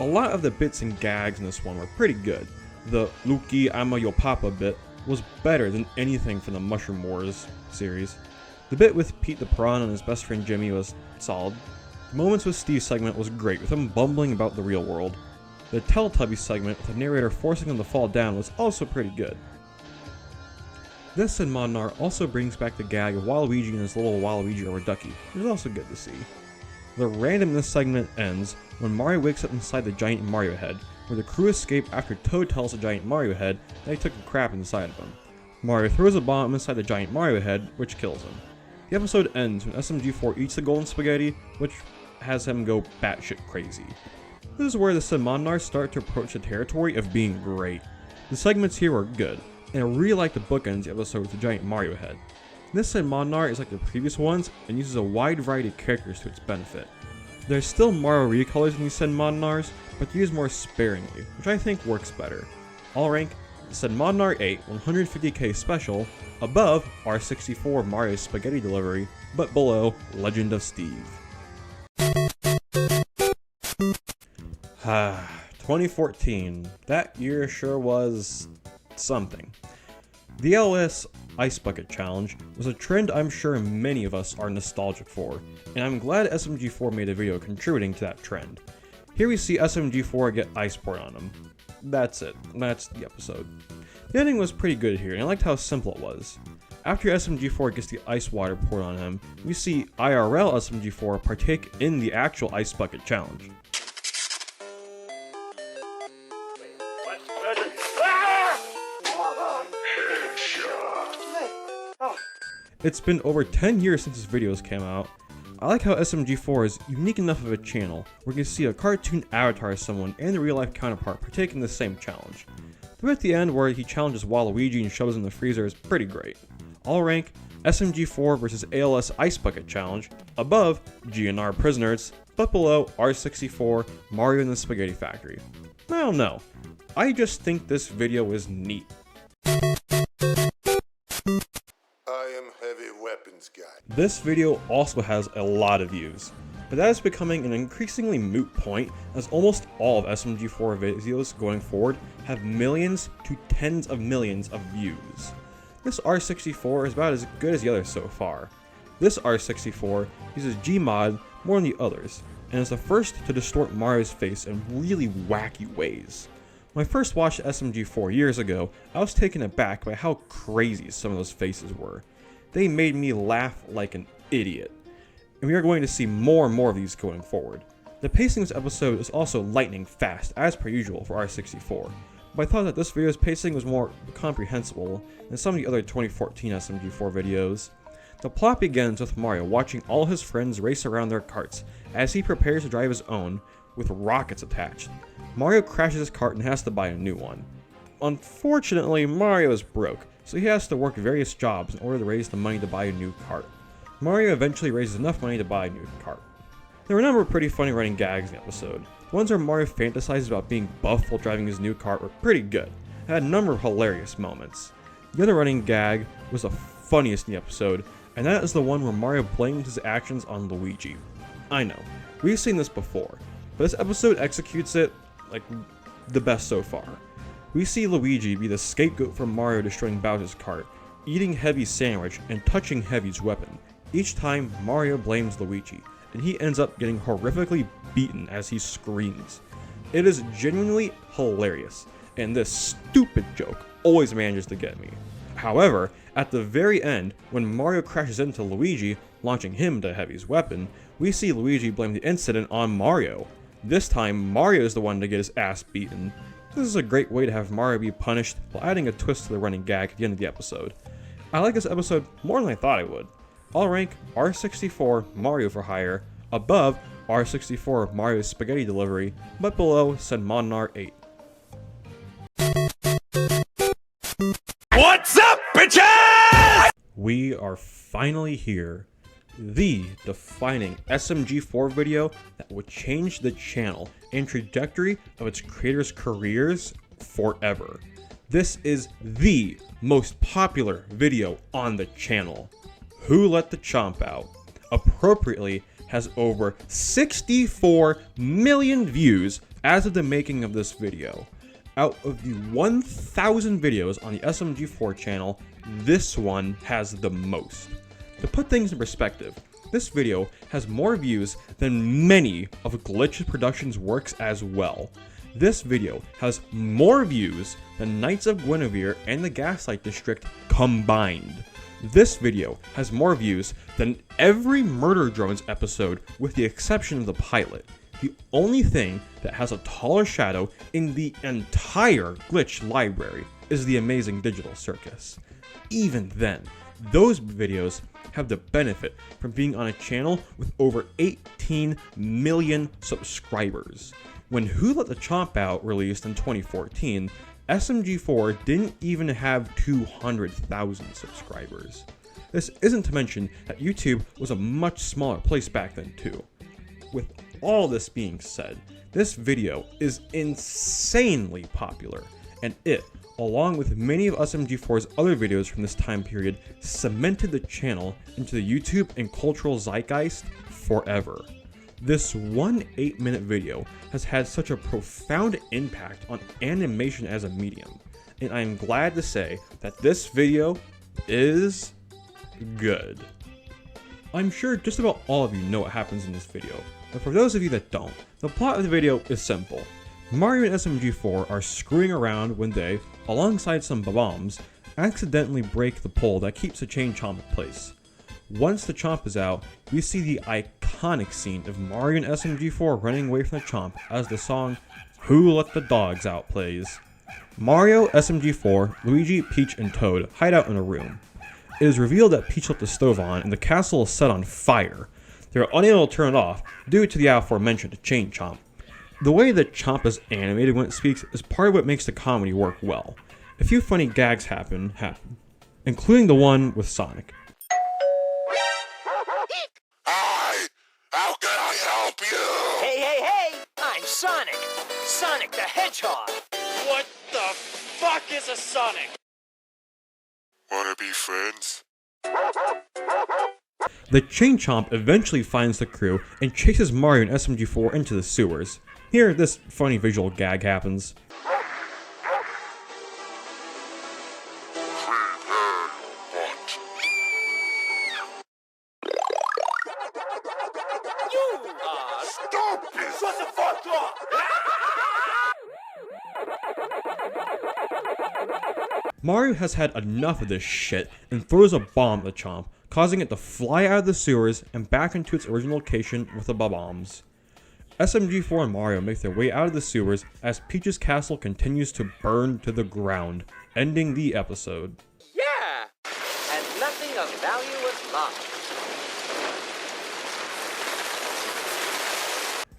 A lot of the bits and gags in this one were pretty good. The Luki I'm a Yo Papa bit was better than anything from the Mushroom Wars series. The bit with Pete the Prawn and his best friend Jimmy was solid. The Moments with Steve segment was great, with him bumbling about the real world. The Teletubbies segment with the narrator forcing him to fall down was also pretty good. This Senmonnar also brings back the gag of Waluigi and his little Waluigi over Ducky, which is also good to see. The randomness segment ends when Mario wakes up inside the giant Mario head, where the crew escape after Toad tells the giant Mario head that he took a crap inside of him. Mario throws a bomb inside the giant Mario head, which kills him. The episode ends when SMG4 eats the golden spaghetti, which has him go batshit crazy. This is where the Senmonnars start to approach the territory of being great. The segments here are good, and I really like the bookends the episode with the giant Mario head. This Senmonnar is like the previous ones and uses a wide variety of characters to its benefit. There's still Mario recolors in these Senmonnars, but used more sparingly, which I think works better. All rank, Senmonnar 8 150k special, above R64 Mario Spaghetti Delivery, but below Legend of Steve. 2014. That year sure was something. The LS Ice Bucket Challenge was a trend I'm sure many of us are nostalgic for, and I'm glad SMG4 made a video contributing to that trend. Here we see SMG4 get ice poured on him. That's it. That's the episode. The ending was pretty good here, and I liked how simple it was. After SMG4 gets the ice water poured on him, we see IRL SMG4 partake in the actual Ice Bucket Challenge. It's been over 10 years since his videos came out. I like how SMG4 is unique enough of a channel where you can see a cartoon avatar of someone and the real life counterpart partaking the same challenge. The bit at the end where he challenges Waluigi and shoves him in the freezer is pretty great. All rank, SMG4 versus ALS Ice Bucket Challenge, above GNR Prisoners, but below R64 Mario in the Spaghetti Factory. I don't know. I just think this video is neat. This video also has a lot of views, but that is becoming an increasingly moot point as almost all of SMG4 videos going forward have millions to tens of millions of views. This R64 is about as good as the others so far. This R64 uses Gmod more than the others, and is the first to distort Mario's face in really wacky ways. When I first watched SMG4 years ago, I was taken aback by how crazy some of those faces were. They made me laugh like an idiot. And we are going to see more and more of these going forward. The pacing of this episode is also lightning fast, as per usual for R64, but I thought that this video's pacing was more comprehensible than some of the other 2014 SMG4 videos. The plot begins with Mario watching all his friends race around their carts as he prepares to drive his own, with rockets attached. Mario crashes his cart and has to buy a new one. Unfortunately, Mario is broke, so he has to work various jobs in order to raise the money to buy a new cart. Mario eventually raises enough money to buy a new cart. There were a number of pretty funny running gags in the episode. The ones where Mario fantasizes about being buff while driving his new cart were pretty good, and had a number of hilarious moments. The other running gag was the funniest in the episode, and that is the one where Mario blames his actions on Luigi. I know, we've seen this before, but this episode executes it like the best so far. we see Luigi be the scapegoat for Mario destroying Bowser's cart, eating Heavy's sandwich, and touching Heavy's weapon. Each time, Mario blames Luigi, and he ends up getting horrifically beaten as he screams. It is genuinely hilarious, and this stupid joke always manages to get me. However, at the very end, when Mario crashes into Luigi, launching him to Heavy's weapon, we see Luigi blame the incident on Mario. This time, Mario is the one to get his ass beaten. This is a great way to have Mario be punished while adding a twist to the running gag at the end of the episode. I like this episode more than I thought I would. I'll rank R64 Mario for Hire above R64 Mario's Spaghetti Delivery, but below Senmonar 8. What's up, bitches? We are finally here. The defining SMG4 video that would change the channel and trajectory of its creators' careers forever. This is the most popular video on the channel. Who Let the Chomp Out? Appropriately has over 64 million views as of the making of this video. Out of the 1,000 videos on the SMG4 channel, this one has the most. To put things in perspective, this video has more views than many of Glitch's Productions' works as well. This video has more views than Knights of Guinevere and the Gaslight District combined. This video has more views than every Murder Drones episode with the exception of the pilot. The only thing that has a taller shadow in the entire Glitch library is the Amazing Digital Circus. Even then, those videos have the benefit from being on a channel with over 18 million subscribers. When Who Let the Chomp Out released in 2014, SMG4 didn't even have 200,000 subscribers. This isn't to mention that YouTube was a much smaller place back then too. With all this being said, this video is insanely popular, and it, along with many of SMG4's other videos from this time period, cemented the channel into the YouTube and cultural zeitgeist forever. This one 8-minute video has had such a profound impact on animation as a medium, and I am glad to say that this video is good. I'm sure just about all of you know what happens in this video, but for those of you that don't, the plot of the video is simple. Mario and SMG4 are screwing around when they, alongside some bombs, accidentally break the pole that keeps the chain chomp in place. Once the chomp is out, we see the iconic scene of Mario and SMG4 running away from the chomp as the song Who Let the Dogs Out plays. Mario, SMG4, Luigi, Peach, and Toad hide out in a room. It is revealed that Peach left the stove on and the castle is set on fire. They are unable to turn it off due to the aforementioned chain chomp. The way that Chomp is animated when it speaks is part of what makes the comedy work well. A few funny gags happen, including the one with Sonic. Hi! How can I help you? Hey! I'm Sonic! Sonic the Hedgehog! What the fuck is a Sonic? Wanna be friends? The chain chomp eventually finds the crew and chases Mario and SMG4 into the sewers. Here, this funny visual gag happens. You are stupid! Shut the fuck up! Mario has had enough of this shit and throws a bomb at the chomp, causing it to fly out of the sewers and back into its original location with the bombs. SMG4 and Mario make their way out of the sewers as Peach's castle continues to burn to the ground, ending the episode. Yeah! And nothing of value was lost.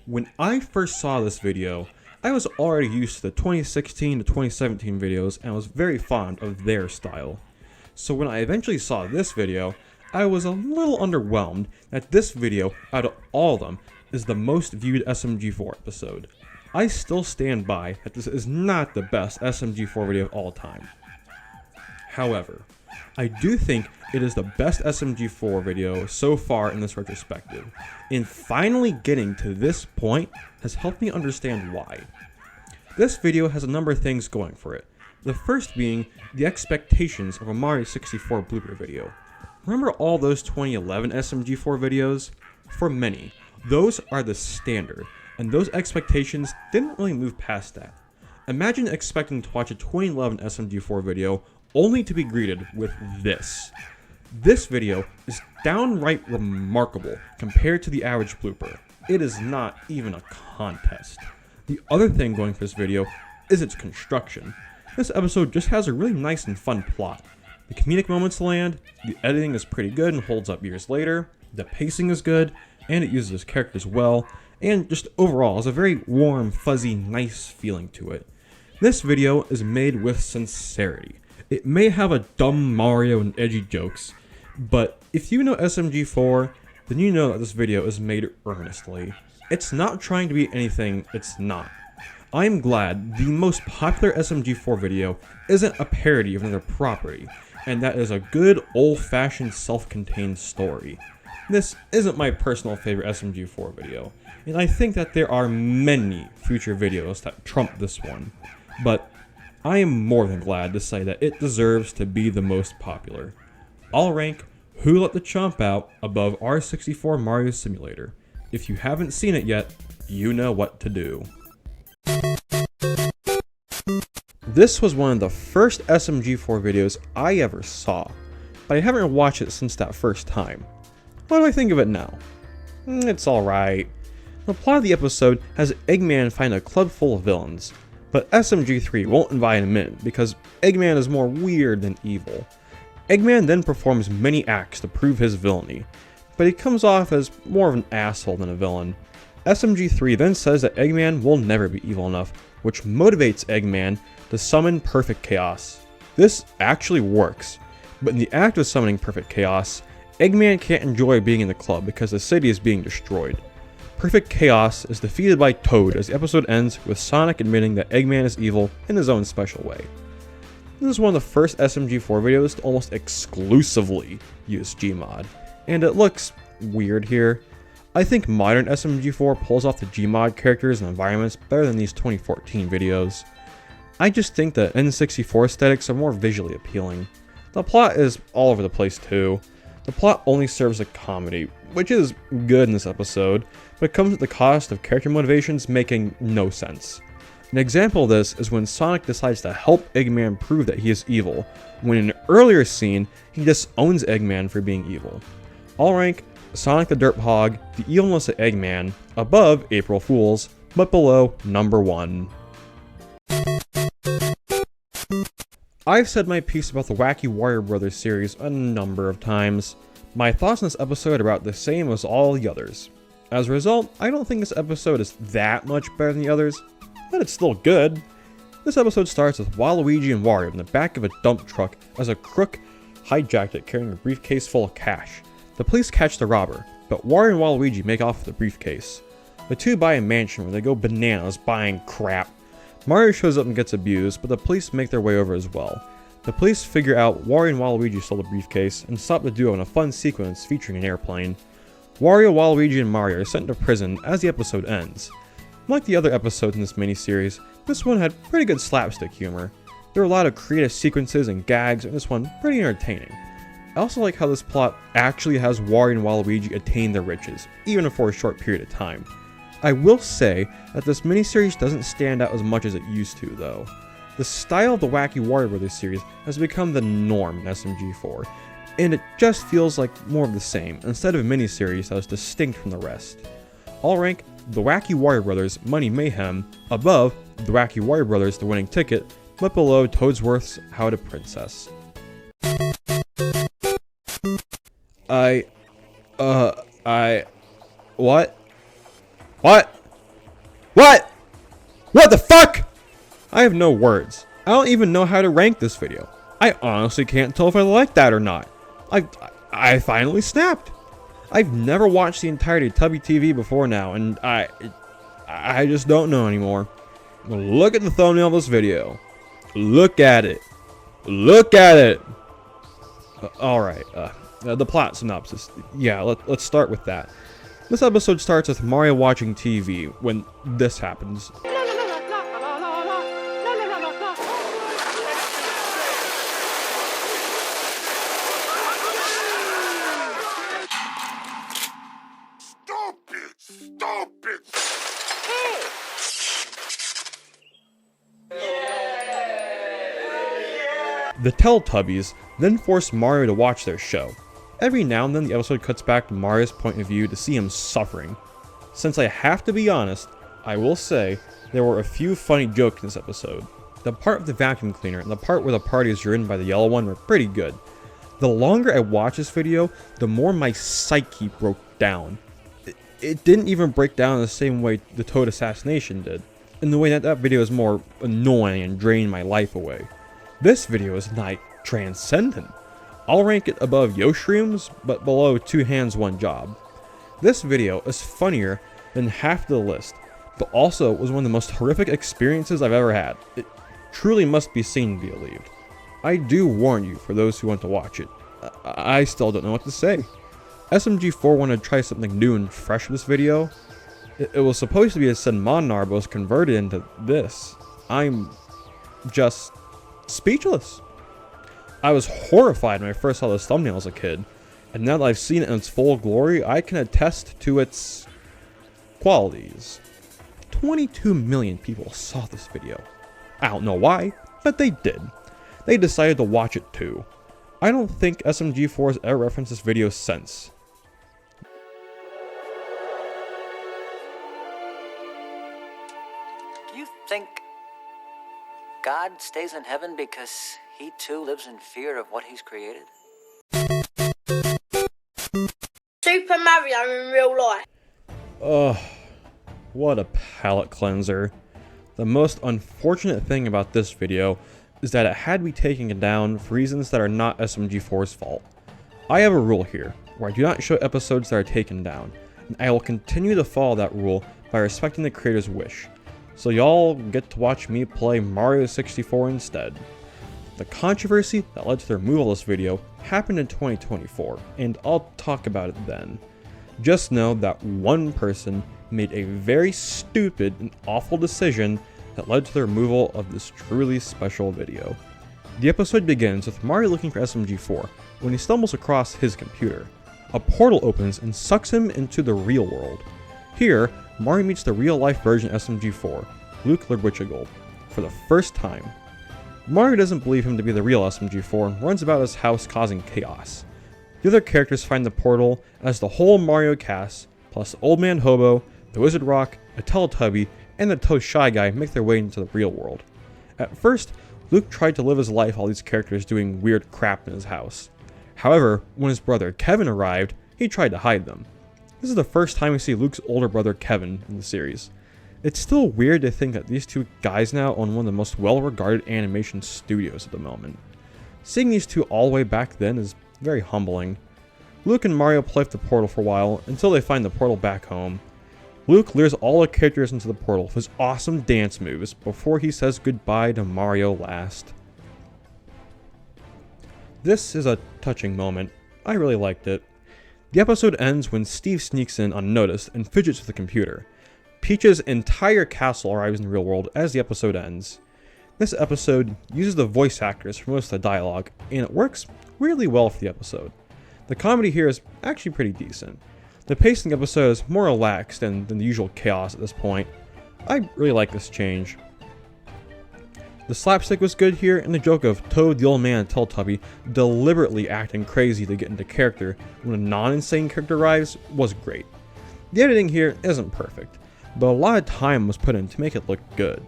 When I first saw this video, I was already used to the 2016 to 2017 videos and was very fond of their style. So when I eventually saw this video, I was a little underwhelmed that this video, out of all of them, is the most viewed SMG4 episode. I still stand by that this is not the best SMG4 video of all time. However, I do think it is the best SMG4 video so far in this retrospective, and finally getting to this point has helped me understand why. This video has a number of things going for it. The first being the expectations of a Mario 64 blooper video. Remember all those 2011 SMG4 videos? For many, those are the standard, and those expectations didn't really move past that. Imagine expecting to watch a 2011 SMG4 video only to be greeted with this. This video is downright remarkable compared to the average blooper. It is not even a contest. The other thing going for this video is its construction. This episode just has a really nice and fun plot. The comedic moments land, the editing is pretty good and holds up years later, the pacing is good, and it uses characters well, and just overall has a very warm, fuzzy, nice feeling to it. This video is made with sincerity. It may have a dumb Mario and edgy jokes, but if you know SMG4, then you know that this video is made earnestly. It's not trying to be anything it's not. I'm glad the most popular SMG4 video isn't a parody of another property, and that is a good old-fashioned self-contained story. This isn't my personal favorite SMG4 video, and I think that there are many future videos that trump this one, but I am more than glad to say that it deserves to be the most popular. I'll rank Who Let the Chomp Out above R64 Mario Simulator. If you haven't seen it yet, you know what to do. This was one of the first SMG4 videos I ever saw, but I haven't watched it since that first time. What do I think of it now? It's alright. The plot of the episode has Eggman find a club full of villains, but SMG3 won't invite him in because Eggman is more weird than evil. Eggman then performs many acts to prove his villainy, but he comes off as more of an asshole than a villain. SMG3 then says that Eggman will never be evil enough, which motivates Eggman to summon Perfect Chaos. This actually works, but in the act of summoning Perfect Chaos, Eggman can't enjoy being in the club because the city is being destroyed. Perfect Chaos is defeated by Toad as the episode ends with Sonic admitting that Eggman is evil in his own special way. This is one of the first SMG4 videos to almost exclusively use Gmod, and it looks weird here. I think modern SMG4 pulls off the Gmod characters and environments better than these 2014 videos. I just think the N64 aesthetics are more visually appealing. The plot is all over the place too. The plot only serves a comedy, which is good in this episode, but comes at the cost of character motivations making no sense. An example of this is when Sonic decides to help Eggman prove that he is evil, when in an earlier scene, he disowns Eggman for being evil. I'll rank Sonic the Derp Hog, the evilness of Eggman, above April Fools, but below number 1. I've said my piece about the Wacky Warrior Brothers series a number of times. My thoughts on this episode are about the same as all the others. As a result, I don't think this episode is that much better than the others, but it's still good. This episode starts with Waluigi and Wario in the back of a dump truck as a crook hijacked it carrying a briefcase full of cash. The police catch the robber, but Wario and Waluigi make off with the briefcase. The two buy a mansion where they go bananas buying crap. Mario shows up and gets abused, but the police make their way over as well. The police figure out Wario and Waluigi stole the briefcase and stop the duo in a fun sequence featuring an airplane. Wario, Waluigi, and Mario are sent to prison as the episode ends. Like the other episodes in this miniseries, this one had pretty good slapstick humor. There were a lot of creative sequences and gags, and this one pretty entertaining. I also like how this plot actually has Wario and Waluigi attain their riches, even for a short period of time. I will say that this miniseries doesn't stand out as much as it used to, though. The style of the Wacky Warrior Brothers series has become the norm in SMG4, and it just feels like more of the same, instead of a miniseries that is distinct from the rest. I'll rank the Wacky Warrior Brothers Money Mayhem above the Wacky Warrior Brothers The Winning Ticket, but below Toadsworth's How to Princess. What? What the fuck? I have no words. I don't even know how to rank this video. I honestly can't tell if I like that or not. I finally snapped. I've never watched the entirety of Tubby TV before now, and I just don't know anymore. Look at the thumbnail of this video. Look at it. Look at it. Alright, the plot synopsis. Yeah, let's start with that. This episode starts with Mario watching TV when this happens. stupid! The Teletubbies then force Mario to watch their show. Every now and then the episode cuts back to Mario's point of view to see him suffering. Since I have to be honest, I will say there were a few funny jokes in this episode. The part of the vacuum cleaner and the part where the party is ruined by the yellow one were pretty good. The longer I watched this video, the more my psyche broke down. It didn't even break down in the same way the Toad assassination did, in the way that video is more annoying and drained my life away. This video is nigh transcendent. I'll rank it above Yoshroom's, but below Two Hands One Job. This video is funnier than half the list, but also was one of the most horrific experiences I've ever had. It truly must be seen to be believed. I do warn you for those who want to watch it. I still don't know what to say. SMG4 wanted to try something new and fresh with this video. It was supposed to be a Senmonar, but was converted into this. I'm just speechless. I was horrified when I first saw this thumbnail as a kid, and now that I've seen it in its full glory, I can attest to its qualities. 22 million people saw this video. I don't know why, but they did. They decided to watch it too. I don't think SMG4 has ever referenced this video since. Do you think God stays in heaven because he too lives in fear of what he's created? Super Mario in real life. Ugh, what a palate cleanser. The most unfortunate thing about this video is that it had me taking it down for reasons that are not SMG4's fault. I have a rule here, where I do not show episodes that are taken down, and I will continue to follow that rule by respecting the creator's wish. So y'all get to watch me play Mario 64 instead. The controversy that led to the removal of this video happened in 2024, and I'll talk about it then. Just know that one person made a very stupid and awful decision that led to the removal of this truly special video. The episode begins with Mario looking for SMG4 when he stumbles across his computer. A portal opens and sucks him into the real world. Here, Mario meets the real-life version of SMG4, Luke Ludwichigold, for the first time. Mario doesn't believe him to be the real SMG4 and runs about his house causing chaos. The other characters find the portal as the whole Mario cast, plus Old Man Hobo, the Wizard Rock, a Teletubby, and the Toad Shy Guy make their way into the real world. At first, Luke tried to live his life while these characters doing weird crap in his house. However, when his brother Kevin arrived, he tried to hide them. This is the first time we see Luke's older brother Kevin in the series. It's still weird to think that these two guys now own one of the most well-regarded animation studios at the moment. Seeing these two all the way back then is very humbling. Luke and Mario play with the portal for a while until they find the portal back home. Luke lures all the characters into the portal with his awesome dance moves before he says goodbye to Mario last. This is a touching moment. I really liked it. The episode ends when Steve sneaks in unnoticed and fidgets with the computer. Peach's entire castle arrives in the real world as the episode ends. This episode uses the voice actors for most of the dialogue, and it works really well for the episode. The comedy here is actually pretty decent. The pacing of the episode is more relaxed than the usual chaos at this point. I really like this change. The slapstick was good here, and the joke of Toad the Old Man and Teletubby deliberately acting crazy to get into character when a non-insane character arrives was great. The editing here isn't perfect, but a lot of time was put in to make it look good.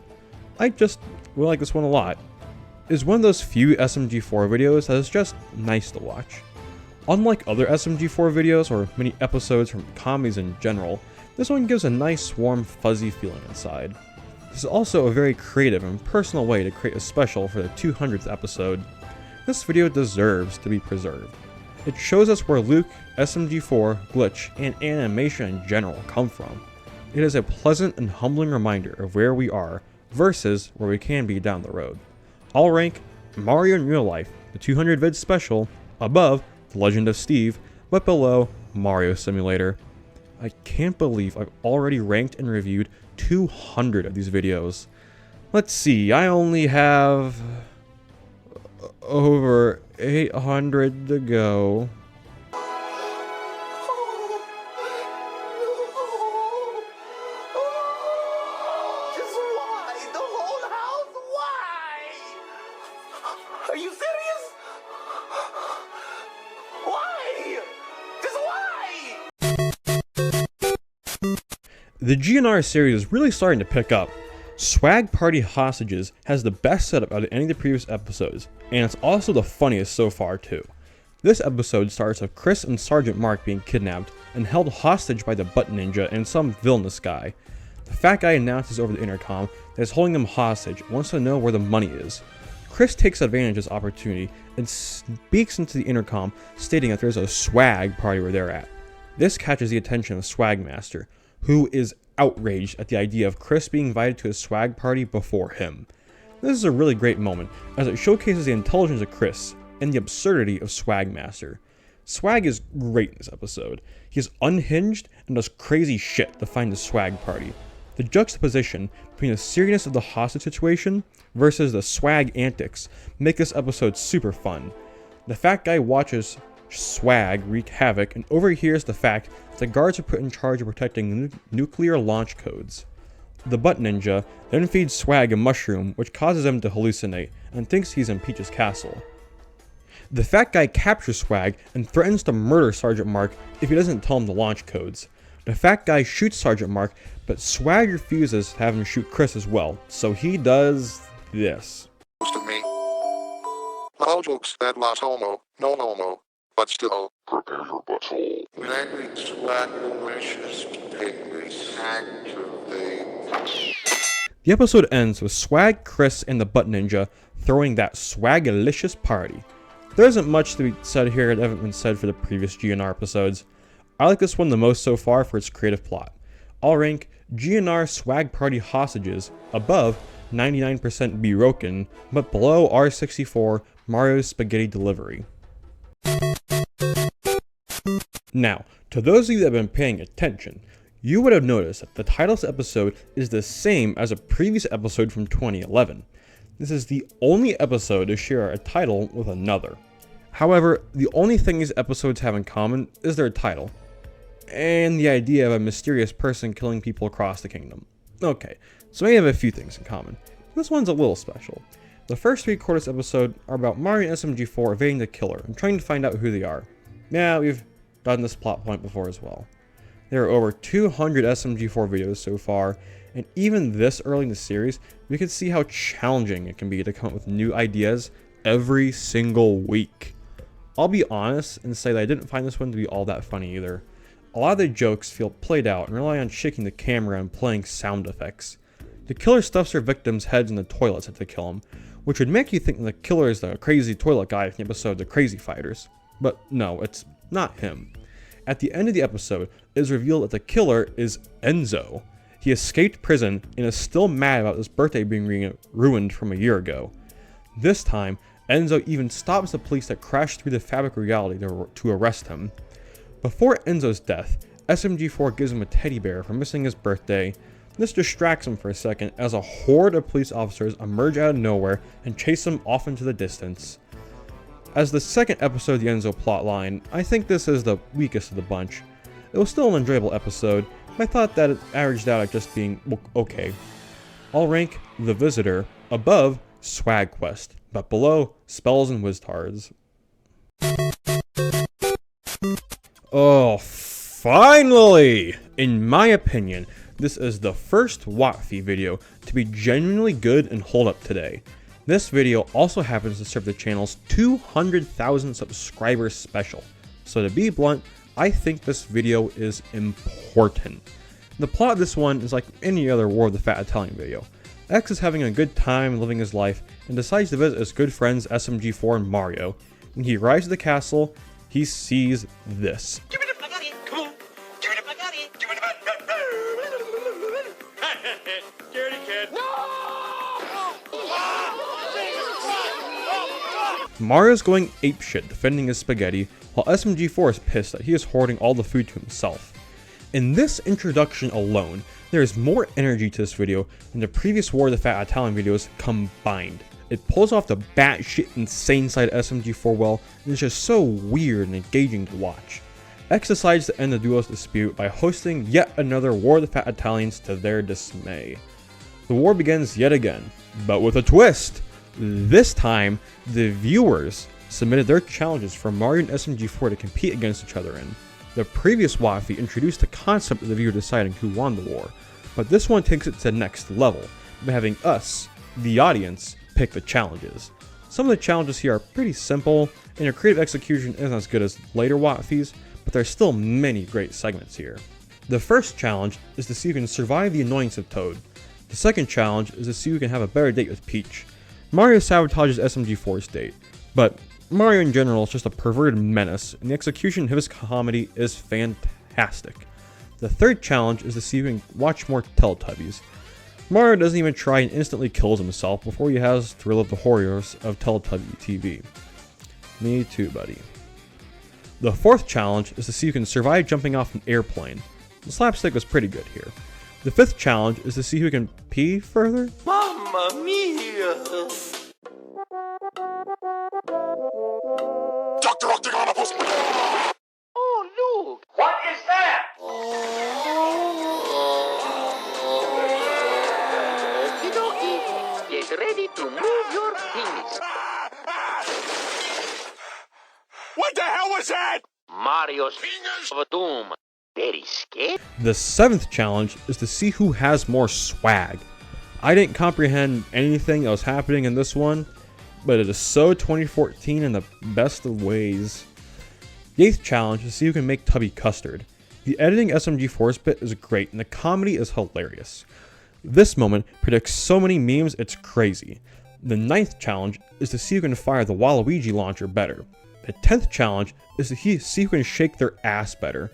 I just really like this one a lot. It's one of those few SMG4 videos that is just nice to watch. Unlike other SMG4 videos or many episodes from comedies in general, this one gives a nice warm fuzzy feeling inside. This is also a very creative and personal way to create a special for the 200th episode. This video deserves to be preserved. It shows us where Luke, SMG4, Glitch, and animation in general come from. It is a pleasant and humbling reminder of where we are versus where we can be down the road. I'll rank Mario in Real Life, the 200 vid special, above The Legend of Steve, but below Mario Simulator. I can't believe I've already ranked and reviewed 200 of these videos. Let's see, I only have over 800 to go. The GNR series is really starting to pick up. Swag Party Hostages has the best setup out of any of the previous episodes, and it's also the funniest so far too. This episode starts with Chris and Sergeant Mark being kidnapped and held hostage by the Butt Ninja and some villainous guy. The fat guy announces over the intercom that he's holding them hostage and wants to know where the money is. Chris takes advantage of this opportunity and speaks into the intercom, stating that there's a swag party where they're at. This catches the attention of Swagmaster, who is outraged at the idea of Chris being invited to a swag party before him. This is a really great moment, as it showcases the intelligence of Chris and the absurdity of Swagmaster. Swag is great in this episode. He is unhinged and does crazy shit to find the swag party. The juxtaposition between the seriousness of the hostage situation versus the swag antics make this episode super fun. The fat guy watches Swag wreak havoc and overhears the fact that the guards are put in charge of protecting nuclear launch codes. The Butt Ninja then feeds Swag a mushroom, which causes him to hallucinate and thinks he's in Peach's castle. The fat guy captures Swag and threatens to murder Sergeant Mark if he doesn't tell him the launch codes. The fat guy shoots Sergeant Mark, but Swag refuses to have him shoot Chris as well, so he does this. Most of me. All jokes that was homo, no homo, but still. Prepare your butthole. Language swag wishes penguins activate. The episode ends with Swag, Chris, and the Butt Ninja throwing that swagalicious party. There isn't much to be said here that haven't been said for the previous GNR episodes. I like this one the most so far for its creative plot. I'll rank GNR Swag Party Hostages above 99% Broken, but below R64 Mario's Spaghetti Delivery. Now, to those of you that have been paying attention, you would have noticed that the title of this episode is the same as a previous episode from 2011. This is the only episode to share a title with another. However, the only thing these episodes have in common is their title, and the idea of a mysterious person killing people across the kingdom. Okay, so they have a few things in common. This one's a little special. The first 3 quarters episode are about Mario and SMG4 evading the killer and trying to find out who they are. Now, we've done this plot point before as well. There are over 200 SMG4 videos so far, and even this early in the series, we can see how challenging it can be to come up with new ideas every single week. I'll be honest and say that I didn't find this one to be all that funny either. A lot of the jokes feel played out and rely on shaking the camera and playing sound effects. The killer stuffs their victims' heads in the toilets to kill them, which would make you think the killer is the crazy toilet guy from the episode The Crazy Fighters. But no, it's not him. At the end of the episode, it is revealed that the killer is Enzo. He escaped prison and is still mad about his birthday being ruined from a year ago. This time, Enzo even stops the police that crashed through the fabric reality to arrest him. Before Enzo's death, SMG4 gives him a teddy bear for missing his birthday. This distracts him for a second as a horde of police officers emerge out of nowhere and chase him off into the distance. As the second episode of the Enzo plotline, I think this is the weakest of the bunch. It was still an enjoyable episode, but I thought that it averaged out at just being okay. I'll rank The Visitor above Swag Quest, but below Spells and Wizards. Oh, finally! In my opinion, this is the first WATFI video to be genuinely good and hold up today. This video also happens to serve the channel's 200,000 subscribers special, so to be blunt, I think this video is important. The plot of this one is like any other War of the Fat Italian video. X is having a good time living his life and decides to visit his good friends SMG4 and Mario. When he arrives at the castle, he sees this. Mario's going apeshit defending his spaghetti, while SMG4 is pissed that he is hoarding all the food to himself. In this introduction alone, there is more energy to this video than the previous War of the Fat Italian videos combined. It pulls off the batshit insane side of SMG4 well, and is just so weird and engaging to watch. X decides to end the duo's dispute by hosting yet another War of the Fat Italians to their dismay. The war begins yet again, but with a twist! This time, the viewers submitted their challenges for Mario and SMG4 to compete against each other in. The previous Waffy introduced the concept of the viewer deciding who won the war, but this one takes it to the next level, by having us, the audience, pick the challenges. Some of the challenges here are pretty simple, and your creative execution isn't as good as later Waffys, but there's still many great segments here. The first challenge is to see who can survive the annoyance of Toad. The second challenge is to see who can have a better date with Peach. Mario sabotages SMG4's date, but Mario in general is just a perverted menace, and the execution of his comedy is fantastic. The third challenge is to see who can watch more Teletubbies. Mario doesn't even try and instantly kills himself before he has to relive the horrors of Teletubby TV. Me too, buddy. The fourth challenge is to see who can survive jumping off an airplane. The slapstick was pretty good here. The fifth challenge is to see who can pee further. Mamma mia! Dr. Octagonopus! Oh, look! What is that? Get ready to move your penis. What the hell was that? Mario's fingers of doom. Very scared. The seventh challenge is to see who has more swag. I didn't comprehend anything that was happening in this one, but it is so 2014 in the best of ways. The eighth challenge is to see who can make Tubby custard. The editing SMG4's bit is great and the comedy is hilarious. This moment predicts so many memes it's crazy. The ninth challenge is to see who can fire the Waluigi launcher better. The 10th challenge is to see who can shake their ass better.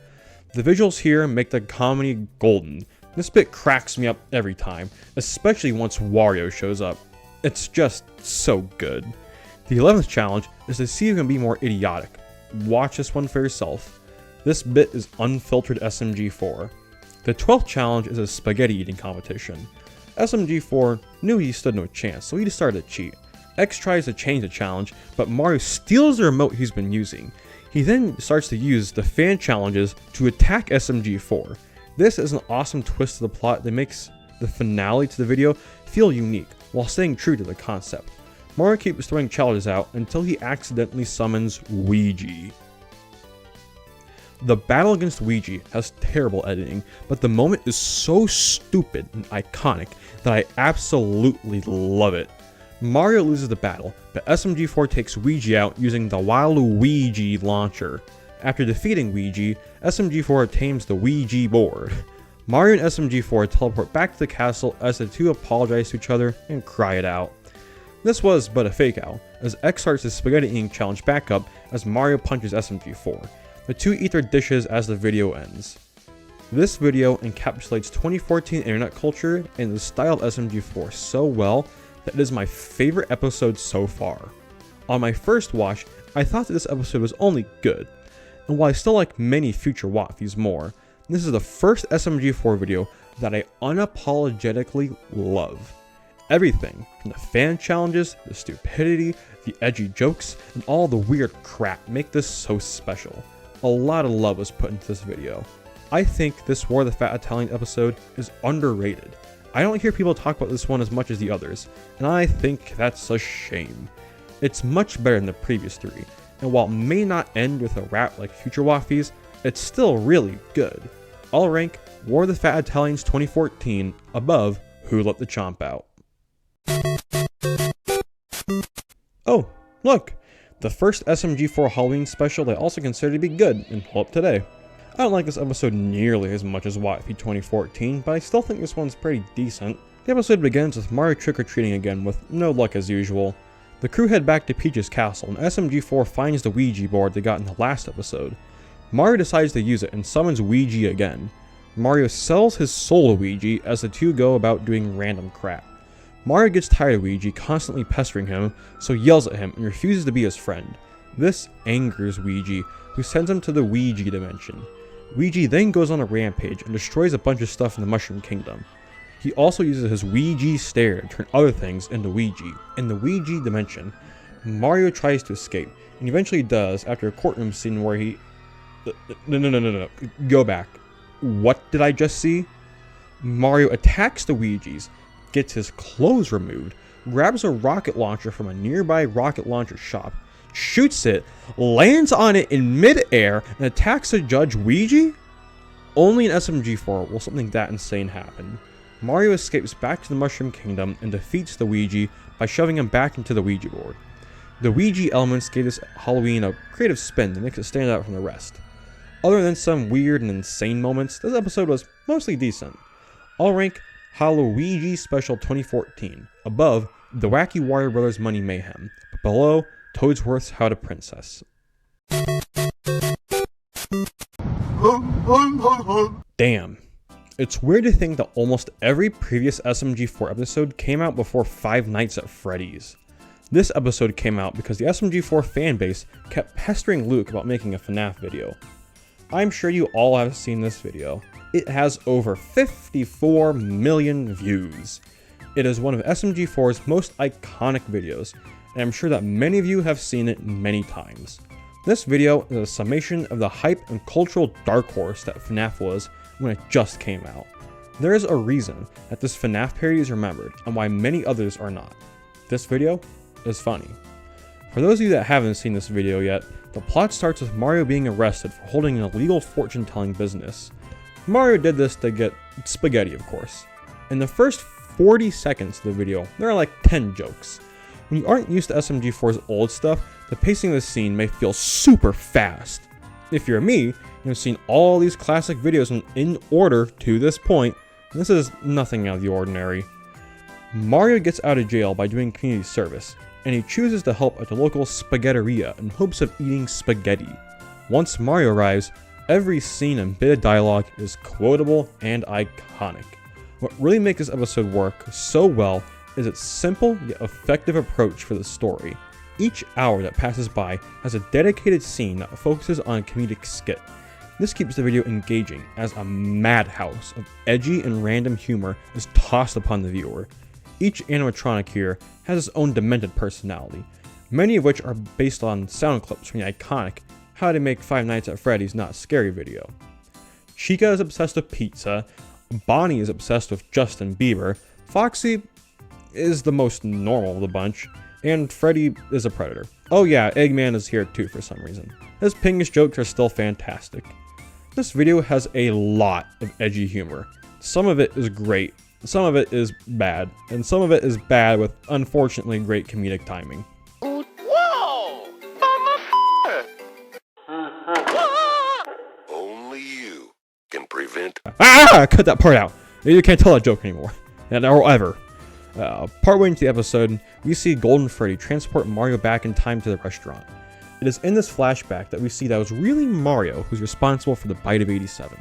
The visuals here make the comedy golden. This bit cracks me up every time, especially once Wario shows up. It's just so good. The 11th challenge is to see who can be more idiotic. Watch this one for yourself. This bit is unfiltered SMG4. The 12th challenge is a spaghetti eating competition. SMG4 knew he stood no chance, so he decided to cheat. X tries to change the challenge, but Mario steals the remote he's been using. He then starts to use the fan challenges to attack SMG4. This is an awesome twist to the plot that makes the finale to the video feel unique, while staying true to the concept. Mario keeps throwing challenges out until he accidentally summons Ouija. The battle against Ouija has terrible editing, but the moment is so stupid and iconic that I absolutely love it. Mario loses the battle, but SMG4 takes Ouija out using the Waluigi launcher. After defeating Ouija, SMG4 obtains the Ouija board. Mario and SMG4 teleport back to the castle as the two apologize to each other and cry it out. This was but a fake out, as X starts his spaghetti eating challenge back up as Mario punches SMG4. The two eat their dishes as the video ends. This video encapsulates 2014 internet culture and the style of SMG4 so well that it is my favorite episode so far. On my first watch, I thought that this episode was only good, and while I still like many future Waffys more, this is the first SMG4 video that I unapologetically love. Everything from the fan challenges, the stupidity, the edgy jokes, and all the weird crap make this so special. A lot of love was put into this video. I think this War of the Fat Italian episode is underrated. I don't hear people talk about this one as much as the others, and I think that's a shame. It's much better than the previous three, and while it may not end with a rap like future Waffys, it's still really good. I'll rank War of the Fat Italians 2014 above Who Let the Chomp Out. Oh, look! The first SMG4 Halloween special that I also consider to be good and hold up today. I don't like this episode nearly as much as Waffy 2014, but I still think this one's pretty decent. The episode begins with Mario trick-or-treating again with no luck as usual. The crew head back to Peach's castle and SMG4 finds the Ouija board they got in the last episode. Mario decides to use it and summons Ouija again. Mario sells his soul to Ouija as the two go about doing random crap. Mario gets tired of Ouija constantly pestering him, so yells at him and refuses to be his friend. This angers Ouija, who sends him to the Ouija dimension. Ouija then goes on a rampage and destroys a bunch of stuff in the Mushroom Kingdom. He also uses his Ouija stare to turn other things into Ouija. In the Ouija dimension, Mario tries to escape, and eventually does after a courtroom scene where he... No. Go back. What did I just see? Mario attacks the Ouijas, gets his clothes removed, grabs a rocket launcher from a nearby rocket launcher shop, shoots it, lands on it in mid-air, and attacks a Judge Ouija? Only in SMG4 will something that insane happen. Mario escapes back to the Mushroom Kingdom and defeats the Ouija by shoving him back into the Ouija board. The Ouija elements gave this Halloween a creative spin that makes it stand out from the rest. Other than some weird and insane moments, this episode was mostly decent. I'll rank Halloween Special 2014, above The Wacky Warrior Brothers Money Mayhem, but below Toadsworth's How to Princess. Damn. It's weird to think that almost every previous SMG4 episode came out before Five Nights at Freddy's. This episode came out because the SMG4 fanbase kept pestering Luke about making a FNAF video. I'm sure you all have seen this video. It has over 54 million views. It is one of SMG4's most iconic videos, and I'm sure that many of you have seen it many times. This video is a summation of the hype and cultural dark horse that FNAF was when it just came out. There is a reason that this FNAF parody is remembered, and why many others are not. This video is funny. For those of you that haven't seen this video yet, the plot starts with Mario being arrested for holding an illegal fortune-telling business. Mario did this to get spaghetti, of course. In the first 40 seconds of the video, there are like 10 jokes. When you aren't used to SMG4's old stuff, the pacing of the scene may feel super fast. If you're me, you've seen all these classic videos in order to this point, and this is nothing out of the ordinary. Mario gets out of jail by doing community service, and he chooses to help at the local spaghetteria in hopes of eating spaghetti. Once Mario arrives, every scene and bit of dialogue is quotable and iconic. What really makes this episode work so well is its simple yet effective approach for the story. Each hour that passes by has a dedicated scene that focuses on a comedic skit. This keeps the video engaging as a madhouse of edgy and random humor is tossed upon the viewer. Each animatronic here has its own demented personality, many of which are based on sound clips from the iconic How to Make Five Nights at Freddy's Not Scary video. Chica is obsessed with pizza, Bonnie is obsessed with Justin Bieber, Foxy is the most normal of the bunch, and Freddy is a predator. Oh yeah, Eggman is here too for some reason. His pinkish jokes are still fantastic. This video has a lot of edgy humor. Some of it is great, some of it is bad, and some of it is bad with unfortunately great comedic timing. Whoa! Only you can prevent. Cut that part out. You can't tell that joke anymore. Or ever. Partway into the episode, we see Golden Freddy transport Mario back in time to the restaurant. It is in this flashback that we see that it was really Mario who's responsible for the bite of 87.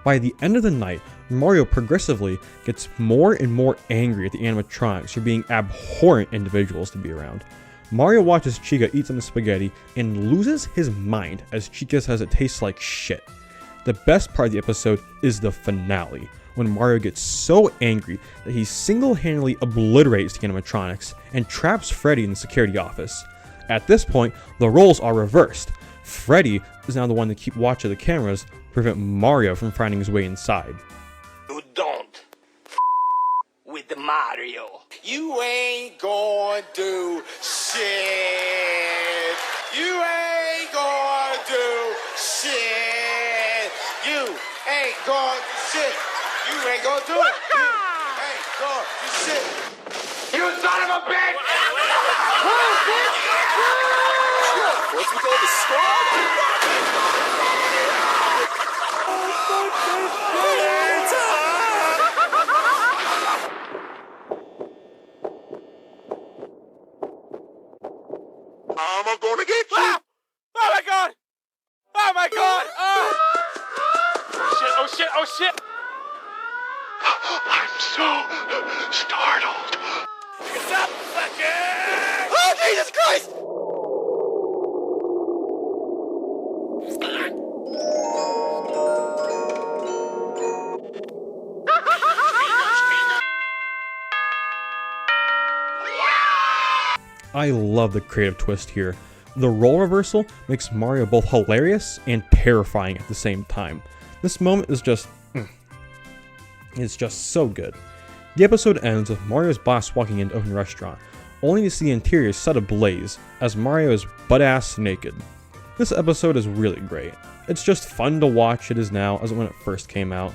By the end of the night, Mario progressively gets more and more angry at the animatronics for being abhorrent individuals to be around. Mario watches Chica eat some spaghetti and loses his mind as Chica says it tastes like shit. The best part of the episode is the finale, when Mario gets so angry that he single-handedly obliterates the animatronics and traps Freddy in the security office. At this point, the roles are reversed. Freddy is now the one to keep watch of the cameras to prevent Mario from finding his way inside. You don't with the Mario. You ain't gonna do shit. You ain't gonna do shit. You ain't gonna do shit. You ain't gonna do it. You ain't gonna do shit. You son of a bitch! What's with all the squad? I'm gonna get you. Ah! Oh my god! Oh my god! Oh! Shit, oh shit, oh shit! I'm so startled. Stop fucking! Oh Jesus Christ! I love the creative twist here. The role reversal makes Mario both hilarious and terrifying at the same time. This moment is just... it's just so good. The episode ends with Mario's boss walking into the open restaurant. only to see the interior set ablaze as Mario is butt-ass naked. This episode is really great. It's just fun to watch it is now as when it first came out.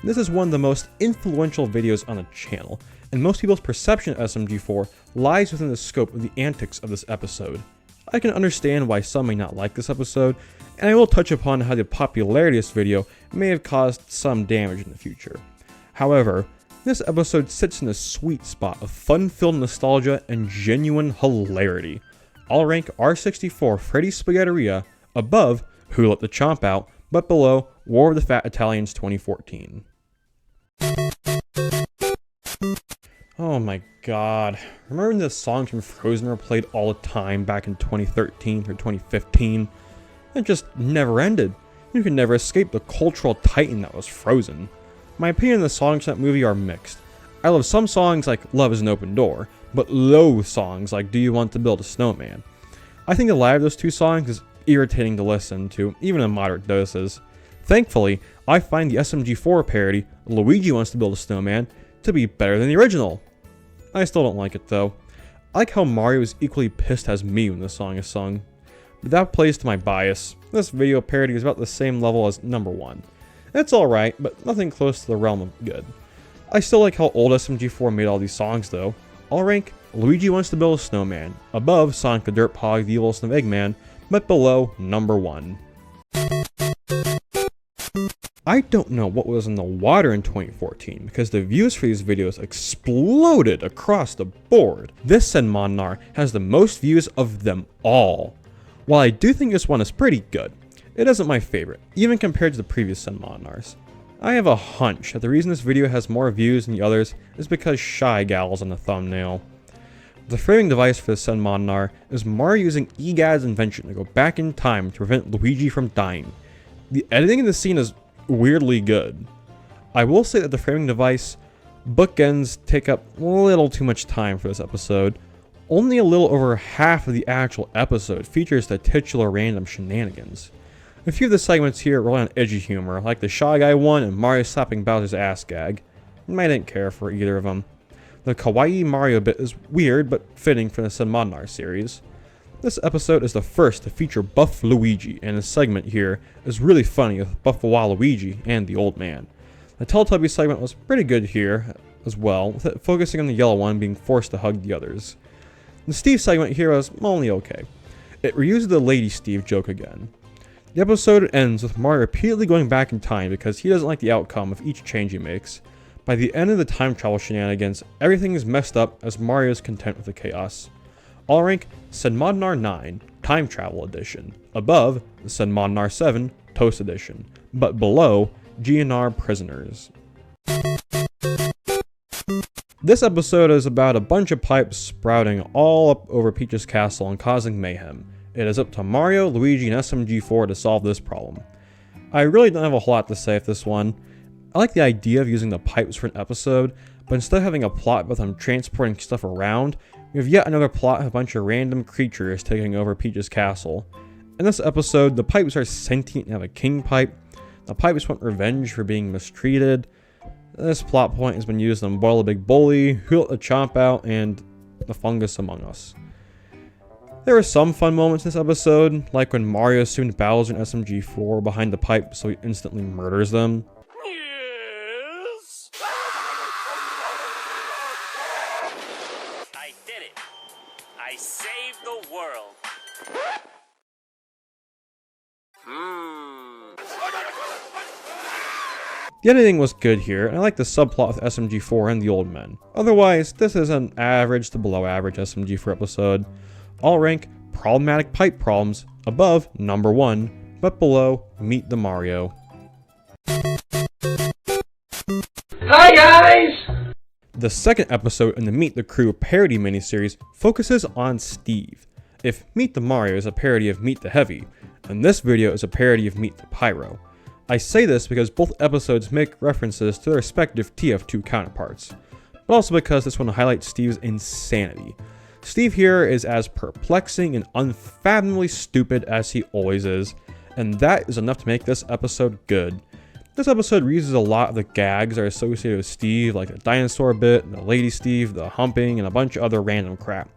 This is one of the most influential videos on the channel, and most people's perception of SMG4 lies within the scope of the antics of this episode. I can understand why some may not like this episode, and I will touch upon how the popularity of this video may have caused some damage in the future. However, this episode sits in the sweet spot of fun-filled nostalgia and genuine hilarity. I'll rank R64 Freddy Spaghetteria above Who Let the Chomp Out, but below War of the Fat Italians 2014. Oh my god. Remember when the songs from Frozen were played all the time back in 2013 or 2015? It just never ended. You could never escape the cultural titan that was Frozen. My opinion on the songs in that movie are mixed. I love some songs like Love is an Open Door, but loathe songs like Do You Want to Build a Snowman. I think the latter of those two songs is irritating to listen to, even in moderate doses. Thankfully, I find the SMG4 parody, Luigi Wants to Build a Snowman, to be better than the original. I still don't like it though. I like how Mario is equally pissed as me when the song is sung. But that plays to my bias. This video parody is about the same level as number 1. It's alright, but nothing close to the realm of good. I still like how old SMG4 made all these songs though. I'll rank Luigi Wants to Build a Snowman above Sonic the Dirt Pog, The Evilest of Eggman, but below number 1. I don't know what was in the water in 2014 because the views for these videos exploded across the board. This Senmonnar has the most views of them all. While I do think this one is pretty good, it isn't my favorite, even compared to the previous Senmonnars. I have a hunch that the reason this video has more views than the others is because Shy Gal's on the thumbnail. The framing device for the Senmonnar is Mario using EGAD's invention to go back in time to prevent Luigi from dying. The editing in the scene is weirdly good. I will say that the framing device bookends take up a little too much time for this episode. Only a little over half of the actual episode features the titular random shenanigans. A few of the segments here rely on edgy humor, like the Shy Guy one and Mario slapping Bowser's ass gag. I didn't care for either of them. The kawaii Mario bit is weird but fitting for the Senmonnar series. This episode is the first to feature Buff Luigi, and his segment here is really funny with Buff Waluigi and the Old Man. The Teletubby segment was pretty good here as well, with it focusing on the yellow one being forced to hug the others. The Steve segment here was only okay. It reuses the Lady Steve joke again. The episode ends with Mario repeatedly going back in time because he doesn't like the outcome of each change he makes. By the end of the time travel shenanigans, everything is messed up as Mario is content with the chaos. I'll rank Senmonnar 9, Time Travel Edition, above the Senmonnar 7, Toast Edition, but below GNR Prisoners. This episode is about a bunch of pipes sprouting all up over Peach's castle and causing mayhem. It is up to Mario, Luigi, and SMG4 to solve this problem. I really don't have a whole lot to say with this one. I like the idea of using the pipes for an episode, but instead of having a plot with them transporting stuff around, we have yet another plot of a bunch of random creatures taking over Peach's castle. In this episode, the pipes are sentient and have a king pipe. The pipes want revenge for being mistreated. This plot point has been used on Boil a Big Bully, Who Let the Chomp Out, and The Fungus Among Us. There were some fun moments in this episode, like when Mario assumed Bowser and SMG4 behind the pipe so he instantly murders them. Yes! I did it. I saved the world. The editing was good here, and I like the subplot with SMG4 and the Old Men. Otherwise, this is an average to below average SMG4 episode. I'll rank Problematic Pipe Problems above number 1, but below Meet the Mario. Hi guys! The second episode in the Meet the Crew parody miniseries focuses on Steve. If Meet the Mario is a parody of Meet the Heavy, then this video is a parody of Meet the Pyro. I say this because both episodes make references to their respective TF2 counterparts, but also because this one highlights Steve's insanity. Steve here is as perplexing and unfathomably stupid as he always is, and that is enough to make this episode good. This episode reuses a lot of the gags that are associated with Steve, like the dinosaur bit, the lady Steve, the humping, and a bunch of other random crap.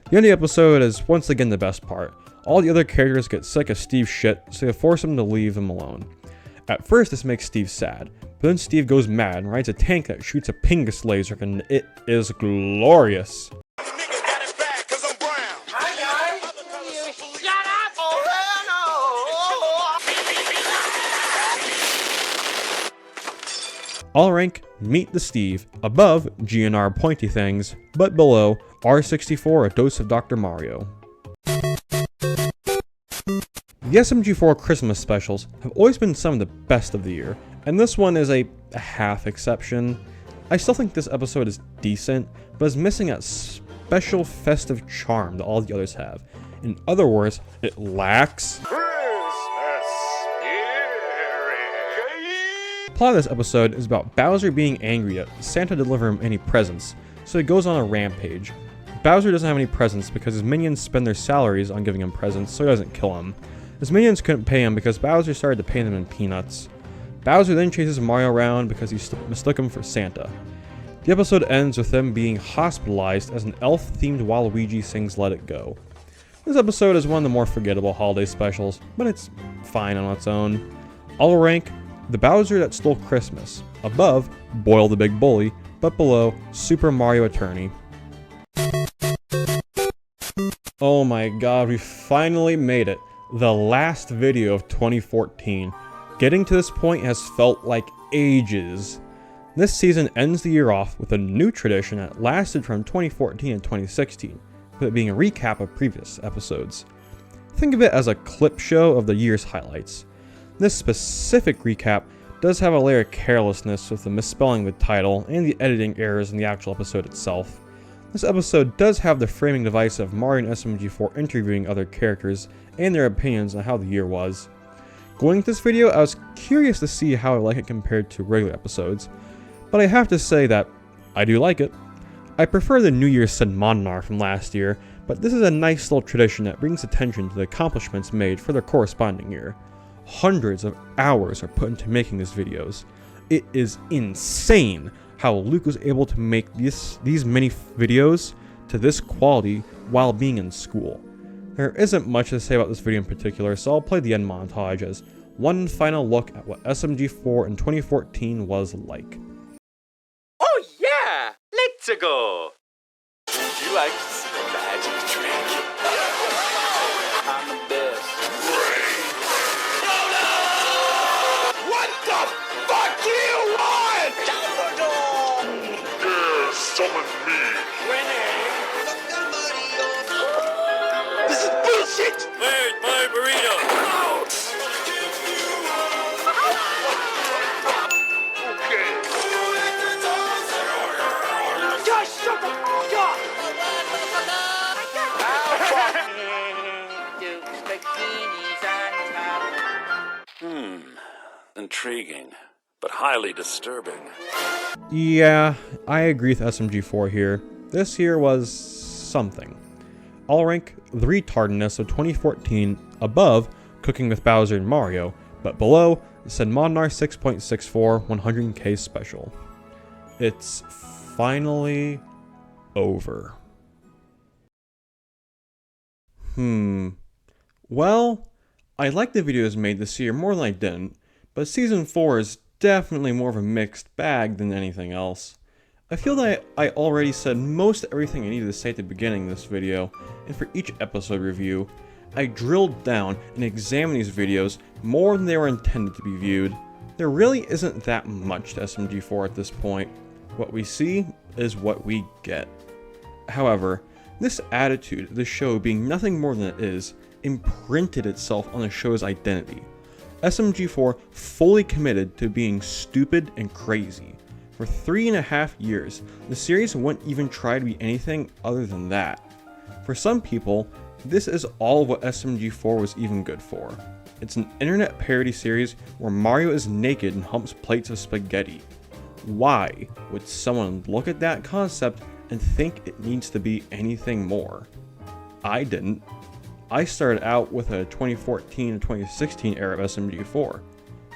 The end of the episode is once again the best part. All the other characters get sick of Steve's shit, so they force him to leave them alone. At first this makes Steve sad, but then Steve goes mad and rides a tank that shoots a pingus laser, and it is glorious. All rank, meet the Steve, above GNR pointy things, but below R64 a dose of Dr. Mario. The SMG4 Christmas specials have always been some of the best of the year, and this one is a half exception. I still think this episode is decent, but is missing that special festive charm that all the others have. In other words, it lacks The plot of this episode is about Bowser being angry that Santa delivered him any presents, so he goes on a rampage. Bowser doesn't have any presents because his minions spend their salaries on giving him presents, so he doesn't kill him. His minions couldn't pay him because Bowser started to pay them in peanuts. Bowser then chases Mario around because he mistook him for Santa. The episode ends with them being hospitalized as an elf-themed Waluigi sings Let It Go. This episode is one of the more forgettable holiday specials, but it's fine on its own. All rank, The Bowser That Stole Christmas, above Boil the Big Bully, but below Super Mario Attorney. Oh my god, we finally made it. The last video of 2014. Getting to this point has felt like ages. This season ends the year off with a new tradition that lasted from 2014 and 2016, with it being a recap of previous episodes. Think of it as a clip show of the year's highlights. This specific recap does have a layer of carelessness with the misspelling of the title and the editing errors in the actual episode itself. This episode does have the framing device of Mario and SMG4 interviewing other characters and their opinions on how the year was. Going into this video, I was curious to see how I like it compared to regular episodes, but I have to say that I do like it. I prefer the New Year's Monnar from last year, but this is a nice little tradition that brings attention to the accomplishments made for their corresponding year. Hundreds of hours are put into making these videos. It is insane how Luke was able to make these many videos to this quality while being in school. There isn't much to say about this video in particular, so I'll play the end montage as one final look at what SMG4 in 2014 was like. Oh yeah! Let's go! Would you like to see a magic trick? I'm the best. What the fuck do you want? Yeah, summon me. This is bullshit! Where's my burrito? Okay. Just shut the fuck up! Intriguing, but highly disturbing. Yeah, I agree with SMG4 here. This year was something. I'll rank the retardedness of 2014 above Cooking with Bowser and Mario, but below the Monnar 6.64 100k special. It's finally over. Well, I like the videos made this year more than I didn't, but Season 4 is definitely more of a mixed bag than anything else. I feel that I already said most everything I needed to say at the beginning of this video, and for each episode review, I drilled down and examined these videos more than they were intended to be viewed. There really isn't that much to SMG4 at this point. What we see is what we get. However, this attitude of the show being nothing more than it is, imprinted itself on the show's identity. SMG4 fully committed to being stupid and crazy. For 3.5 years, the series wouldn't even try to be anything other than that. For some people, this is all of what SMG4 was even good for. It's an internet parody series where Mario is naked and humps plates of spaghetti. Why would someone look at that concept and think it needs to be anything more? I didn't. I started out with a 2014 and 2016 era of SMG4.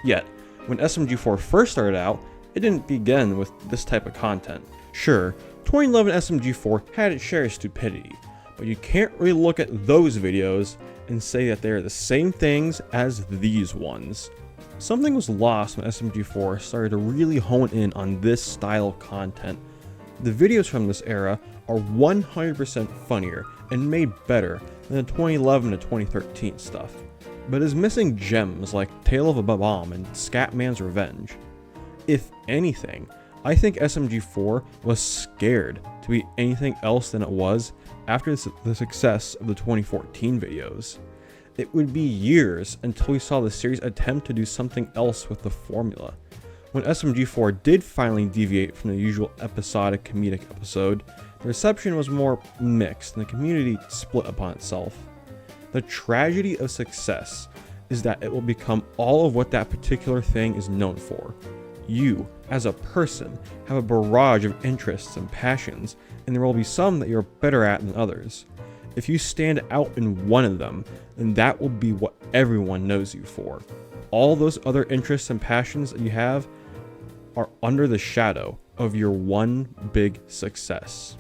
Yet, When SMG4 first started out, it didn't begin with this type of content. Sure, 2011 SMG4 had its share of stupidity, but you can't really look at those videos and say that they are the same things as these ones. Something was lost when SMG4 started to really hone in on this style of content. The videos from this era are 100% funnier and made better than the 2011 to 2013 stuff, but is missing gems like Tale of a Bomb and Scatman's Revenge. If anything, I think SMG4 was scared to be anything else than it was after the success of the 2014 videos. It would be years until we saw the series attempt to do something else with the formula. When SMG4 did finally deviate from the usual episodic comedic episode, the reception was more mixed and the community split upon itself. The tragedy of success is that it will become all of what that particular thing is known for. You, as a person, have a barrage of interests and passions, and there will be some that you're better at than others. If you stand out in one of them, then that will be what everyone knows you for. All those other interests and passions that you have are under the shadow of your one big success.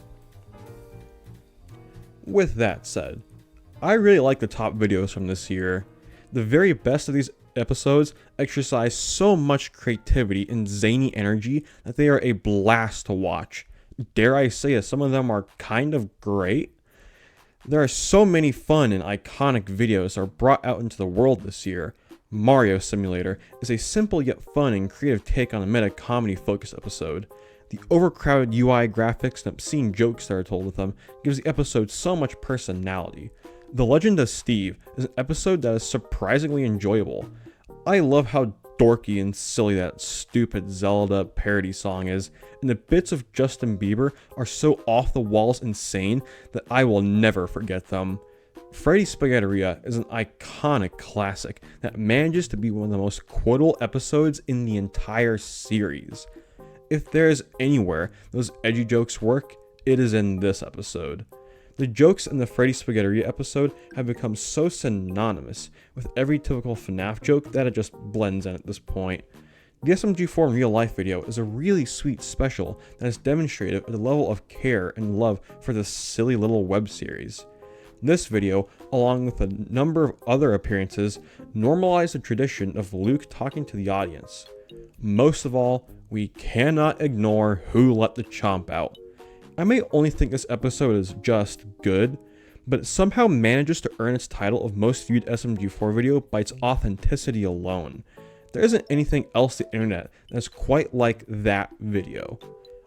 With that said, I really like the top videos from this year. The very best of these episodes exercise so much creativity and zany energy that they are a blast to watch. Dare I say that some of them are kind of great? There are so many fun and iconic videos that are brought out into the world this year. Mario Simulator is a simple yet fun and creative take on a meta-comedy focused episode. The overcrowded UI graphics and obscene jokes that are told with them gives the episode so much personality. The Legend of Steve is an episode that is surprisingly enjoyable. I love how dorky and silly that stupid Zelda parody song is, and the bits of Justin Bieber are so off the walls insane that I will never forget them. Freddy Spaghetteria is an iconic classic that manages to be one of the most quotable episodes in the entire series. If there is anywhere those edgy jokes work, it is in this episode. The jokes in the Freddy Spaghetteria episode have become so synonymous with every typical FNAF joke that it just blends in at this point. The SMG4 in real life video is a really sweet special that is demonstrative of the level of care and love for this silly little web series. This video, along with a number of other appearances, normalize the tradition of Luke talking to the audience. Most of all, we cannot ignore who let the chomp out. I may only think this episode is just good, but it somehow manages to earn its title of most viewed SMG4 video by its authenticity alone. There isn't anything else on the internet that's quite like that video.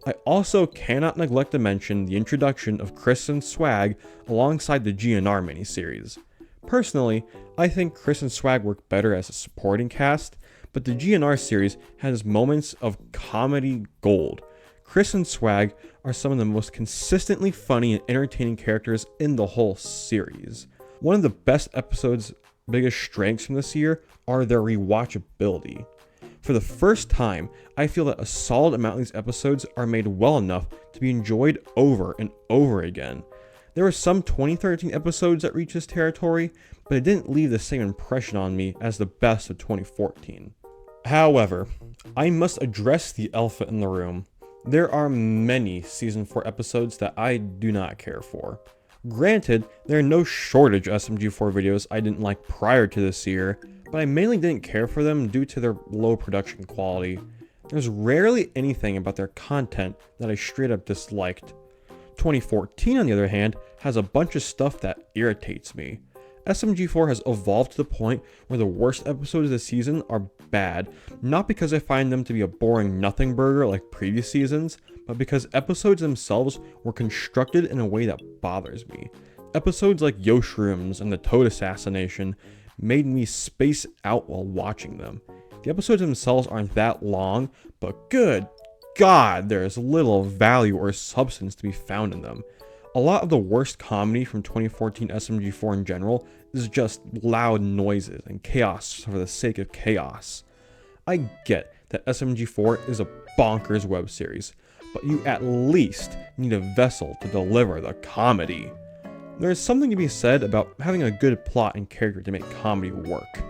I also cannot neglect to mention the introduction of Chris and Swag alongside the GNR miniseries. Personally, I think Chris and Swag work better as a supporting cast, but the GNR series has moments of comedy gold. Chris and Swag are some of the most consistently funny and entertaining characters in the whole series. One of the best episodes' biggest strengths from this year are their rewatchability. For the first time, I feel that a solid amount of these episodes are made well enough to be enjoyed over and over again. There were some 2013 episodes that reached this territory, but it didn't leave the same impression on me as the best of 2014. However, I must address the elephant in the room. There are many Season 4 episodes that I do not care for. Granted, there are no shortage of SMG4 videos I didn't like prior to this year, but I mainly didn't care for them due to their low production quality. There's rarely anything about their content that I straight up disliked. 2014, on the other hand, has a bunch of stuff that irritates me. SMG4 has evolved to the point where the worst episodes of the season are bad, not because I find them to be a boring nothing burger like previous seasons, but because episodes themselves were constructed in a way that bothers me. Episodes like Yoshrooms and the Toad Assassination made me space out while watching them. The episodes themselves aren't that long, but good God, there is little value or substance to be found in them. A lot of the worst comedy from 2014 SMG4 in general is just loud noises and chaos for the sake of chaos. I get that SMG4 is a bonkers web series, but you at least need a vessel to deliver the comedy. There is something to be said about having a good plot and character to make comedy work.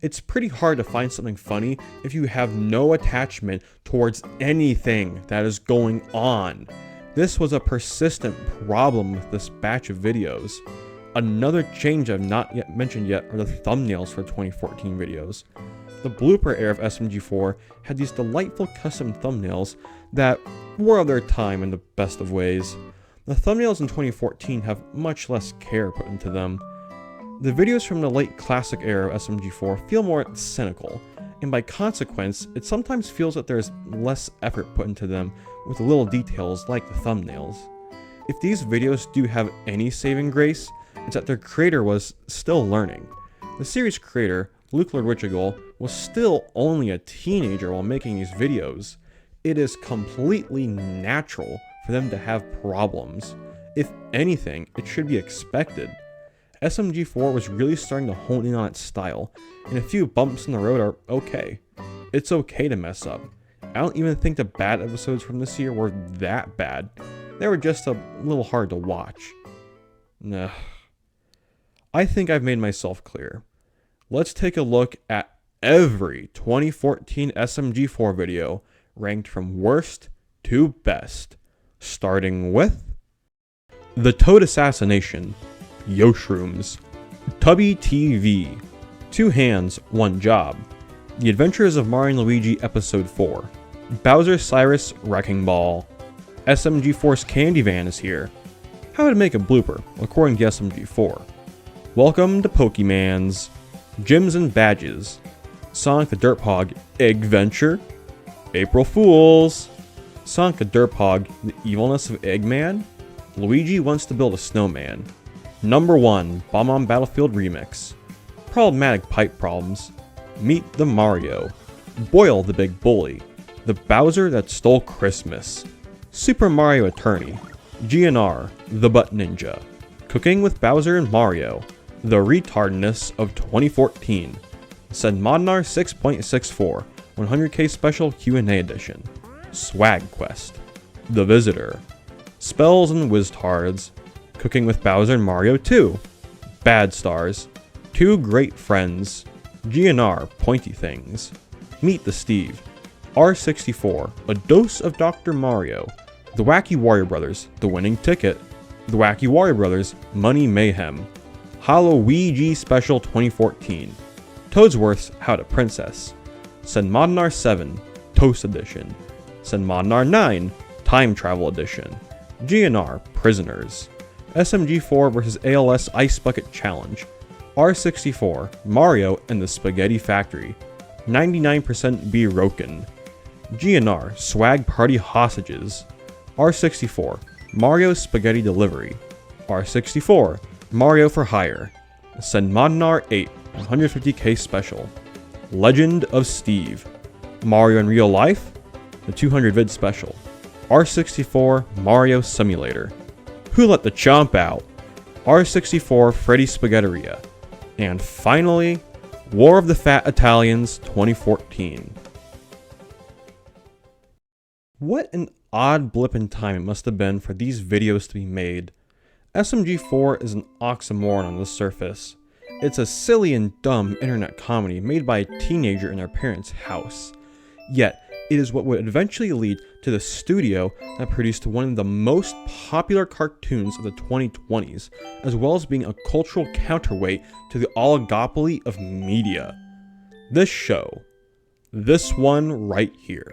It's pretty hard to find something funny if you have no attachment towards anything that is going on. This was a persistent problem with this batch of videos. Another change I've not yet mentioned yet are the thumbnails for 2014 videos. The blooper era of SMG4 had these delightful custom thumbnails that were of their time in the best of ways. The thumbnails in 2014 have much less care put into them. The videos from the late classic era of SMG4 feel more cynical, and by consequence, it sometimes feels that there's less effort put into them with little details like the thumbnails. If these videos do have any saving grace, it's that their creator was still learning. The series creator, Luke Lord was still only a teenager while making these videos. It is completely natural for them to have problems. If anything, it should be expected. SMG4 was really starting to hone in on its style, and a few bumps in the road are okay. It's okay to mess up. I don't even think the bad episodes from this year were that bad. They were just a little hard to watch. Nah. I think I've made myself clear. Let's take a look at every 2014 SMG4 video ranked from worst to best, starting with The Toad Assassination, Yoshrooms, Tubby TV, Two Hands, One Job, The Adventures of Mario and Luigi Episode 4, Bowser Cyrus Wrecking Ball, SMG4's Candy Van is here, How to Make a Blooper according to SMG4, Welcome to Pokemans, Gyms and Badges, Sonic the Dirtpog Eggventure, April Fools, Sonic the Dirtpog The Evilness of Eggman, Luigi Wants to Build a Snowman, Number 1 Bomb on Battlefield Remix, Problematic Pipe Problems, Meet the Mario, Boil the Big Bully, The Bowser That Stole Christmas, Super Mario Attorney, GNR The Butt Ninja, Cooking with Bowser and Mario, The Retardness of 2014, Said Modnar 6.64, 100k Special Q&A Edition, Swag Quest, The Visitor, Spells and Wiztards, Cooking with Bowser and Mario 2, Bad Stars, Two Great Friends, GNR Pointy Things, Meet the Steve, R64, A Dose of Dr. Mario, The Wacky Warrior Brothers, The Winning Ticket, The Wacky Warrior Brothers, Money Mayhem, Halloween Special 2014, Toadsworth's How to Princess, Senmodnar 7, Toast Edition, Senmodnar 9, Time Travel Edition, GNR Prisoners, SMG4 vs ALS Ice Bucket Challenge, R64, Mario and the Spaghetti Factory, 99% Be Roken, GNR Swag Party Hostages, R64, Mario Spaghetti Delivery, R64, Mario for Hire, Senmodnar 8, 150k Special, Legend of Steve, Mario in Real Life, the 200 vid Special, R64 Mario Simulator, Who Let the Chomp Out, R64 Freddy Spaghetteria, and finally, War of the Fat Italians 2014. What an odd blip in time it must have been for these videos to be made. SMG4 is an oxymoron on the surface. It's a silly and dumb internet comedy made by a teenager in their parents' house. Yet, it is what would eventually lead to the studio that produced one of the most popular cartoons of the 2020s, as well as being a cultural counterweight to the oligopoly of media. This show. This one right here.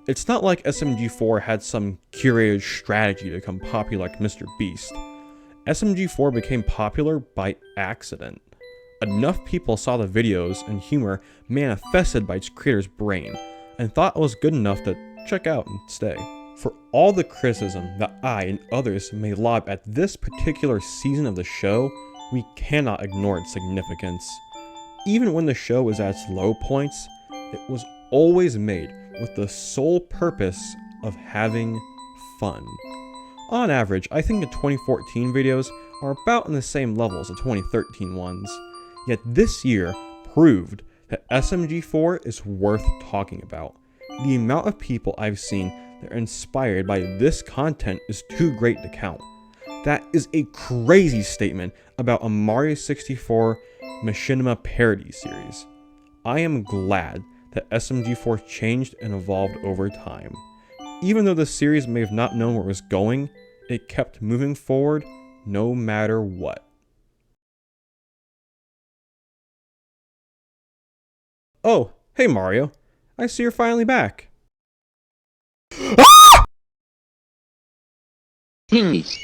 It's not like SMG4 had some curated strategy to become popular like Mr. Beast. SMG4 became popular by accident. Enough people saw the videos and humor manifested by its creator's brain, and thought it was good enough to check out and stay. For all the criticism that I and others may lob at this particular season of the show, we cannot ignore its significance. Even when the show was at its low points, it was always made with the sole purpose of having fun. On average, I think the 2014 videos are about in the same level as the 2013 ones, yet this year proved that SMG4 is worth talking about. The amount of people I've seen that are inspired by this content is too great to count. That is a crazy statement about a Mario 64 Machinima parody series. I am glad that SMG4 changed and evolved over time. Even though the series may have not known where it was going, it kept moving forward no matter what. Oh, hey Mario. I see you're finally back. Please.